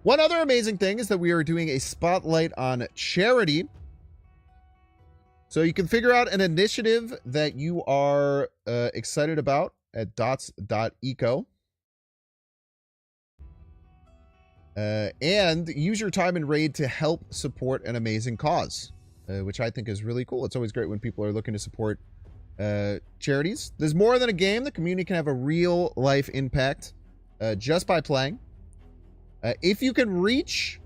other amazing thing is that we are doing a spotlight on charity. So you can figure out an initiative that you are excited about at dots.eco. And use your time in raid to help support an amazing cause, which I think is really cool. It's always great when people are looking to support charities. There's more than a game. The community can have a real life impact just by playing. If you can reach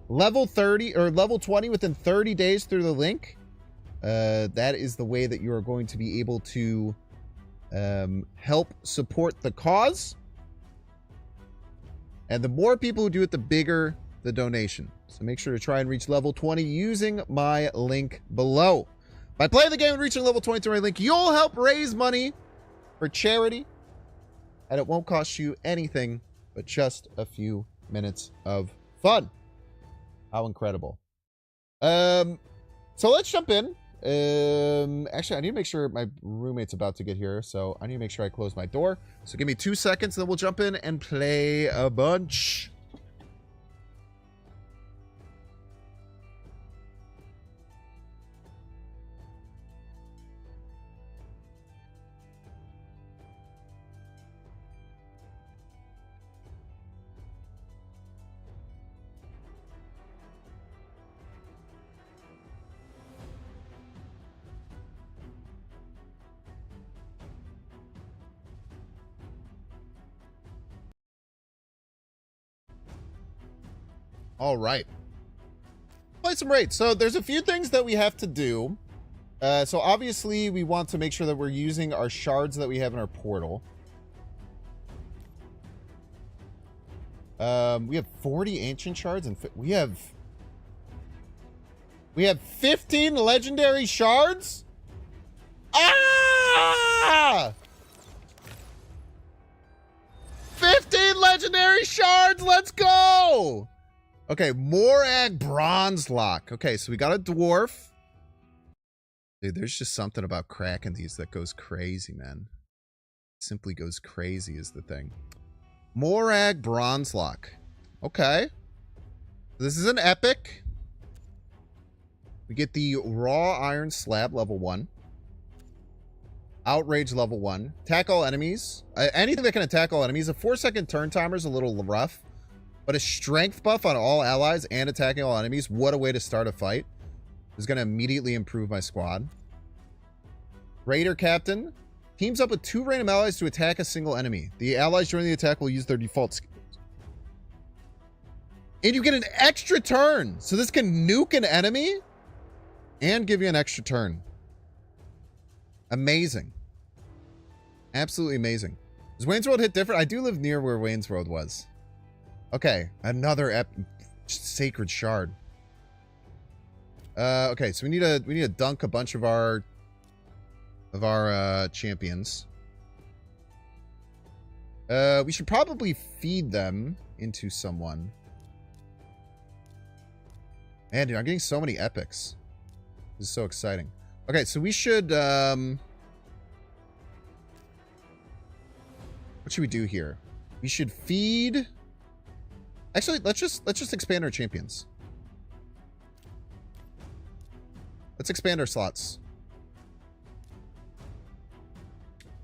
level 30 or level 20 within 30 days through the link, that is the way that you are going to be able to help support the cause. And the more people who do it, the bigger the donation. So make sure to try and reach level 20 using my link below. By playing the game and reaching level 20 through my link, you'll help raise money for charity. And it won't cost you anything but just a few minutes of fun. How incredible. So let's jump in. Actually, I need to make sure my roommate's about to get here, so I need to make sure I close my door. So give me 2 seconds, and then we'll jump in and play a bunch. All right. Play some raids. So there's a few things that we have to do. So obviously we want to make sure that we're using our shards that we have in our portal. We have 40 ancient shards and we have 15 legendary shards. Ah! 15 legendary shards. Let's go. Okay, Morag Bronze Lock. Okay, so we got a dwarf. Dude, there's just something about cracking these that goes crazy, man. Simply goes crazy is the thing. Morag Bronze Lock. Okay. This is an epic. We get the Raw Iron Slab level 1. Outrage level 1. Attack all enemies. Anything that can attack all enemies. A 4-second turn timer is a little rough. But a strength buff on all allies and attacking all enemies. What a way to start a fight. Is going to immediately improve my squad. Raider Captain. Teams up with 2 random allies to attack a single enemy. The allies joining the attack will use their default skills. And you get an extra turn. So this can nuke an enemy and give you an extra turn. Amazing. Absolutely amazing. Does Wayne's World hit different? I do live near where Wayne's World was. Okay, another sacred shard. Okay, so we need to dunk a bunch of our champions. We should probably feed them into someone. Man, dude, I'm getting so many epics. This is so exciting. Okay, so we should what should we do here? We should feed. Actually, let's just expand our champions. Let's expand our slots.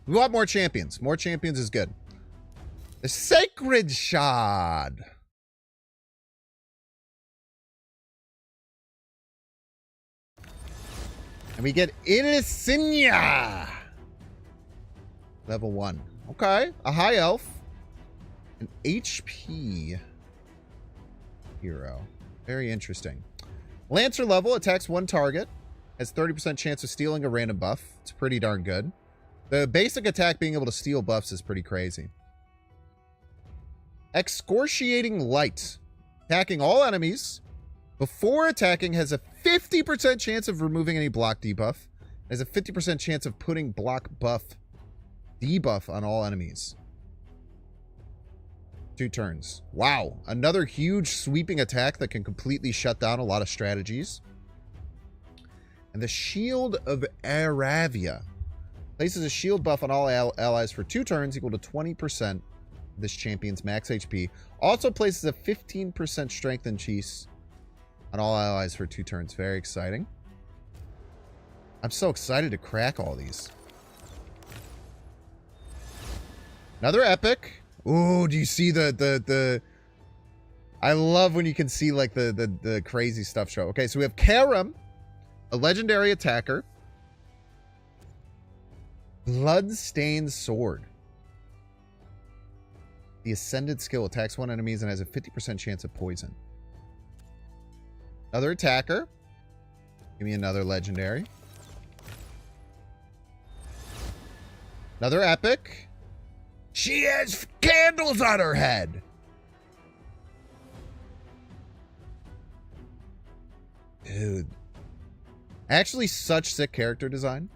We want more champions. More champions is good. The Sacred Shard. And we get Insignia. Level 1. Okay. A high elf. An HP hero. Very interesting. Lancer level. Attacks one target. Has 30% chance of stealing a random buff. It's pretty darn good. The basic attack being able to steal buffs is pretty crazy. Excoriating Light. Attacking all enemies. Before attacking has a 50% chance of removing any block debuff. Has a 50% chance of putting block buff debuff on all enemies. 2 turns. Wow. Another huge sweeping attack that can completely shut down a lot of strategies. And the Shield of Aravia. Places a shield buff on all allies for 2 turns equal to 20% of this champion's max HP. Also places a 15% strength increase on all allies for 2 turns. Very exciting. I'm so excited to crack all these. Another epic. Ooh, do you see the I love when you can see like the crazy stuff show. Okay, so we have Karam, a legendary attacker. Bloodstained Sword. The Ascended skill attacks one enemies and has a 50% chance of poison. Another attacker. Give me another legendary. Another epic. She has candles on her head. Dude. Actually, such sick character design.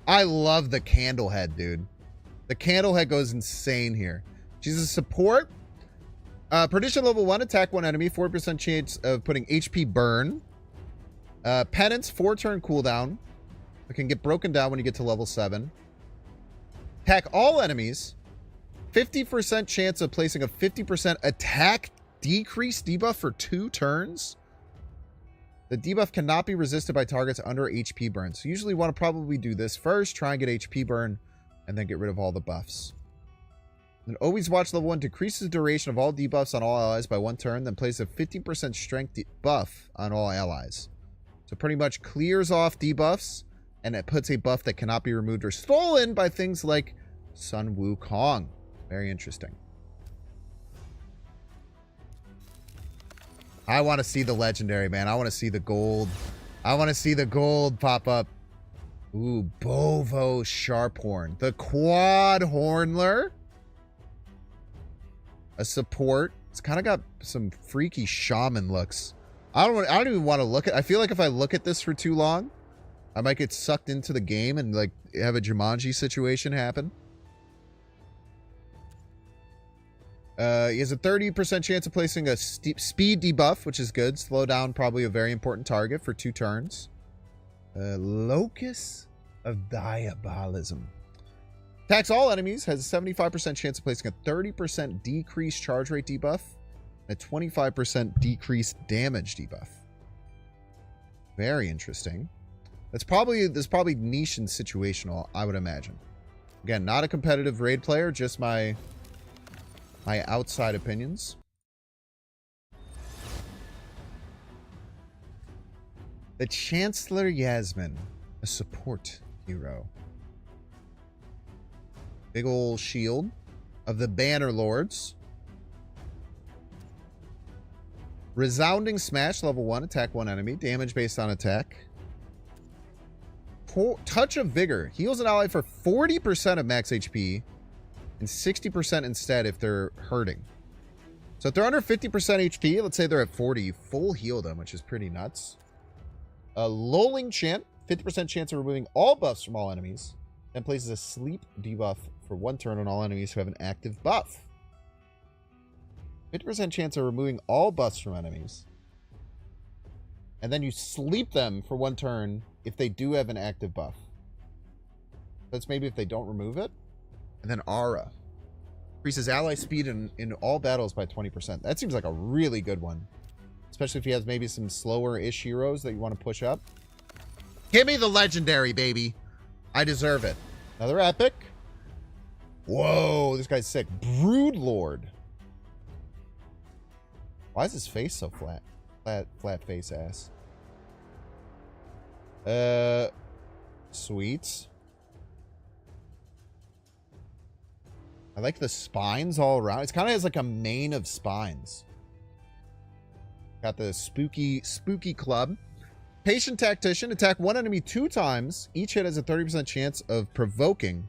I love the candle head, dude. The candle head goes insane here. She's a support. Perdition level 1, attack one enemy, 40% chance of putting HP burn. Penance, 4-turn cooldown. It can get broken down when you get to level 7. Attack all enemies. 50% chance of placing a 50% attack decrease debuff for 2 turns. The debuff cannot be resisted by targets under HP burn. So usually you want to probably do this first. Try and get HP burn. And then get rid of all the buffs. And always watch level 1 decreases the duration of all debuffs on all allies by 1 turn. Then place a 50% strength buff on all allies. So pretty much clears off debuffs. And it puts a buff that cannot be removed or stolen by things like Sun Wukong. Very interesting. I want to see the legendary, man. I want to see the gold. I want to see the gold pop up. Ooh, Bovo Sharphorn. The Quad Hornler. A support. It's kind of got some freaky shaman looks. I don't even want to look at. I feel like if I look at this for too long, I might get sucked into the game and like have a Jumanji situation happen. He has a 30% chance of placing a speed debuff, which is good. Slow down, probably a very important target for 2 turns. Locus of Diabolism. Attacks all enemies, has a 75% chance of placing a 30% decreased charge rate debuff, and a 25% decreased damage debuff. Very interesting. That's probably niche and situational, I would imagine. Again, not a competitive raid player, just my outside opinions. The Chancellor Yasmin, a support hero. Big ol' shield of the Banner Lords. Resounding Smash, level 1, attack one enemy. Damage based on attack. Touch of Vigor. Heals an ally for 40% of max HP and 60% instead if they're hurting. So if they're under 50% HP, let's say they're at 40, you full heal them, which is pretty nuts. A Lulling Chant. 50% chance of removing all buffs from all enemies. Then places a sleep debuff for 1 turn on all enemies who have an active buff. 50% chance of removing all buffs from enemies. And then you sleep them for 1 turn if they do have an active buff. That's maybe if they don't remove it. And then Aura. Increases ally speed in all battles by 20%. That seems like a really good one. Especially if he has maybe some slower-ish heroes that you want to push up. Give me the legendary, baby. I deserve it. Another epic. Whoa, this guy's sick. Brood Lord. Why is his face so flat? Flat face ass. Sweet. I like the spines all around. It kind of has like a mane of spines. Got the spooky club. Patient Tactician. Attack 1 enemy 2 times. Each hit has a 30% chance of provoking.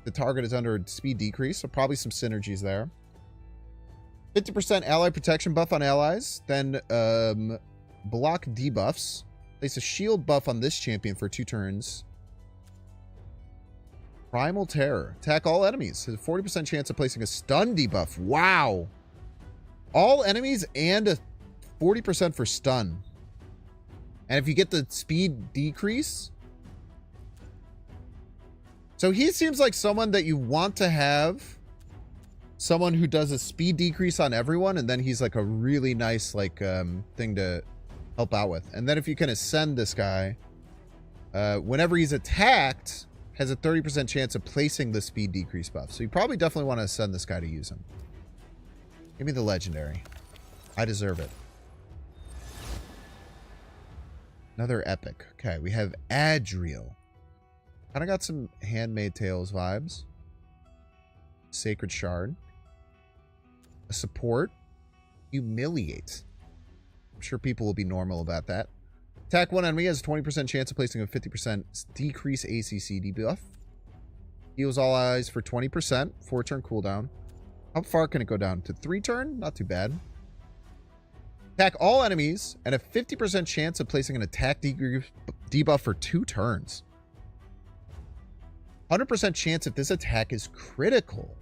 The target is under speed decrease, so probably some synergies there. 50% ally protection buff on allies. Then block debuffs. Place a shield buff on this champion for 2 turns. Primal Terror. Attack all enemies. Has a 40% chance of placing a stun debuff. Wow. All enemies and a 40% for stun. And if you get the speed decrease. So he seems like someone that you want to have. Someone who does a speed decrease on everyone. And then he's like a really nice like thing to help out with. And then if you can ascend this guy. Whenever he's attacked. Has a 30% chance of placing the speed decrease buff. So you probably definitely want to ascend this guy to use him. Give me the legendary. I deserve it. Another epic. Okay, we have Adriel. Kind of got some Handmaid's Tales vibes. Sacred Shard. A support. Humiliate. I'm sure people will be normal about that. Attack 1 enemy has a 20% chance of placing a 50% decrease ACC debuff. Heals all allies for 20%. 4-turn cooldown. How far can it go down? To 3-turn? Not too bad. Attack all enemies and a 50% chance of placing an attack debuff for 2 turns. 100% chance if this attack is critical.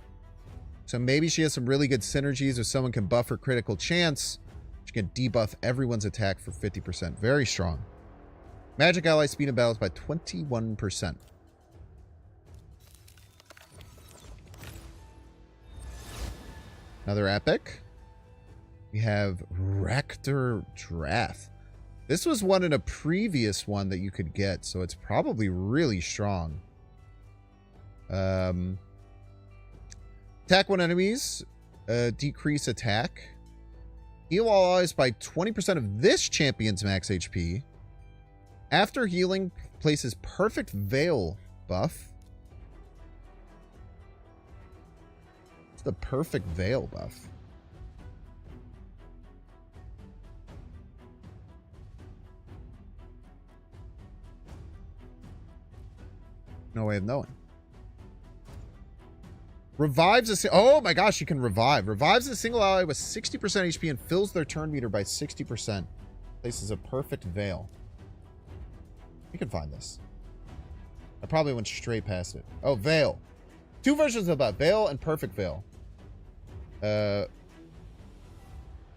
So maybe she has some really good synergies or someone can buff her critical chance. She can debuff everyone's attack for 50%. Very strong. Magic ally speed in battles by 21%. Another epic. We have Rector Drath. This was one in a previous one that you could get, so it's probably really strong. Attack 1 enemies. Decrease attack. Heal all allies by 20% of this champion's max HP. After healing, places Perfect Veil buff. What's the Perfect Veil buff? No way of knowing. Revives a... Oh my gosh, you can revive. Revives a single ally with 60% HP and fills their turn meter by 60%. Places a Perfect Veil. You can find this. I probably went straight past it. Oh, Veil. 2 versions of that. Veil and Perfect Veil.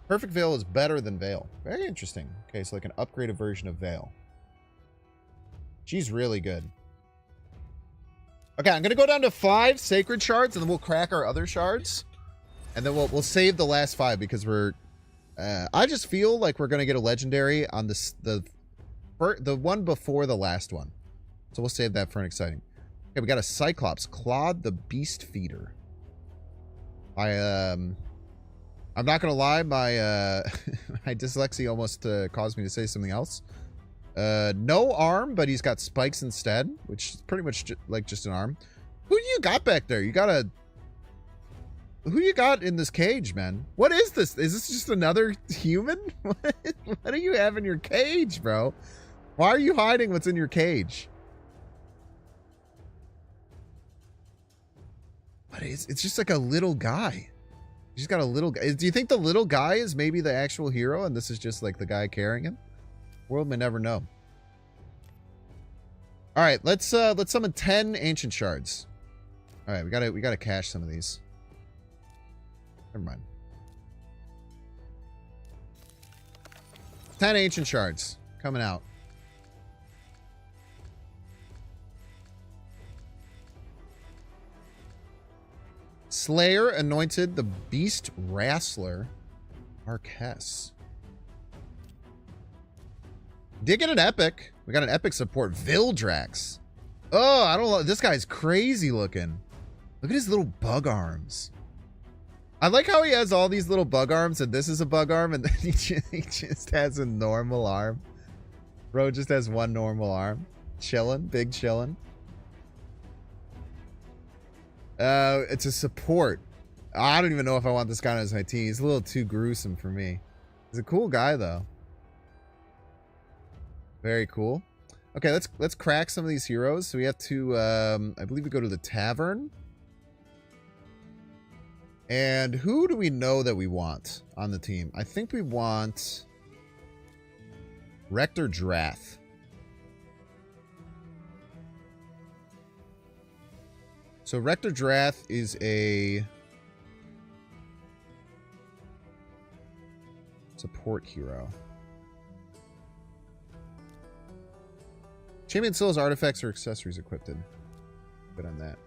Perfect Veil is better than Veil. Very interesting. Okay, so like an upgraded version of Veil. She's really good. Okay, I'm going to go down to 5 sacred shards, and then we'll crack our other shards. And then we'll save the last 5 because we're... I just feel like we're going to get a legendary on the one before the last one. So we'll save that for an exciting... Okay, we got a Cyclops. Claude the Beast Feeder. I'm not going to lie, my my dyslexia almost caused me to say something else. No arm, but he's got spikes instead, which is pretty much like just an arm. Who do you got back there? You got a... Who you got in this cage, man? What is this? Is this just another human? What do you have in your cage, bro? Why are you hiding what's in your cage? But it's just like a little guy. He's got a little guy. Do you think the little guy is maybe the actual hero and this is just like the guy carrying him? World may never know. All right, let's summon 10 ancient shards. All right, we gotta cache some of these. Never mind. 10 ancient shards coming out. Slayer anointed the Beast Wrestler Marquess. Did get an epic. We got an epic support. Vildrax. Oh, I don't know. This guy's crazy looking. Look at his little bug arms. I like how he has all these little bug arms and this is a bug arm and then he just has a normal arm. Bro just has one normal arm. Chilling. Big chilling. It's a support. I don't even know if I want this guy as my team. He's a little too gruesome for me. He's a cool guy though. Very cool. Okay, let's crack some of these heroes. So we have to I believe we go to the tavern. And who do we know that we want on the team? I think we want Rector Drath. So Rector Drath is a support hero. Champion still has artifacts or accessories equipped. Good on that.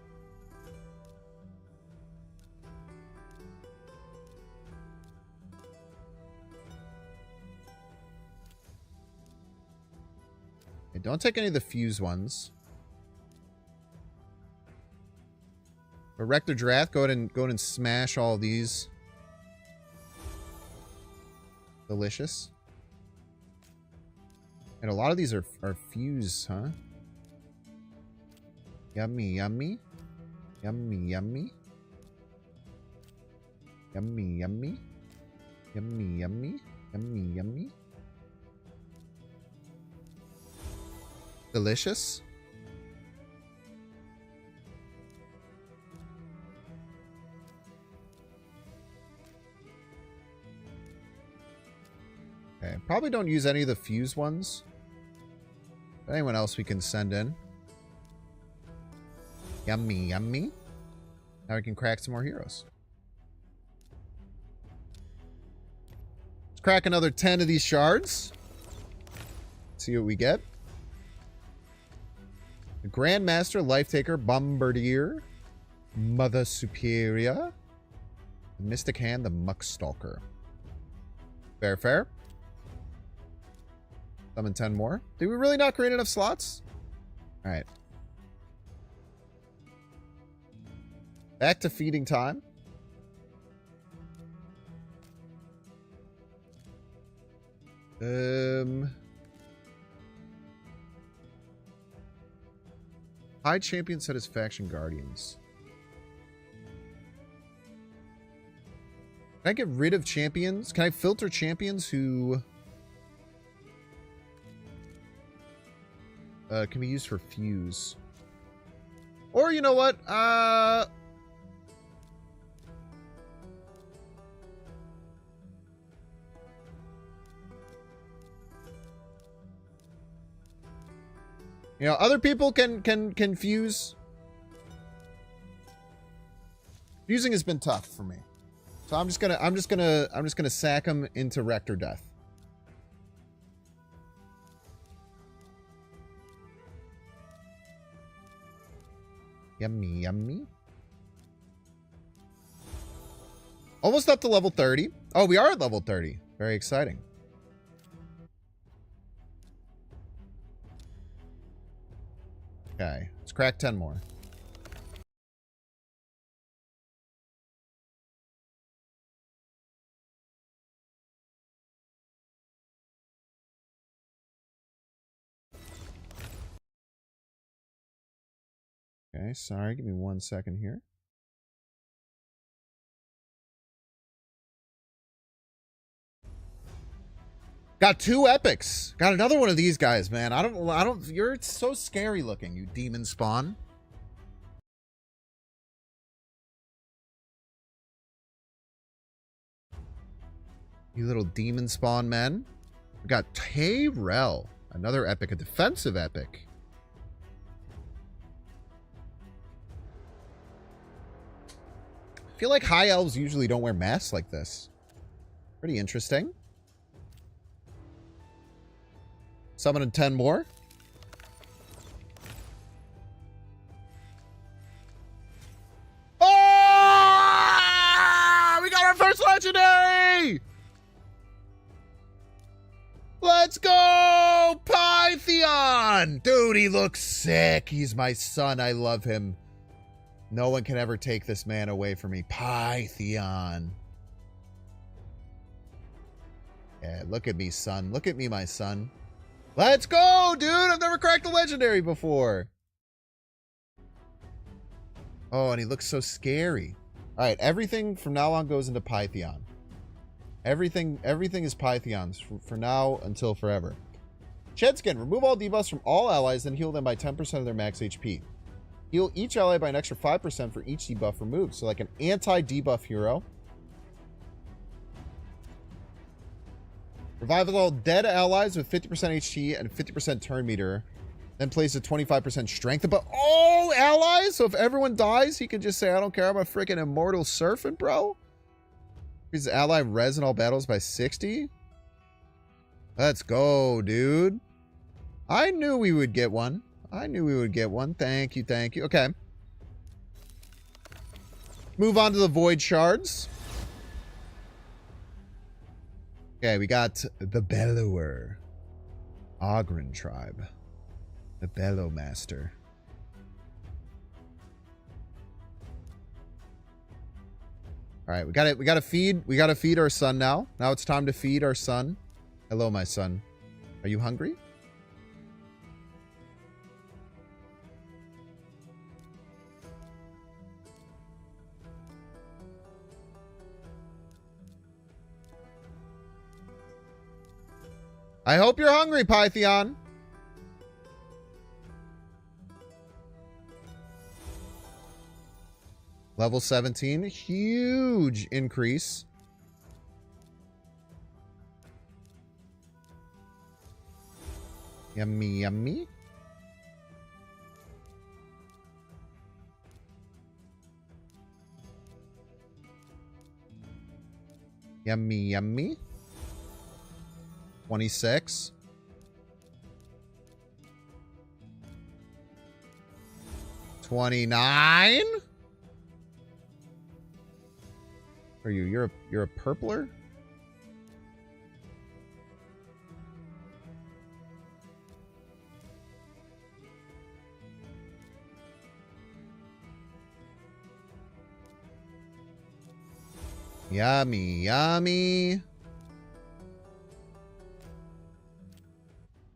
Okay, don't take any of the fuse ones. But Rector Drath, go ahead and smash all of these. Delicious. And a lot of these are fuse, huh? Yummy, yummy. Yummy, yummy. Yummy, yummy. Yummy, yummy. Yummy, yummy. Delicious. Okay, probably don't use any of the fuse ones. Anyone else we can send in. Yummy, yummy. Now we can crack some more heroes. Let's crack another 10 of these shards. See what we get. The Grandmaster, Lifetaker, Bombardier, Mother Superior, the Mystic Hand, the Muckstalker. Fair, fair. Summon 10 more. Did we really not create enough slots? Alright. Back to feeding time. High Champion Satisfaction Guardians. Can I get rid of champions? Can I filter champions who can be used for fuse? Or you know what? You know, other people can fuse. Fusing has been tough for me. So I'm just gonna sack him into Rector Death. Yummy, yummy. Almost up to level 30. Oh, we are at level 30. Very exciting. Okay, let's crack 10 more. Okay, sorry, give me 1 second here. Got 2 epics. Got another one of these guys, man. I don't, you're so scary looking, you demon spawn. You little demon spawn men. We got Tayrel. Another epic. A defensive epic. I feel like high elves usually don't wear masks like this. Pretty interesting. Summon 10 more. Oh! We got our first legendary! Let's go, Pythion! Dude, he looks sick. He's my son. I love him. No one can ever take this man away from me. Pythion. Yeah, look at me, son. Look at me, my son. Let's go, dude! I've never cracked a legendary before. Oh, and he looks so scary. All right, everything from now on goes into Pythion. Everything is Pythion's for now until forever. Shed Skin. Remove all debuffs from all allies, then heal them by 10% of their max HP. Heal each ally by an extra 5% for each debuff removed. So like an anti-debuff hero. Revives all dead allies with 50% HP and 50% turn meter. Then plays a 25% strength. But all allies? So if everyone dies, he can just say, I don't care, I'm a freaking immortal surfing, bro. His ally res in all battles by 60. Let's go, dude. I knew we would get one. I knew we would get one. Thank you, thank you. Okay. Move on to the Void Shards. Okay, we got the Bellower. Ogren tribe. The Bellow Master. All right, we gotta feed our son now. Now it's time to feed our son. Hello, my son. Are you hungry? I hope you're hungry, Pythion. Level 17, huge increase. Yummy, yummy. Yummy, yummy. 26. 29. Are you? You're a purpler? Yummy, yummy.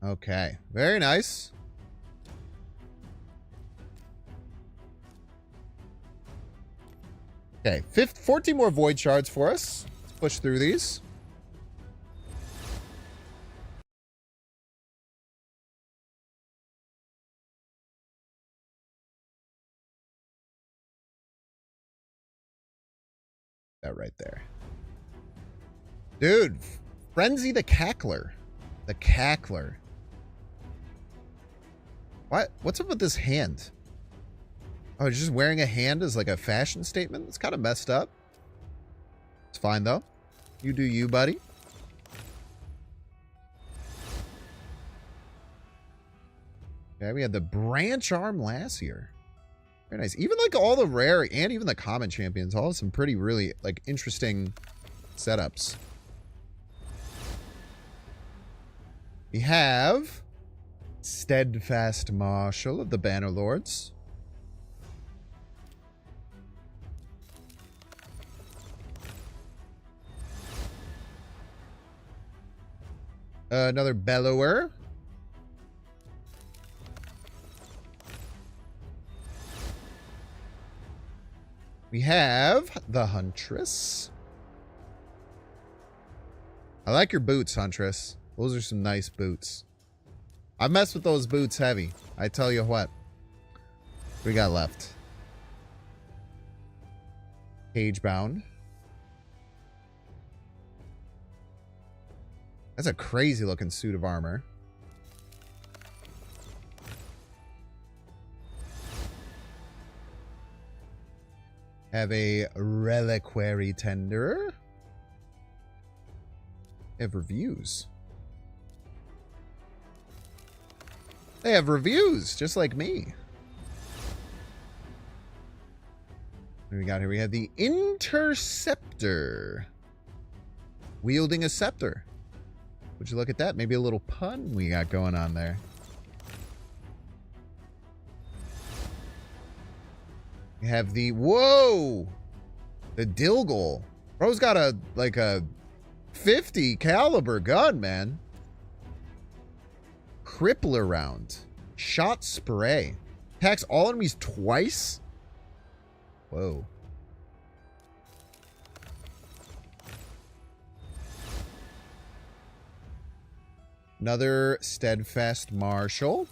Okay, very nice. Okay, 14 more void shards for us. Let's push through these. That right there. Dude, Frenzy the Cackler. The Cackler. What? What's up with this hand? Oh, just wearing a hand as like a fashion statement? It's kind of messed up. It's fine, though. You do you, buddy. Okay, we had the branch arm last year. Very nice. Even like all the rare and even the common champions, all have some pretty really like interesting setups. We have Steadfast Marshal of the Bannerlords. Another Bellower. We have the Huntress. I like your boots, Huntress. Those are some nice boots. I messed with those boots heavy. I tell you what. What we got left? Cage bound. That's a crazy looking suit of armor. Have a reliquary tender. Have reviews. They have reviews, just like me. What do we got here? We have the Interceptor. Wielding a scepter. Would you look at that? Maybe a little pun we got going on there. We have the... Whoa! The Dilgol. Bro's got a, like a 50 caliber gun, man. Crippler round. Shot spray. Attacks all enemies twice? Whoa. Another Steadfast Marshal.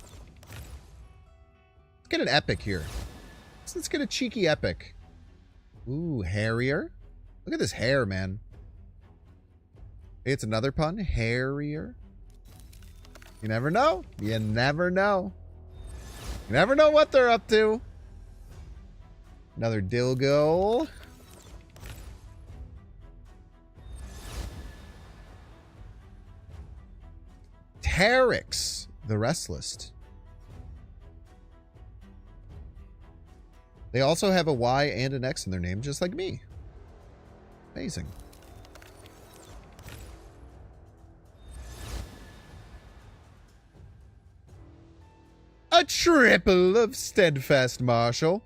Let's get an epic here. Let's get a cheeky epic. Ooh, Harrier. Look at this hair, man. It's another pun. Harrier. You never know. You never know. You never know what they're up to. Another Dilgo. Teryx, the Restless. They also have a Y and an X in their name, just like me. Amazing. A triple of Steadfast Marshal.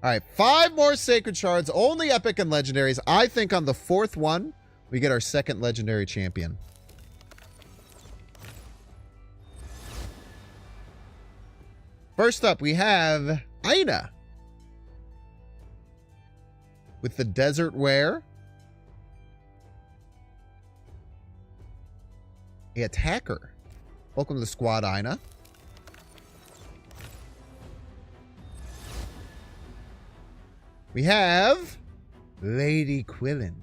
All right, 5 more Sacred Shards, only epic and legendaries. I think on the 4th one, we get our 2nd legendary champion. First up, we have Aina. With the Desert Wear. A attacker. Welcome to the squad, Aina. We have Lady Quillen.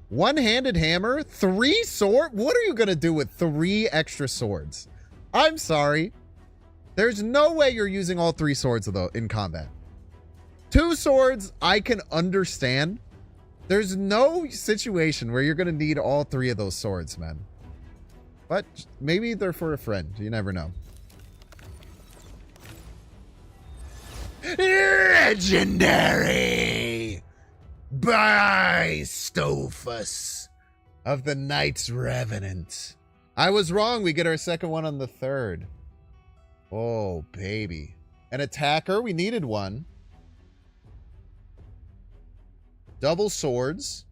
One-handed hammer, 3 sword. What are you going to do with 3 extra swords? I'm sorry. There's no way you're using all 3 swords though in combat. 2 swords, I can understand. There's no situation where you're going to need all 3 of those swords, man. But maybe they're for a friend. You never know. Legendary by Stofus of the Knights Revenant. I was wrong. We get our 2nd one on the 3rd. Oh, baby. An attacker. We needed one. Double swords.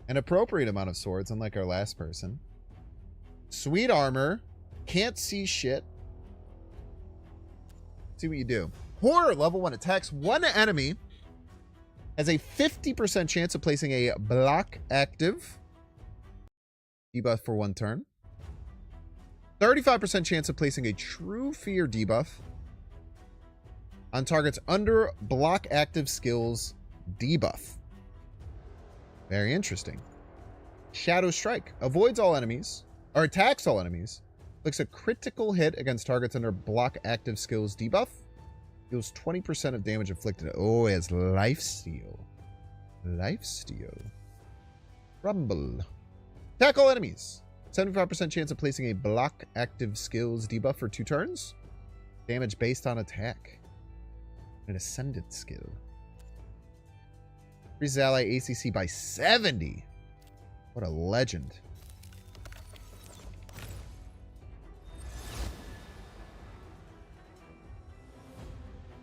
An appropriate amount of swords, unlike our last person. Sweet armor. Can't see shit. See what you do. Horror level 1 attacks 1 enemy. Has a 50% chance of placing a block active. Debuff for 1 turn. 35% chance of placing a True Fear debuff on targets under block active skills debuff. Very interesting. Shadow Strike. Avoids all enemies, or attacks all enemies. Looks a critical hit against targets under block active skills debuff. Deals 20% of damage inflicted. Oh, it has Lifesteal. Lifesteal. Rumble. Attack all enemies. 75% chance of placing a block active skills debuff for 2 turns. Damage based on attack. An ascendant skill. Increases ally ACC by 70. What a legend.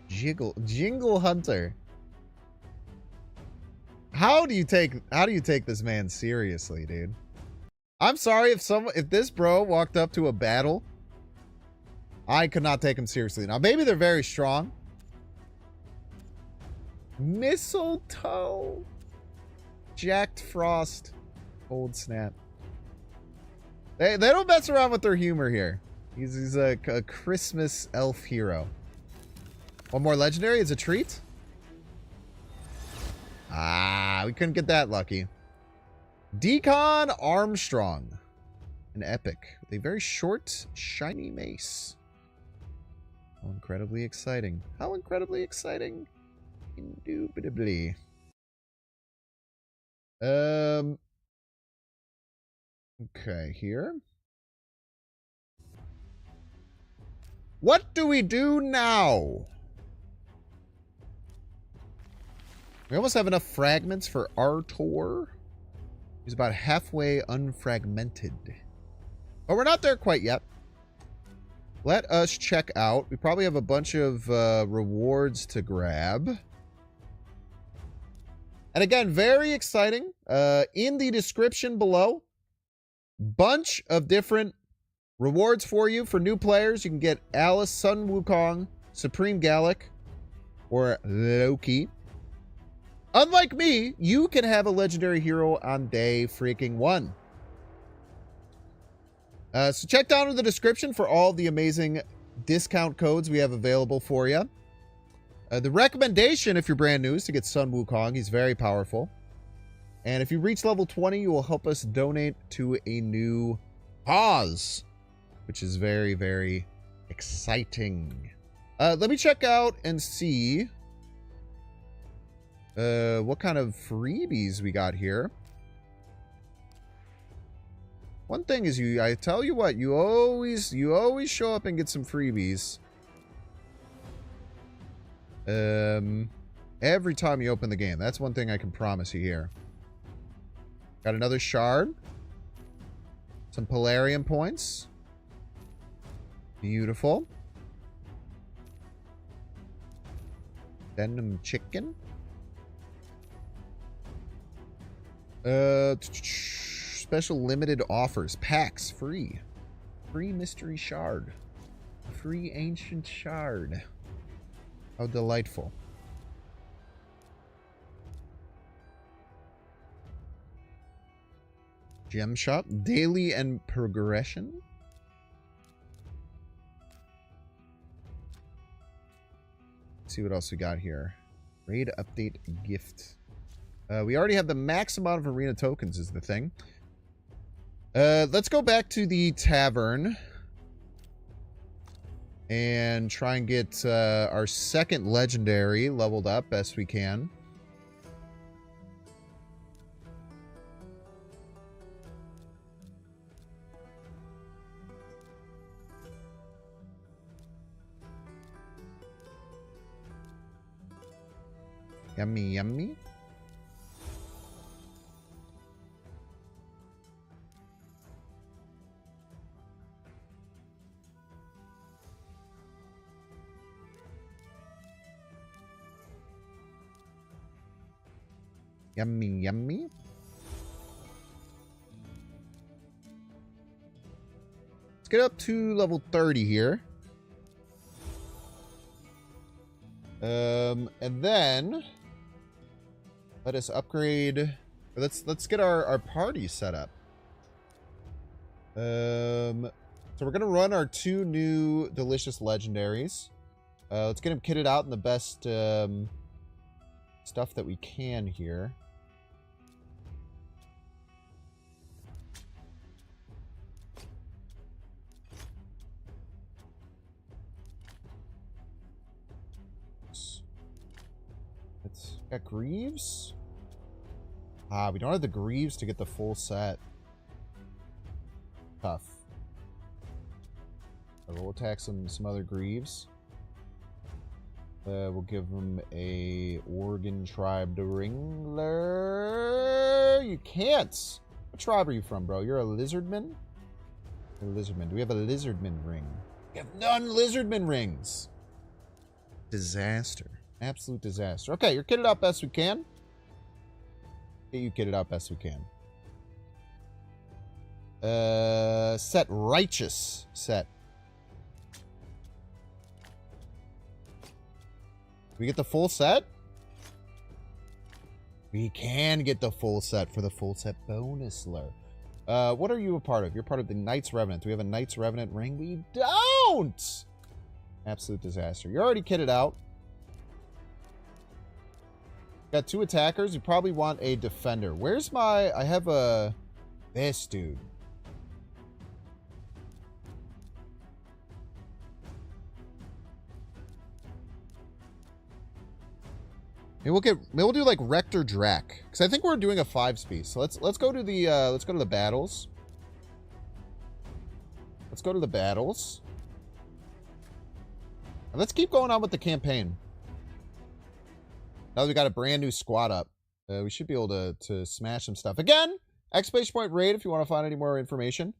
Jingle Hunter. How do you take this man seriously, dude? I'm sorry if this bro walked up to a battle, I could not take him seriously. Now maybe they're very strong. Mistletoe. Jacked Frost. Old snap. They don't mess around with their humor here. He's a Christmas elf hero. One more legendary is a treat. Ah, we couldn't get that lucky. Deacon Armstrong. An epic with a very short, shiny mace. How incredibly exciting. How incredibly exciting. Indubitably. Okay, here. What do we do now? We almost have enough fragments for Artor. He's about halfway unfragmented. But we're not there quite yet. Let us check out. We probably have a bunch of rewards to grab. And again, very exciting. In the description below, bunch of different rewards for you for new players. You can get Alice, Sun Wukong, Supreme Gallic, or Loki. Unlike me, you can have a legendary hero on day freaking 1. So check down in the description for all the amazing discount codes we have available for you. The recommendation, if you're brand new, is to get Sun Wukong. He's very powerful. And if you reach level 20, you will help us donate to a new cause, which is very, very exciting. Let me check out and see what kind of freebies we got here. One thing is, I tell you what, you always show up and get some freebies. Every time you open the game. That's one thing I can promise you here. Got another shard. Some plarium points. Beautiful. Denim chicken. Special limited offers. Packs free. Free mystery shard. Free ancient shard. How delightful. Gem shop. Daily and progression. Let's see what else we got here. Raid update gift. We already have the max amount of arena tokens is the thing. Let's go back to the tavern and try and get our second legendary leveled up best we can. Yummy, yummy. Yummy, yummy. Let's get up to level 30 here. And then let us upgrade. Let's get our party set up. So we're gonna run our 2 new delicious legendaries. Let's get them kitted out in the best stuff that we can here. Let's got Greaves. We don't have the Greaves to get the full set. Tough. We'll attack some other Greaves. We'll give him a Oregon tribe Wrangler. You can't. What tribe are you from, bro? You're a lizardman? You're a lizardman. Do we have a lizardman ring? We have none lizardman rings. Disaster. Absolute disaster. Okay, you're kitted out best we can. Get you kitted out best we can. Set righteous. Set. We get the full set? We can get the full set for the full set bonus lure. What are you a part of? You're part of the Knights Revenant. Do we have a Knights Revenant ring? We don't! Absolute disaster. You're already kitted out. Got 2 attackers. You probably want a defender. Where's my... I have a... This dude. Maybe we'll do like Rector Drac. Because I think we're doing a 5-speed. So let's go to the battles. Let's go to the battles. And let's keep going on with the campaign. Now that we got a brand new squad up, we should be able to smash some stuff. Again, exclamation point raid if you want to find any more information.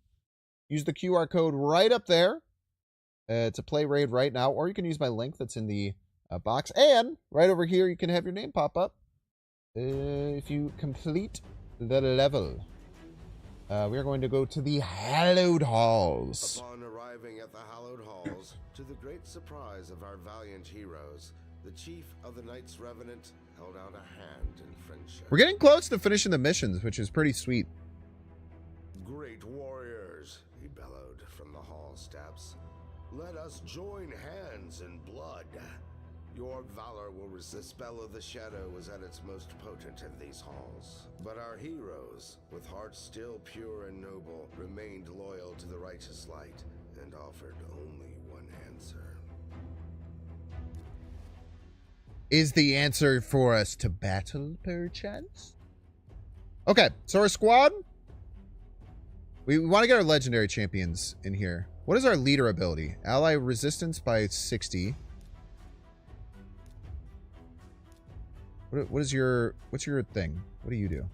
Use the QR code right up there to play raid right now, or you can use my link that's in the box. And right over here, you can have your name pop up if you complete the level. We are going to go to the Hallowed Halls. Upon arriving at the Hallowed Halls, to the great surprise of our valiant heroes, the chief of the Knights Revenant held out a hand in friendship. We're getting close to finishing the missions, which is pretty sweet. Great warriors, he bellowed from the hall steps. Let us join hands in blood. Your valor will resist. The spell of the shadow was at its most potent in these halls. But our heroes, with hearts still pure and noble, remained loyal to the righteous light and offered only one answer. Is the answer for us to battle, perchance? Okay, so our squad. We want to get our legendary champions in here. What is our leader ability? Ally resistance by 60. What's your thing? What do you do?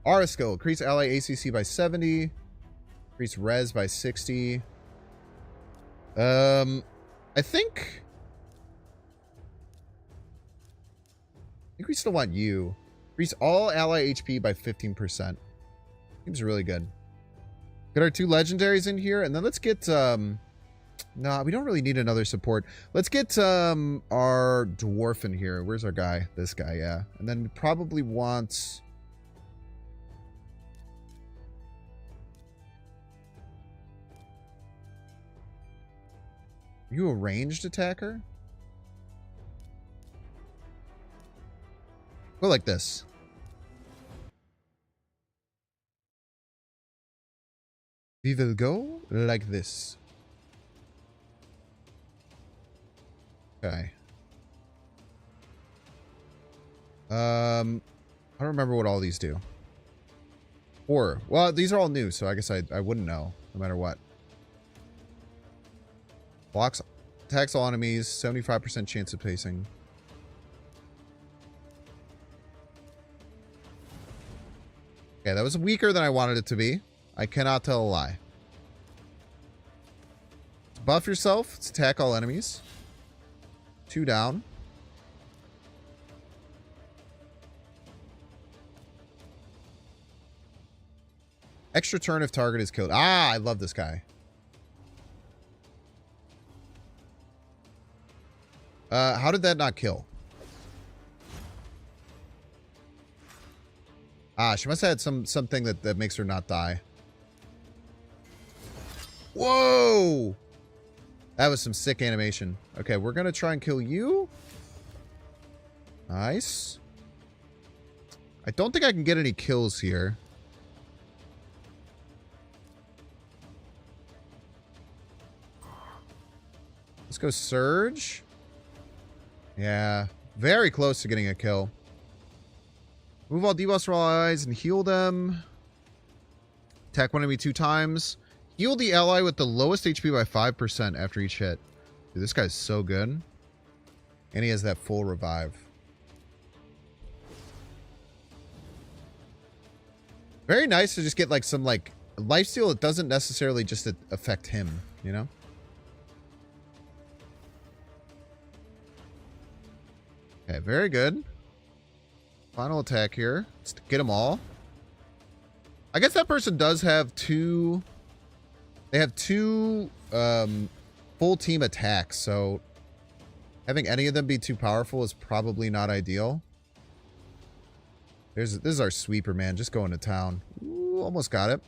Aura skill. Increase ally ACC by 70. Increase res by 60. I think we still want you. Increase all ally HP by 15%. Seems really good. Get our 2 legendaries in here, and then let's get nah, we don't really need another support. Let's get our dwarf in here. Where's our guy? This guy, yeah. And then we probably want Are you a ranged attacker? Go like this. We will go like this. Okay. I don't remember what all these do. Or, well, these are all new, so I guess I wouldn't know, no matter what. Blocks, attacks all enemies, 75% chance of pacing. Okay, that was weaker than I wanted it to be. I cannot tell a lie. Let's buff yourself. Let's attack all enemies. 2 down. Extra turn if target is killed. Ah, I love this guy. How did that not kill? Ah, she must have had something that makes her not die. Whoa! That was some sick animation. Okay, we're gonna try and kill you. Nice. I don't think I can get any kills here. Let's go Surge. Yeah, very close to getting a kill. Move all debuffs for all allies and heal them. Attack one enemy 2 times. Heal the ally with the lowest HP by 5% after each hit. Dude, this guy's so good. And he has that full revive. Very nice to just get like some like lifesteal that doesn't necessarily just affect him, you know? Okay, very good. Final attack here. Let's get them all. I guess that person does have 2... They have 2 full team attacks, so having any of them be too powerful is probably not ideal. This is our sweeper, man. Just going to town. Ooh, almost got it.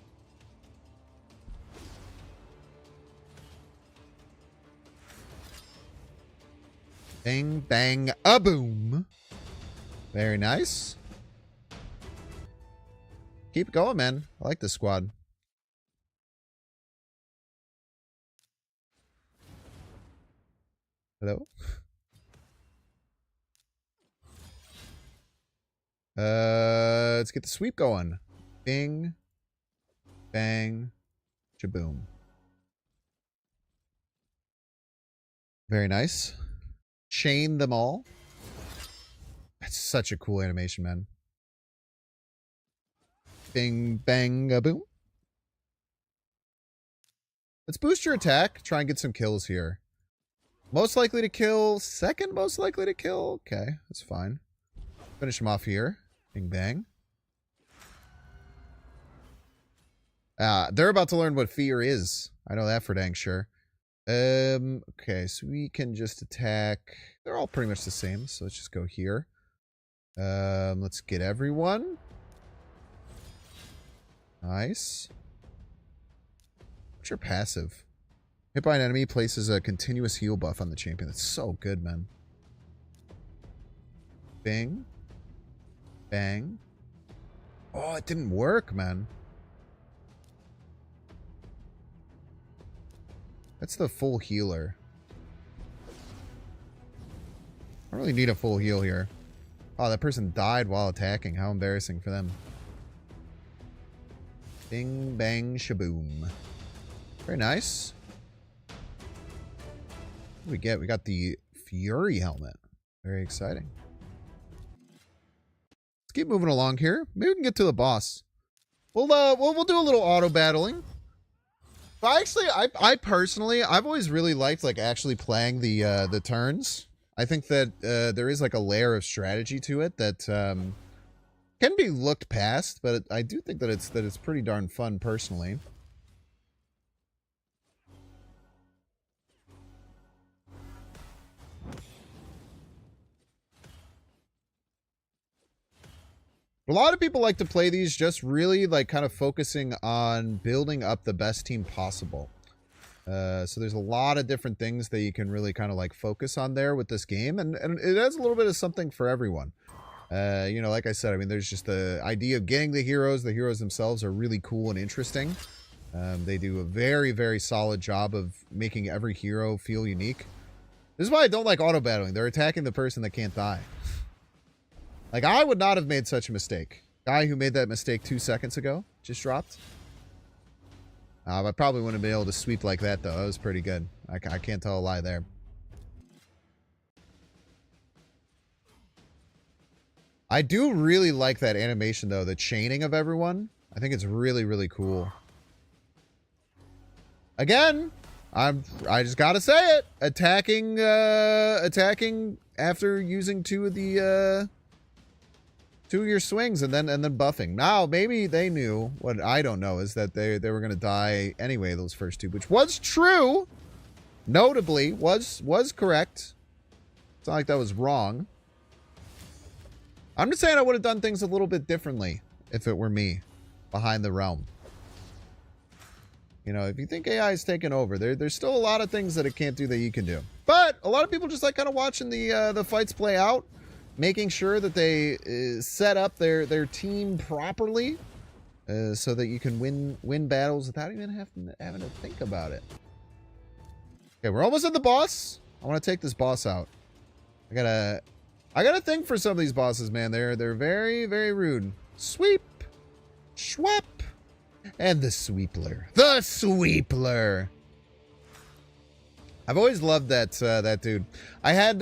Bang, bang, a boom. Very nice. Keep it going, man. I like this squad. Hello? Let's get the sweep going. Bing, bang, shaboom. Very nice. Chain them all. That's such a cool animation, man. Bing, bang, a boom. Let's boost your attack. Try and get some kills here. Most likely to kill. Second most likely to kill. Okay, that's fine. Finish him off here. Bing, bang. They're about to learn what fear is. I know that for dang sure. Okay, so we can just attack. They're all pretty much the same, so let's just go here. Let's get everyone. Nice. What's your passive? Hit by an enemy places a continuous heal buff on the champion. That's so good, man. Bing. Bang. Oh, it didn't work, man. That's the full healer. I don't really need a full heal here. Oh, that person died while attacking. How embarrassing for them. Bing, bang, shaboom. Very nice. What do we get? We got the Fury helmet. Very exciting. Let's keep moving along here. Maybe we can get to the boss. We'll do a little auto battling. But actually, I personally, I've always really liked like actually playing the turns. I think that there is like a layer of strategy to it that can be looked past, but I do think that it's pretty darn fun personally. A lot of people like to play these just really like kind of focusing on building up the best team possible. So there's a lot of different things that you can really kind of like focus on there with this game. And it has a little bit of something for everyone. You know, like I said, I mean, there's just the idea of getting the heroes. The heroes themselves are really cool and interesting. They do a very, very solid job of making every hero feel unique. This is why I don't like auto battling. They're attacking the person that can't die. Like, I would not have made such a mistake. Guy who made that mistake 2 seconds ago just dropped. I probably wouldn't have been able to sweep like that, though. That was pretty good. I can't tell a lie there. I do really like that animation, though. The chaining of everyone. I think it's really, really cool. Again, I just gotta say it. Attacking after using two of your swings and then buffing. Now, maybe they knew. What I don't know is that they were going to die anyway, those first two, which was true. Notably, was correct. It's not like that was wrong. I'm just saying I would have done things a little bit differently if it were me behind the realm. You know, if you think AI is taking over, there's still a lot of things that it can't do that you can do. But a lot of people just like kind of watching the fights play out. Making sure that they set up their team properly so that you can win battles without even having to think about it. Okay, we're almost at the boss. I want to take this boss out. I got a thing for some of these bosses, man. They're very, very rude. Sweep, schwep, and the sweepler. The sweepler. I've always loved that dude. I had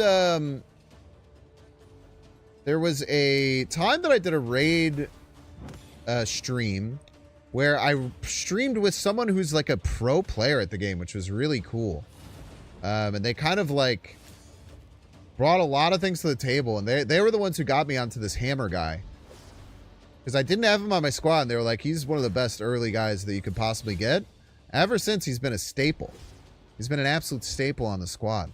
there was a time that I did a raid stream where I streamed with someone who's like a pro player at the game, which was really cool. And they kind of like brought a lot of things to the table, and they were the ones who got me onto this hammer guy. Because I didn't have him on my squad, and they were like, he's one of the best early guys that you could possibly get. Ever since, he's been a staple. He's been an absolute staple on the squad.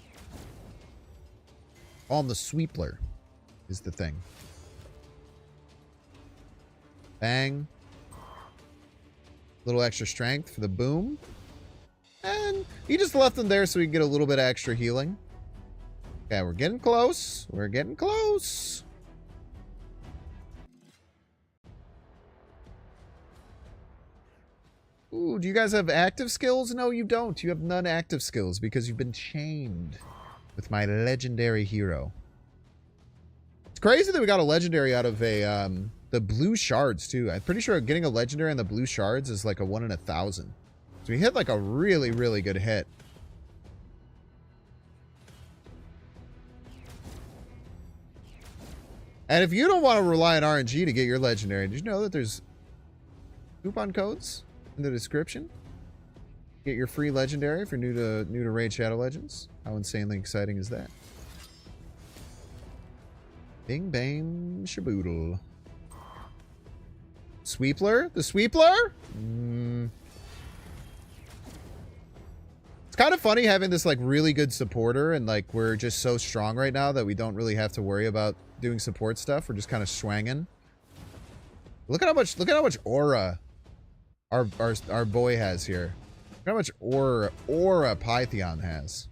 On the sweepler is the thing. Bang. Little extra strength for the boom. And he just left him there so he could get a little bit of extra healing. Okay, we're getting close. We're getting close. Ooh, do you guys have active skills? No, you don't. You have none active skills because you've been chained with my legendary hero. It's crazy that we got a legendary out of a the blue shards too. I'm pretty sure getting a legendary on the blue shards is like a 1 in 1,000. So we hit like a really, really good hit. And if you don't want to rely on RNG to get your legendary, did you know that there's coupon codes in the description? Get your free legendary if you're new to Raid Shadow Legends. How insanely exciting is that? Bing bang shaboodle. Sweepler? The Sweepler? It's kind of funny having this like really good supporter, and like we're just so strong right now that we don't really have to worry about doing support stuff. We're just kind of swanging. Look at how much aura our boy has here. Look how much aura Python has.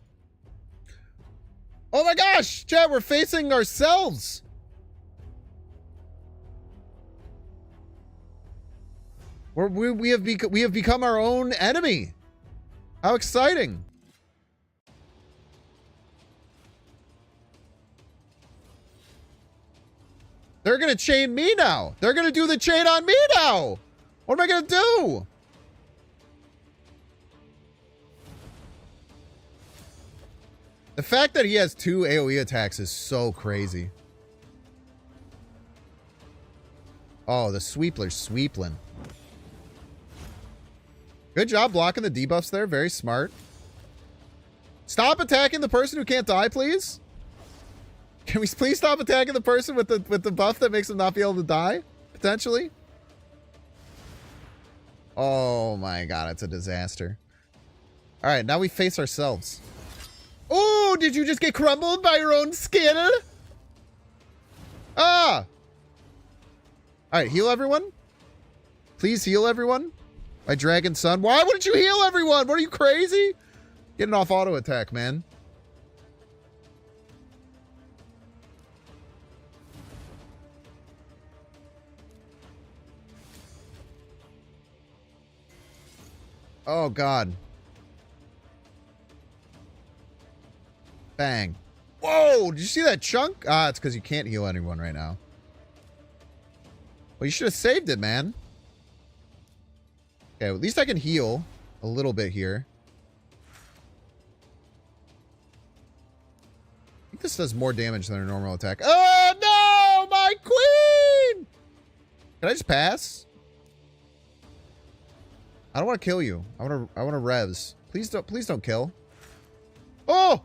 Oh my gosh, chat, we're facing ourselves. We have become our own enemy. How exciting. They're going to chain me now. They're going to do the chain on me now. What am I going to do? The fact that he has 2 AoE attacks is so crazy. Oh, the Sweepler's sweepling. Good job blocking the debuffs there. Very smart. Stop attacking the person who can't die, please. Can we please stop attacking the person with the buff that makes them not be able to die? Potentially. Oh my god, it's a disaster. Alright, now we face ourselves. Oh, did you just get crumbled by your own skin? Ah! Alright, heal everyone. Please heal everyone. My dragon son. Why wouldn't you heal everyone? What, are you crazy? Getting off auto attack, man. Oh, God. Bang. Whoa! Did you see that chunk? Ah, it's because you can't heal anyone right now. Well, you should have saved it, man. Okay, well, at least I can heal a little bit here. I think this does more damage than a normal attack. Oh, no! My queen! Can I just pass? I don't want to kill you. I want to revs. Please don't kill. Oh!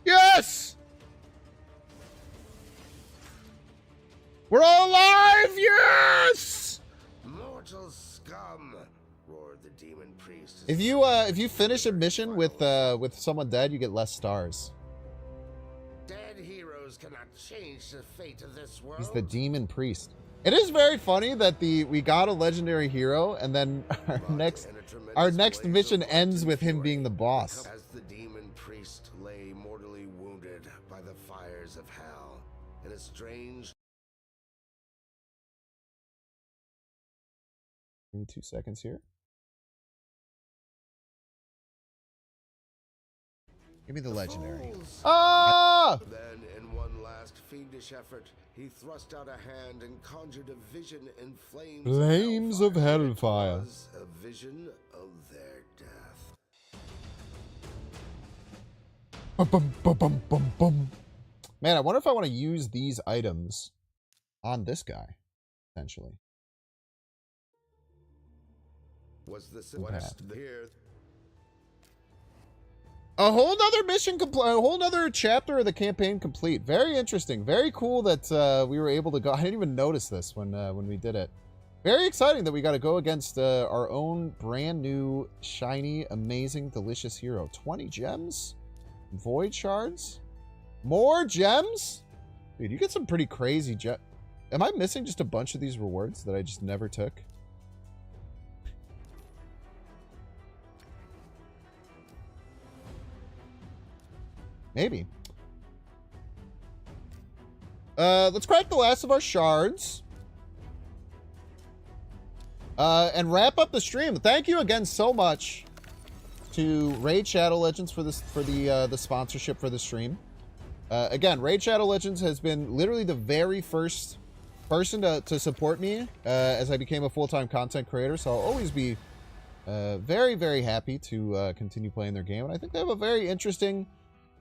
Yes! We're all alive! Yes! Mortal scum! Roared the demon priest. If you finish a mission with someone dead, you get less stars. Dead heroes cannot change the fate of this world. He's the demon priest. It is very funny that we got a legendary hero, and then our next mission ends with him being the boss. As the demon priest lay mortally wounded by the fires of hell in a strange. Give me 2 seconds here. Give me the legendary. Ah! Then, in one last fiendish effort, he thrust out a hand and conjured a vision in flames. Flames of hellfire. It was a vision of their death. Bum, bum, bum, bum, bum. Man, I wonder if I want to use these items on this guy, potentially. Was this west here? A whole nother mission complete, a whole nother chapter of the campaign complete. Very interesting. Very cool that we were able to go. I didn't even notice this when we did it. Very exciting that we got to go against our own brand new, shiny, amazing, delicious hero. 20 gems? Void shards? More gems? Dude, you get some pretty crazy gem. Am I missing just a bunch of these rewards that I just never took? Maybe. Let's crack the last of our shards. And wrap up the stream. Thank you again so much to Raid Shadow Legends for the sponsorship for the stream. Again, Raid Shadow Legends has been literally the very first person to support me as I became a full-time content creator. So I'll always be very, very happy to continue playing their game. And I think they have a very interesting,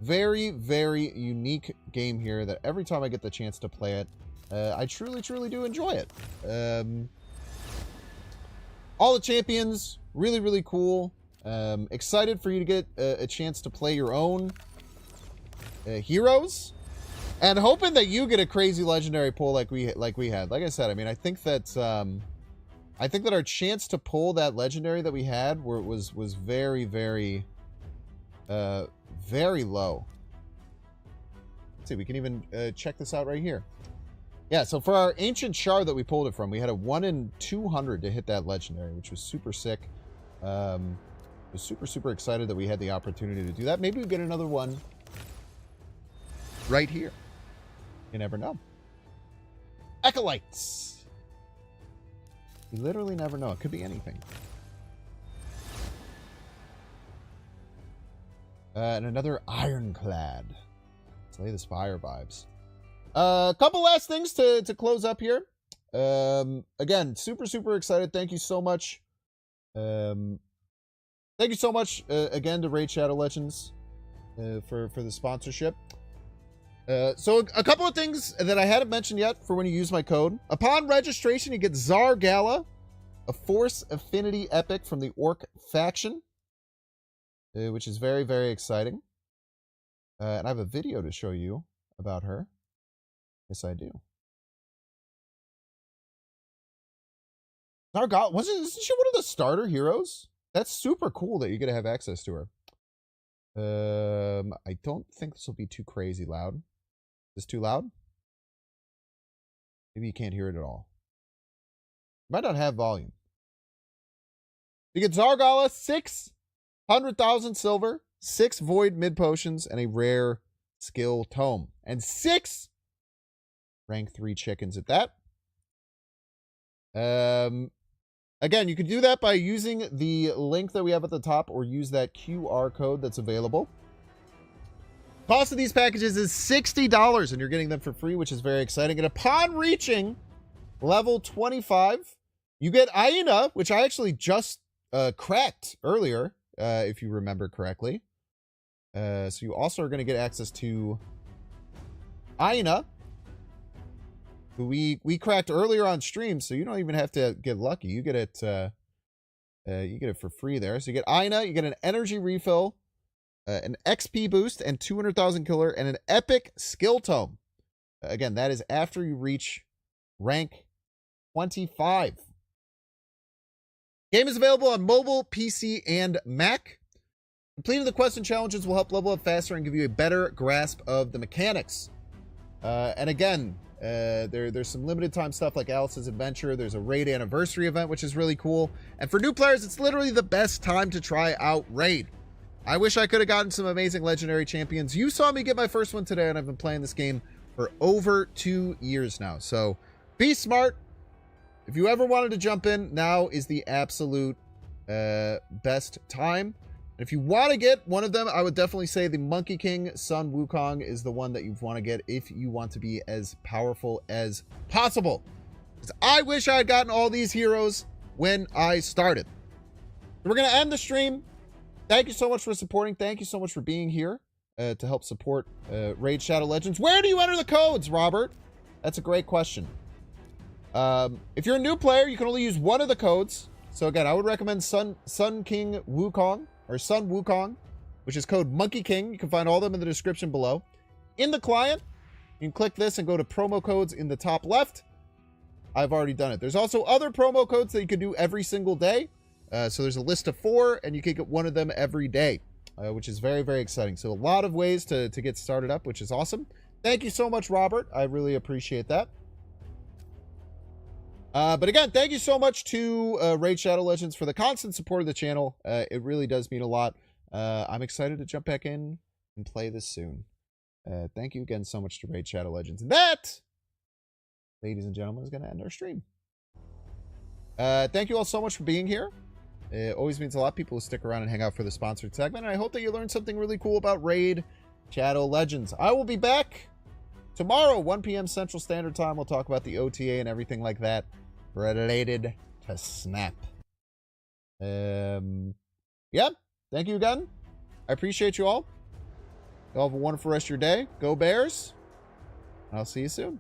very, very unique game here that every time I get the chance to play it, I truly, truly do enjoy it. All the champions, really, really cool. Excited for you to get a chance to play your own heroes. And hoping that you get a crazy legendary pull like we had. Like I said, I mean, I think that our chance to pull that legendary that we had was very, very, very low. Let's see, we can even check this out right here. Yeah, so for our ancient shard that we pulled it from, we had a 1 in 200 to hit that legendary, which was super sick. I was super, super excited that we had the opportunity to do that. Maybe we get another one right here. You never know. Acolytes. You literally never know. It could be anything. And another ironclad. Slay the Spire vibes. A couple last things to close up here. Again, super, super excited. Thank you so much. Thank you so much again to Raid Shadow Legends for the sponsorship. So a couple of things that I hadn't mentioned yet for when you use my code. Upon registration, you get Zargala, a Force Affinity Epic from the Orc faction, which is very, very exciting. And I have a video to show you about her. Yes, I do. Zargala, isn't she one of the starter heroes? That's super cool that you get to have access to her. I don't think this will be too crazy loud. Is this too loud? Maybe you can't hear it at all. Might not have volume. You get Zargala, 600,000 silver, 6 void mid potions, and a rare skill tome. And 6 rank 3 chickens at that. Again, you can do that by using the link that we have at the top or use that QR code that's available. Cost of these packages is $60 and you're getting them for free, which is very exciting. And upon reaching level 25, you get Aina, which I actually just cracked earlier, if you remember correctly. So you also are going to get access to Aina, who we cracked earlier on stream, so you don't even have to get lucky. You get it for free there. So you get Aina, you get an energy refill, an XP boost, and 200,000 killer, and an epic skill tome. Again, that is after you reach rank 25. Game is available on mobile, PC, and Mac. Completing the quests and challenges will help level up faster and give you a better grasp of the mechanics. And again, there's some limited time stuff like Alice's Adventure. There's a Raid Anniversary event, which is really cool. And for new players, it's literally the best time to try out Raid. I wish I could have gotten some amazing legendary champions. You saw me get my first one today, and I've been playing this game for over 2 years now. So be smart. If you ever wanted to jump in, now is the absolute best time. And if you want to get one of them, I would definitely say the Monkey King Sun Wukong is the one that you want to get if you want to be as powerful as possible. Because I wish I had gotten all these heroes when I started. So we're going to end the stream. Thank you so much for supporting. Thank you so much for being here to help support Raid Shadow Legends. Where do you enter the codes, Robert? That's a great question. If you're a new player, you can only use one of the codes. So again, I would recommend Sun King Wukong, or Sun Wukong, which is code Monkey King. You can find all of them in the description below. In the client, you can click this and go to promo codes in the top left. I've already done it. There's also other promo codes that you can do every single day. So there's a list of 4, and you can get one of them every day, which is very, very exciting. So a lot of ways to get started up, which is awesome. Thank you so much, Robert. I really appreciate that. But again, thank you so much to Raid Shadow Legends for the constant support of the channel. It really does mean a lot. I'm excited to jump back in and play this soon. Thank you again so much to Raid Shadow Legends. And that, ladies and gentlemen, is going to end our stream. Thank you all so much for being here. It always means a lot. People who stick around and hang out for the sponsored segment. And I hope that you learned something really cool about Raid Shadow Legends. I will be back tomorrow, 1 p.m. Central Standard Time. We'll talk about the OTA and everything like that related to Snap. Yep. Thank you again. I appreciate you all. Y'all have a wonderful rest of your day. Go Bears. I'll see you soon.